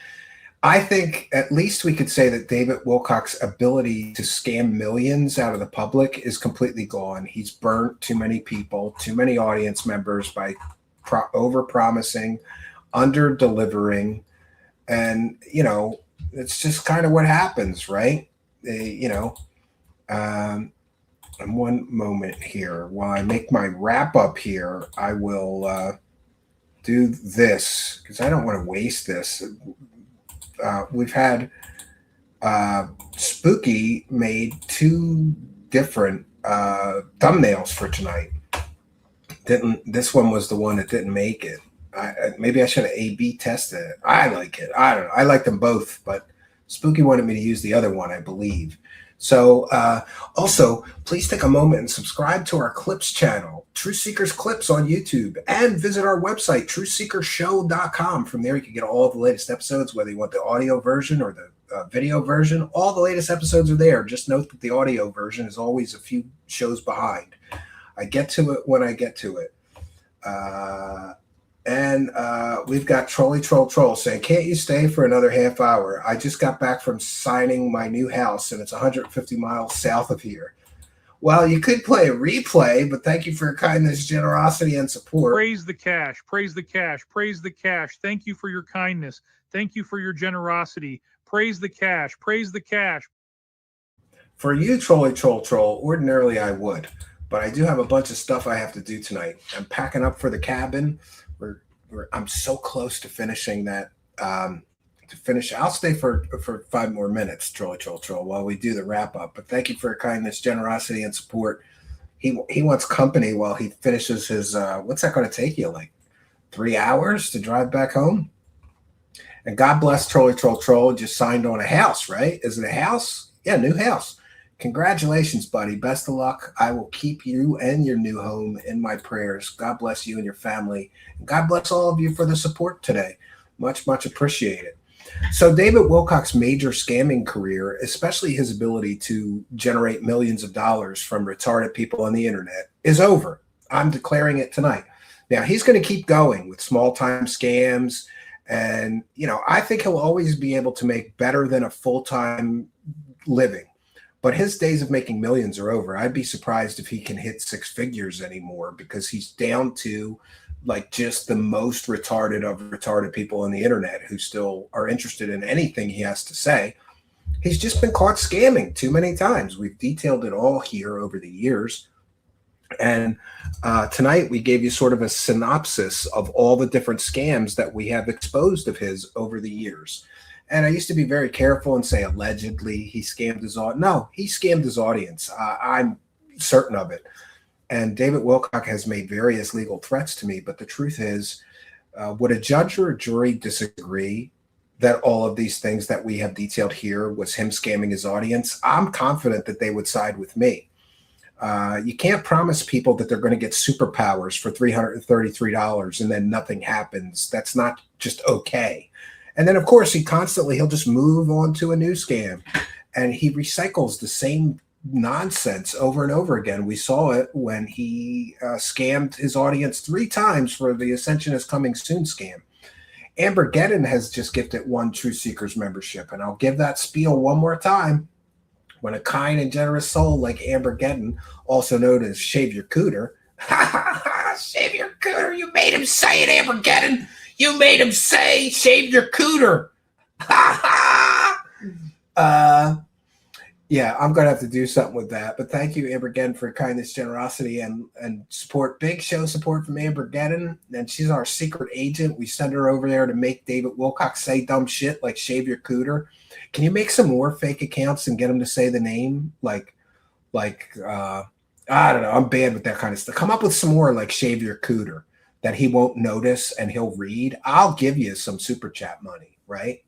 I think at least we could say that David Wilcock's ability to scam millions out of the public is completely gone. He's burnt too many people, too many audience members by over-promising, under-delivering, and, it's just kind of what happens, right? And one moment here, while I make my wrap up here, I will do this because I don't want to waste this. We've had Spooky made 2 different thumbnails for tonight. This one was the one that didn't make it. Maybe I should have A/B tested it. I like it. I don't know. I like them both, but Spooky wanted me to use the other one, I believe. So also, please take a moment and subscribe to our Clips channel, Truth Seekers Clips on YouTube, and visit our website, truthseekershow.com. From there, you can get all the latest episodes, whether you want the audio version or the video version. All the latest episodes are there. Just note that the audio version is always a few shows behind. I get to it when I get to it. And we've got Trolley Troll saying, can't you stay for another half hour? I just got back from signing my new house, and it's 150 miles south of here. Well, you could play a replay, but thank you for your kindness, generosity, and support. Praise the cash. Praise the cash. Praise the cash. Thank you for your kindness. Thank you for your generosity. Praise the cash. Praise the cash. For you, Trolley Troll, ordinarily I would, but I do have a bunch of stuff I have to do tonight. I'm packing up for the cabin. I'm so close to finishing that. I'll stay for 5 more minutes, Troll, while we do the wrap up. But thank you for your kindness, generosity, and support. He wants company while he finishes his. What's that going to take you? Like 3 hours to drive back home? And God bless Troll. Just signed on a house, right? Is it a house? Yeah, new house. Congratulations, buddy. Best of luck. I will keep you and your new home in my prayers. God bless you and your family. And God bless all of you for the support today. Much, much appreciated. So David Wilcock's major scamming career, especially his ability to generate millions of dollars from retarded people on the internet, is over. I'm declaring it tonight. Now, he's going to keep going with small-time scams. And, I think he'll always be able to make better than a full-time living. But his days of making millions are over. I'd be surprised if he can hit six figures anymore, because he's down to like just the most retarded of retarded people on the internet who still are interested in anything he has to say. He's just been caught scamming too many times. We've detailed it all here over the years. And tonight we gave you sort of a synopsis of all the different scams that we have exposed of his over the years. And I used to be very careful and say allegedly he scammed his audience. No, he scammed his audience. I'm certain of it. And David Wilcock has made various legal threats to me. But the truth is, would a judge or a jury disagree that all of these things that we have detailed here was him scamming his audience? I'm confident that they would side with me. You can't promise people that they're going to get superpowers for $333 and then nothing happens. That's not just okay. And then, of course, he'll just move on to a new scam. And he recycles the same nonsense over and over again. We saw it when he scammed his audience 3 times for the Ascension is Coming Soon scam. Amber Geddon has just gifted 1 True Seekers membership. And I'll give that spiel one more time. When a kind and generous soul like Amber Geddon, also known as Shave Your Cooter, Shave Your Cooter, you made him say it, Amber Geddon. You made him say, shave your cooter. Yeah, I'm going to have to do something with that. But thank you, Amber Geddon, for kindness, generosity, and support. Big show support from Amber Geddon. And she's our secret agent. We send her over there to make David Wilcock say dumb shit like shave your cooter. Can you make some more fake accounts and get him to say the name? Like I don't know. I'm bad with that kind of stuff. Come up with some more like shave your cooter that he won't notice and he'll read. I'll give you some super chat money, right?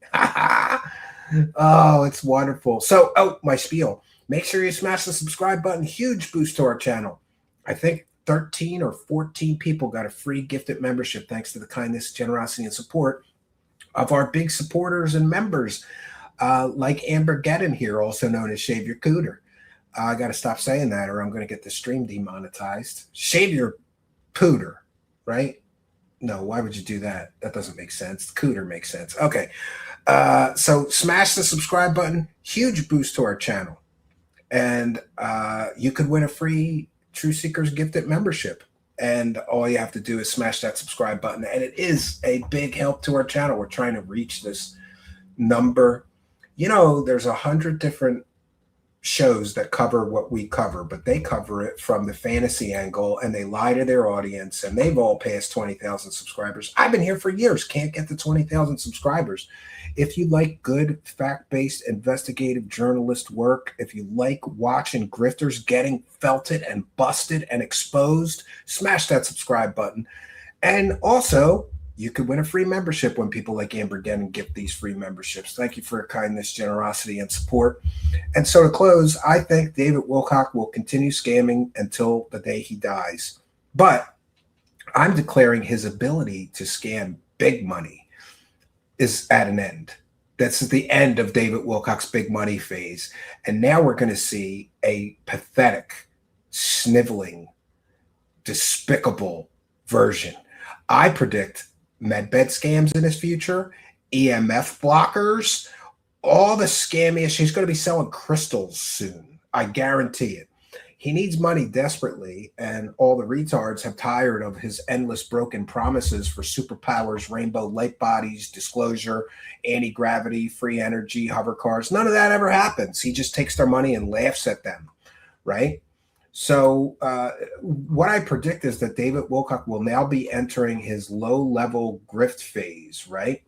Oh, it's wonderful. So, my spiel. Make sure you smash the subscribe button. Huge boost to our channel. I think 13 or 14 people got a free gifted membership thanks to the kindness, generosity, and support of our big supporters and members, like Amber Geddon here, also known as Shave Your Cooter. I got to stop saying that or I'm going to get the stream demonetized. Shave Your Pooter. Right? No, why would you do that? That doesn't make sense. Cooter makes sense. Okay. So smash the subscribe button. Huge boost to our channel. And you could win a free True Seekers gifted membership. And all you have to do is smash that subscribe button. And it is a big help to our channel. We're trying to reach this number. You know, there's 100 different shows that cover what we cover, but they cover it from the fantasy angle and they lie to their audience, and they've all passed 20,000 subscribers. I've been here for years, can't get to 20,000 subscribers. If you like good fact-based investigative journalist work, if you like watching grifters getting felted and busted and exposed, smash that subscribe button. And also, you could win a free membership when people like Amber Geddon gift these free memberships. Thank you for your kindness, generosity, and support. And so to close, I think David Wilcock will continue scamming until the day he dies. But I'm declaring his ability to scam big money is at an end. That's the end of David Wilcock's big money phase. And now we're going to see a pathetic, sniveling, despicable version. I predict medbed scams in his future, EMF blockers, all the scammiest. He's going to be selling crystals soon. I guarantee it. He needs money desperately, and all the retards have tired of his endless broken promises for superpowers, rainbow light bodies, disclosure, anti-gravity, free energy, hover cars. None of that ever happens. He just takes their money and laughs at them, right? So what I predict is that David Wilcock will now be entering his low-level grift phase, right?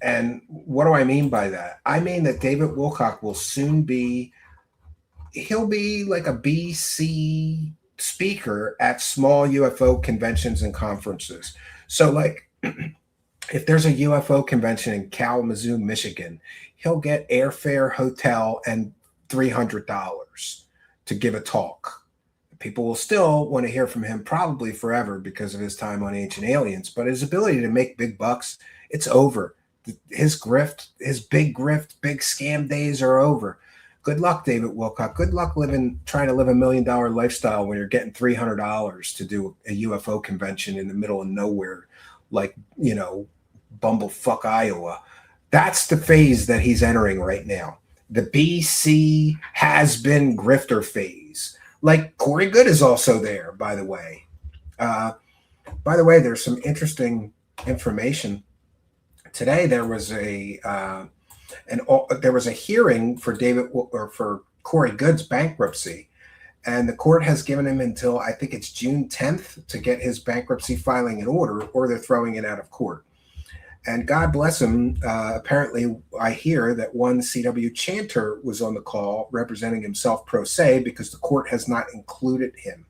And what do I mean by that? I mean that David Wilcock will soon be, he'll be like a BC speaker at small UFO conventions and conferences. So like if there's a UFO convention in Kalamazoo, Michigan, he'll get airfare, hotel, and $300 to give a talk. People will still want to hear from him probably forever because of his time on Ancient Aliens, but his ability to make big bucks, it's over. His grift, his big grift, big scam days are over. Good luck, David Wilcock. Good luck trying to live $1 million lifestyle when you're getting $300 to do a UFO convention in the middle of nowhere, like, you know, bumblefuck Iowa. That's the phase that he's entering right now. The BC has been grifter phase. Like Corey Good is also there, by the way. There's some interesting information. Today there was a hearing for for Corey Good's bankruptcy, and the court has given him until I think it's June 10th to get his bankruptcy filing in order, or they're throwing it out of court. And God bless him. Apparently, I hear that one C.W. Chanter was on the call representing himself pro se because the court has not included him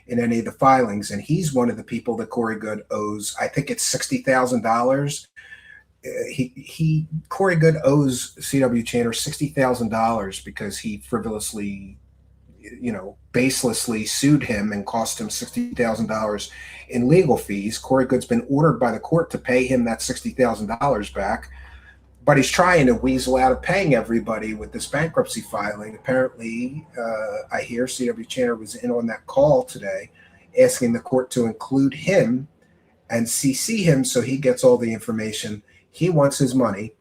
in any of the filings. And he's one of the people that Corey Good owes, I think it's $60,000. Corey Good owes C.W. Chanter $60,000 because he frivolously, baselessly sued him and cost him $60,000 in legal fees. Corey Good's been ordered by the court to pay him that $60,000 back, but he's trying to weasel out of paying everybody with this bankruptcy filing. Apparently, I hear C.W. Chanter was in on that call today, asking the court to include him and CC him so he gets all the information. He wants his money.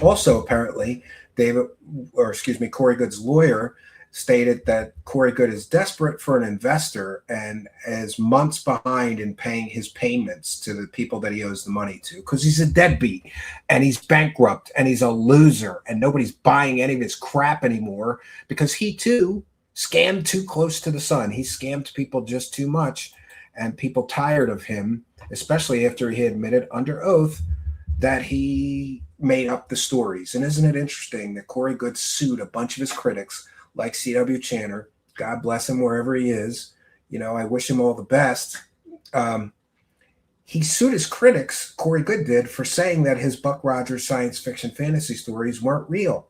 Also, apparently, Corey Good's lawyer stated that Corey Good is desperate for an investor and is months behind in paying his payments to the people that he owes the money to, because he's a deadbeat and he's bankrupt and he's a loser and nobody's buying any of his crap anymore because he too scammed too close to the sun. He scammed people just too much, and people tired of him, especially after he admitted under oath that he made up the stories. And isn't it interesting that Corey Good sued a bunch of his critics like C.W. Chanter? God bless him wherever he is. I wish him all the best. He sued his critics, Corey Good did, for saying that his Buck Rogers science fiction fantasy stories weren't real.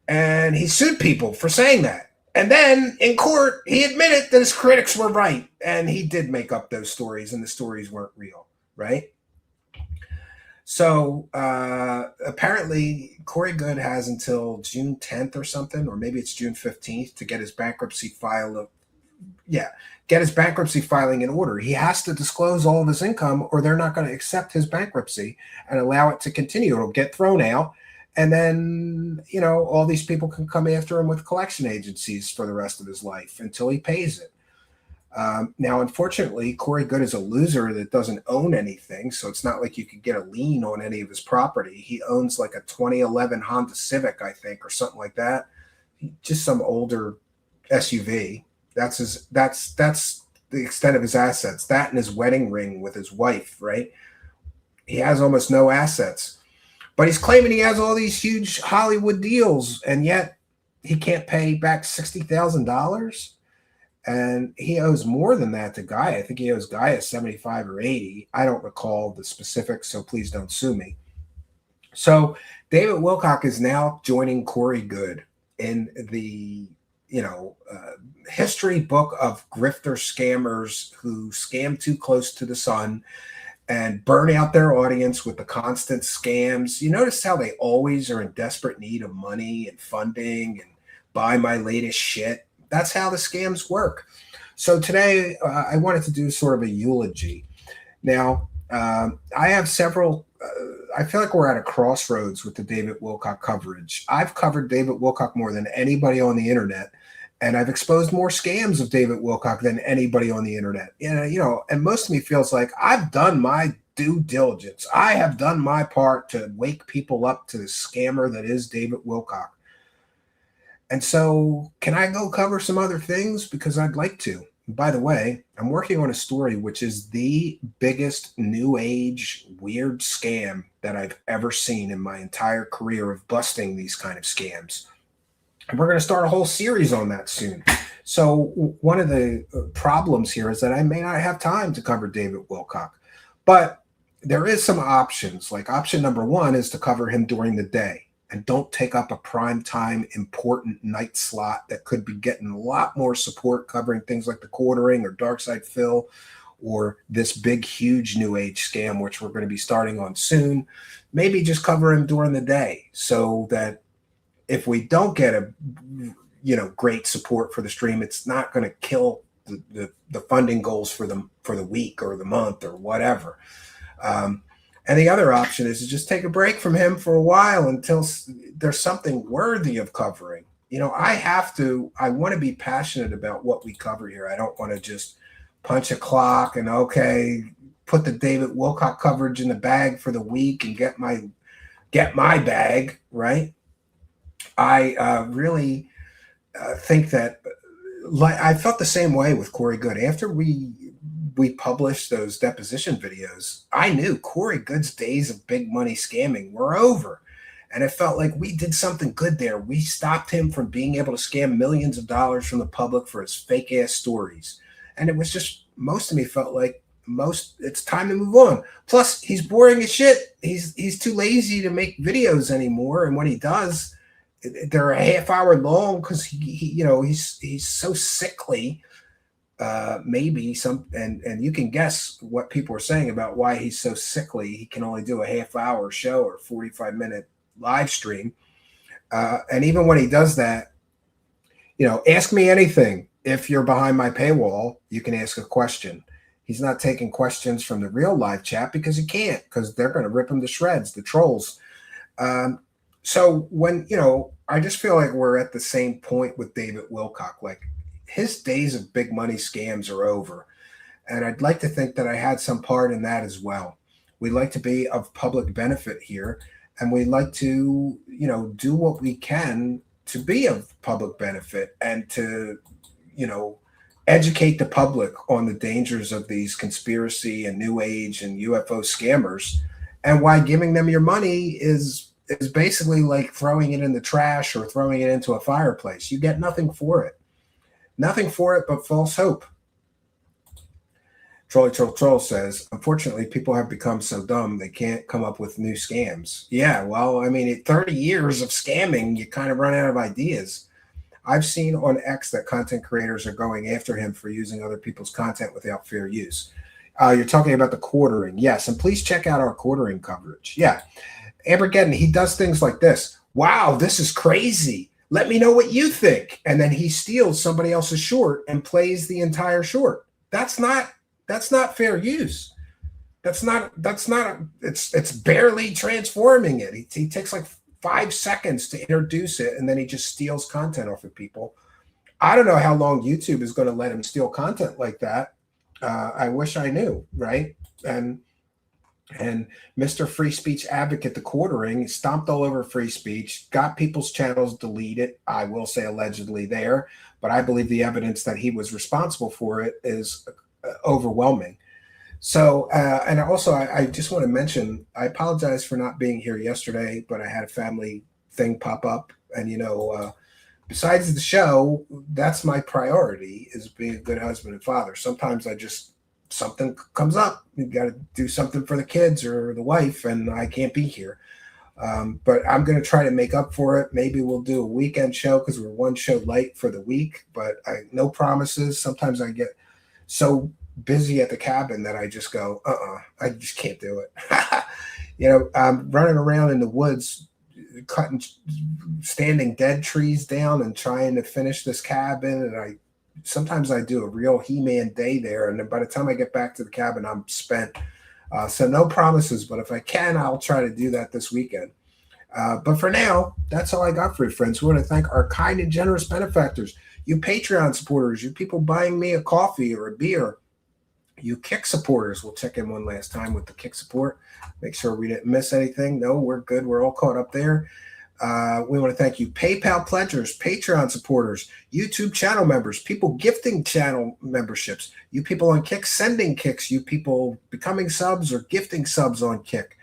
And he sued people for saying that. And then in court, he admitted that his critics were right. And he did make up those stories, and the stories weren't real, right? So apparently Corey Good has until June 10th or something, or maybe it's June 15th to get his bankruptcy filing in order. He has to disclose all of his income or they're not going to accept his bankruptcy and allow it to continue. It'll get thrown out. And then, all these people can come after him with collection agencies for the rest of his life until he pays it. Now, unfortunately, Corey Good is a loser that doesn't own anything, so it's not like you could get a lien on any of his property. He owns like a 2011 Honda Civic, I think, or something like that. Just some older SUV. That's the extent of his assets. That and his wedding ring with his wife, right? He has almost no assets. But he's claiming he has all these huge Hollywood deals, and yet he can't pay back $60,000. And he owes more than that to Gaia. I think he owes Gaia 75 or 80. I don't recall the specifics, so please don't sue me. So David Wilcock is now joining Corey Good in the history book of grifter scammers who scam too close to the sun and burn out their audience with the constant scams. You notice how they always are in desperate need of money and funding and buy my latest shit. That's how the scams work. So today I wanted to do sort of a eulogy. Now, I have several, I feel like we're at a crossroads with the David Wilcock coverage. I've covered David Wilcock more than anybody on the internet, and I've exposed more scams of David Wilcock than anybody on the internet. And most of me feels like I've done my due diligence. I have done my part to wake people up to the scammer that is David Wilcock. And so can I go cover some other things? Because I'd like to. By the way, I'm working on a story which is the biggest new age weird scam that I've ever seen in my entire career of busting these kind of scams. And we're going to start a whole series on that soon. So one of the problems here is that I may not have time to cover David Wilcock. But there is some options. Like option number one is to cover him during the day. And don't take up a prime time important night slot that could be getting a lot more support covering things like the quartering or Dark Side Phil or this big, huge new age scam, which we're going to be starting on soon. Maybe just cover him during the day so that if we don't get a great support for the stream, it's not going to kill the funding goals for the week or the month or whatever. And the other option is to just take a break from him for a while until there's something worthy of covering. You know, I want to be passionate about what we cover here. I don't want to just punch a clock and, okay, put the David Wilcock coverage in the bag for the week and get my bag, right? I really think that, like, I felt the same way with Corey Good. After we published those deposition videos, I knew Corey Good's days of big money scamming were over. And it felt like we did something good there. We stopped him from being able to scam millions of dollars from the public for his fake ass stories. And it was just, most of me felt like it's time to move on. Plus, he's boring as shit. He's too lazy to make videos anymore. And when he does, they're a half hour long because he's so sickly. Maybe and you can guess what people are saying about why he's so sickly. He can only do a half hour show or 45-minute live stream. And even when he does that, ask me anything. If you're behind my paywall, you can ask a question. He's not taking questions from the real live chat because he can't, because they're going to rip him to shreds, the trolls. So when, I just feel like we're at the same point with David Wilcock. Like, his days of big money scams are over. And I'd like to think that I had some part in that as well. We like to be of public benefit here. And we like to, do what we can to be of public benefit and to, educate the public on the dangers of these conspiracy and new age and UFO scammers, and why giving them your money is basically like throwing it in the trash or throwing it into a fireplace. You get nothing for it. Nothing for it but false hope. Troll says, unfortunately, people have become so dumb they can't come up with new scams. Yeah, well, I mean, 30 years of scamming, you kind of run out of ideas. I've seen on X that content creators are going after him for using other people's content without fair use. You're talking about the quartering. Yes, and please check out our quartering coverage. Yeah. Ambergeddon, he does things like this. Wow, this is crazy. Let me know what you think. And then he steals somebody else's short and plays the entire short. That's not fair use. It's barely transforming it. He takes like 5 seconds to introduce it, and then he just steals content off of people. I don't know how long YouTube is going to let him steal content like that. I wish I knew, right? And Mr. Free Speech Advocate, the quartering, stomped all over free speech, got people's channels deleted. I will say allegedly there, but I believe the evidence that he was responsible for it is overwhelming. So, and also, I just want to mention, I apologize for not being here yesterday, but I had a family thing pop up. And, besides the show, that's my priority, is being a good husband and father. Sometimes something comes up. You got to do something for the kids or the wife, and I can't be here. But I'm going to try to make up for it. Maybe we'll do a weekend show because we're one show late for the week, but no promises. Sometimes I get so busy at the cabin that I just go, I just can't do it. I'm running around in the woods, standing dead trees down and trying to finish this cabin. And sometimes I do a real He-Man day there. And then by the time I get back to the cabin, I'm spent. So no promises, but if I can, I'll try to do that this weekend. But for now, that's all I got for you, friends. We want to thank our kind and generous benefactors, you Patreon supporters, you people buying me a coffee or a beer, you Kick supporters. We'll check in one last time with the Kick support. Make sure we didn't miss anything. No, we're good. We're all caught up there. We want to thank you PayPal pledgers, Patreon supporters, YouTube channel members, people gifting channel memberships, you people on Kick sending kicks, you people becoming subs or gifting subs on Kick.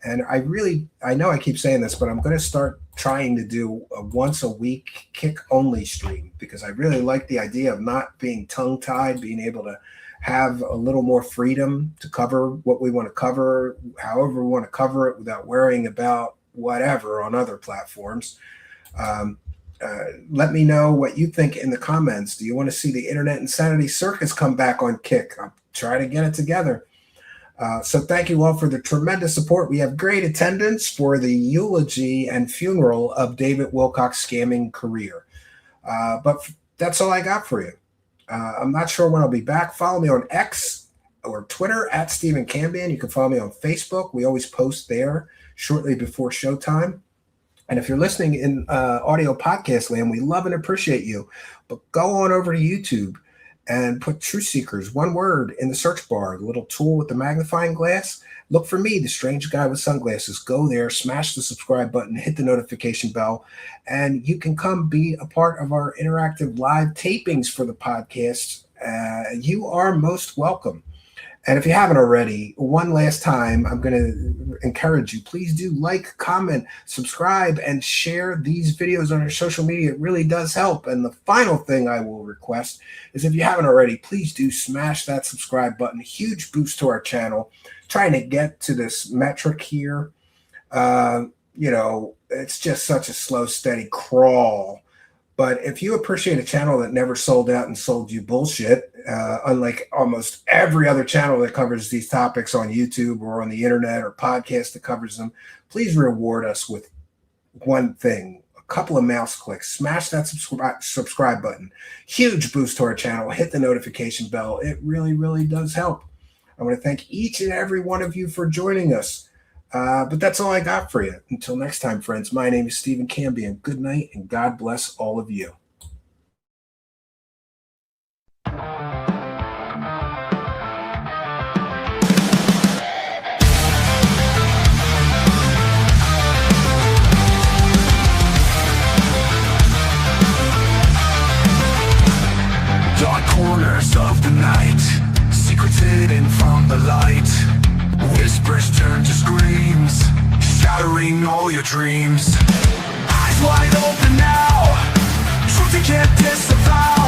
And I know I keep saying this, but I'm going to start trying to do a once a week Kick only stream, because I really like the idea of not being tongue tied, being able to have a little more freedom to cover what we want to cover, however we want to cover it, without worrying about whatever on other platforms. Let me know what you think in the comments. Do you want to see the Internet Insanity Circus come back on Kick? I'm trying to get it together. So thank you all for the tremendous support. We have great attendance for the eulogy and funeral of David Wilcock's scamming career. But that's all I got for you. I'm not sure when I'll be back. Follow me on X or Twitter at Stephen Cambion. You can follow me on Facebook. We always post there shortly before showtime. And if you're listening in audio podcast land, we love and appreciate you. But go on over to YouTube and put Truth Seekers, one word, in the search bar, the little tool with the magnifying glass. Look for me, the strange guy with sunglasses. Go there, smash the subscribe button, hit the notification bell, and you can come be a part of our interactive live tapings for the podcast. You are most welcome. And if you haven't already, one last time, I'm going to encourage you, please do like, comment, subscribe, and share these videos on your social media. It really does help. And the final thing I will request is, if you haven't already, please do smash that subscribe button. Huge boost to our channel. Trying to get to this metric here. It's just such a slow, steady crawl. But if you appreciate a channel that never sold out and sold you bullshit, unlike almost every other channel that covers these topics on YouTube or on the internet or podcast that covers them, please reward us with one thing, a couple of mouse clicks. Smash that subscribe button. Huge boost to our channel. Hit the notification bell. It really, really does help. I want to thank each and every one of you for joining us. But that's all I got for you. Until next time, friends, my name is Stephen Cambion. Good night, and God bless all of you. Dark corners of the night, secrets hidden from the light. Whispers turn to screams, shattering all your dreams. Eyes wide open now, truth you can't disavow.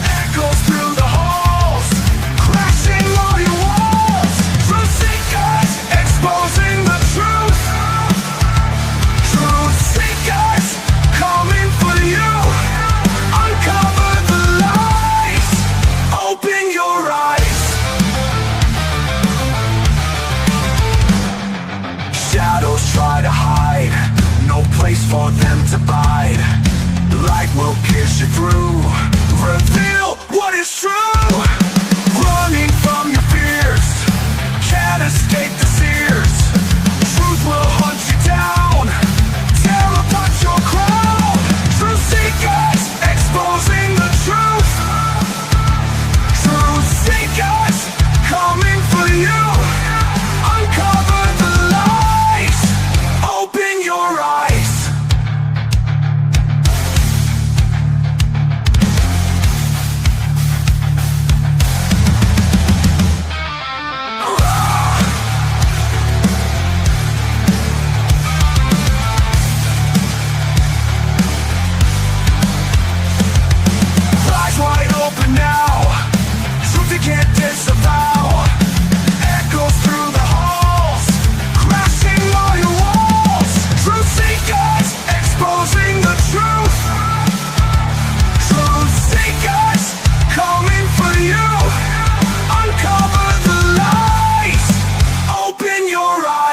Echoes through the halls, crashing all your walls. Truth seekers, exposing the truth. Truth seekers, coming for you. Uncover the lies, open your eyes. Shadows try to hide, no place for them to bide. Light will pierce you through, reveal what is true. Running from your fears, can't escape the sears. Truth will hunt you down, tear apart your crown. Truth seekers, exposing the truth. Truth seekers, coming for you. Uncover the lies, open your eyes. Eyes wide open now, truth you can't disavow. Echoes through the halls, crashing all your walls. Truth seekers, exposing the truth. Truth seekers, coming for you. Uncover the lies, open your eyes.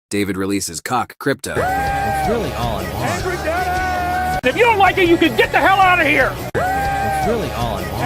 David releases cock crypto. It's really all I want. If you don't like it, you can get the hell out of here. It's really all I want.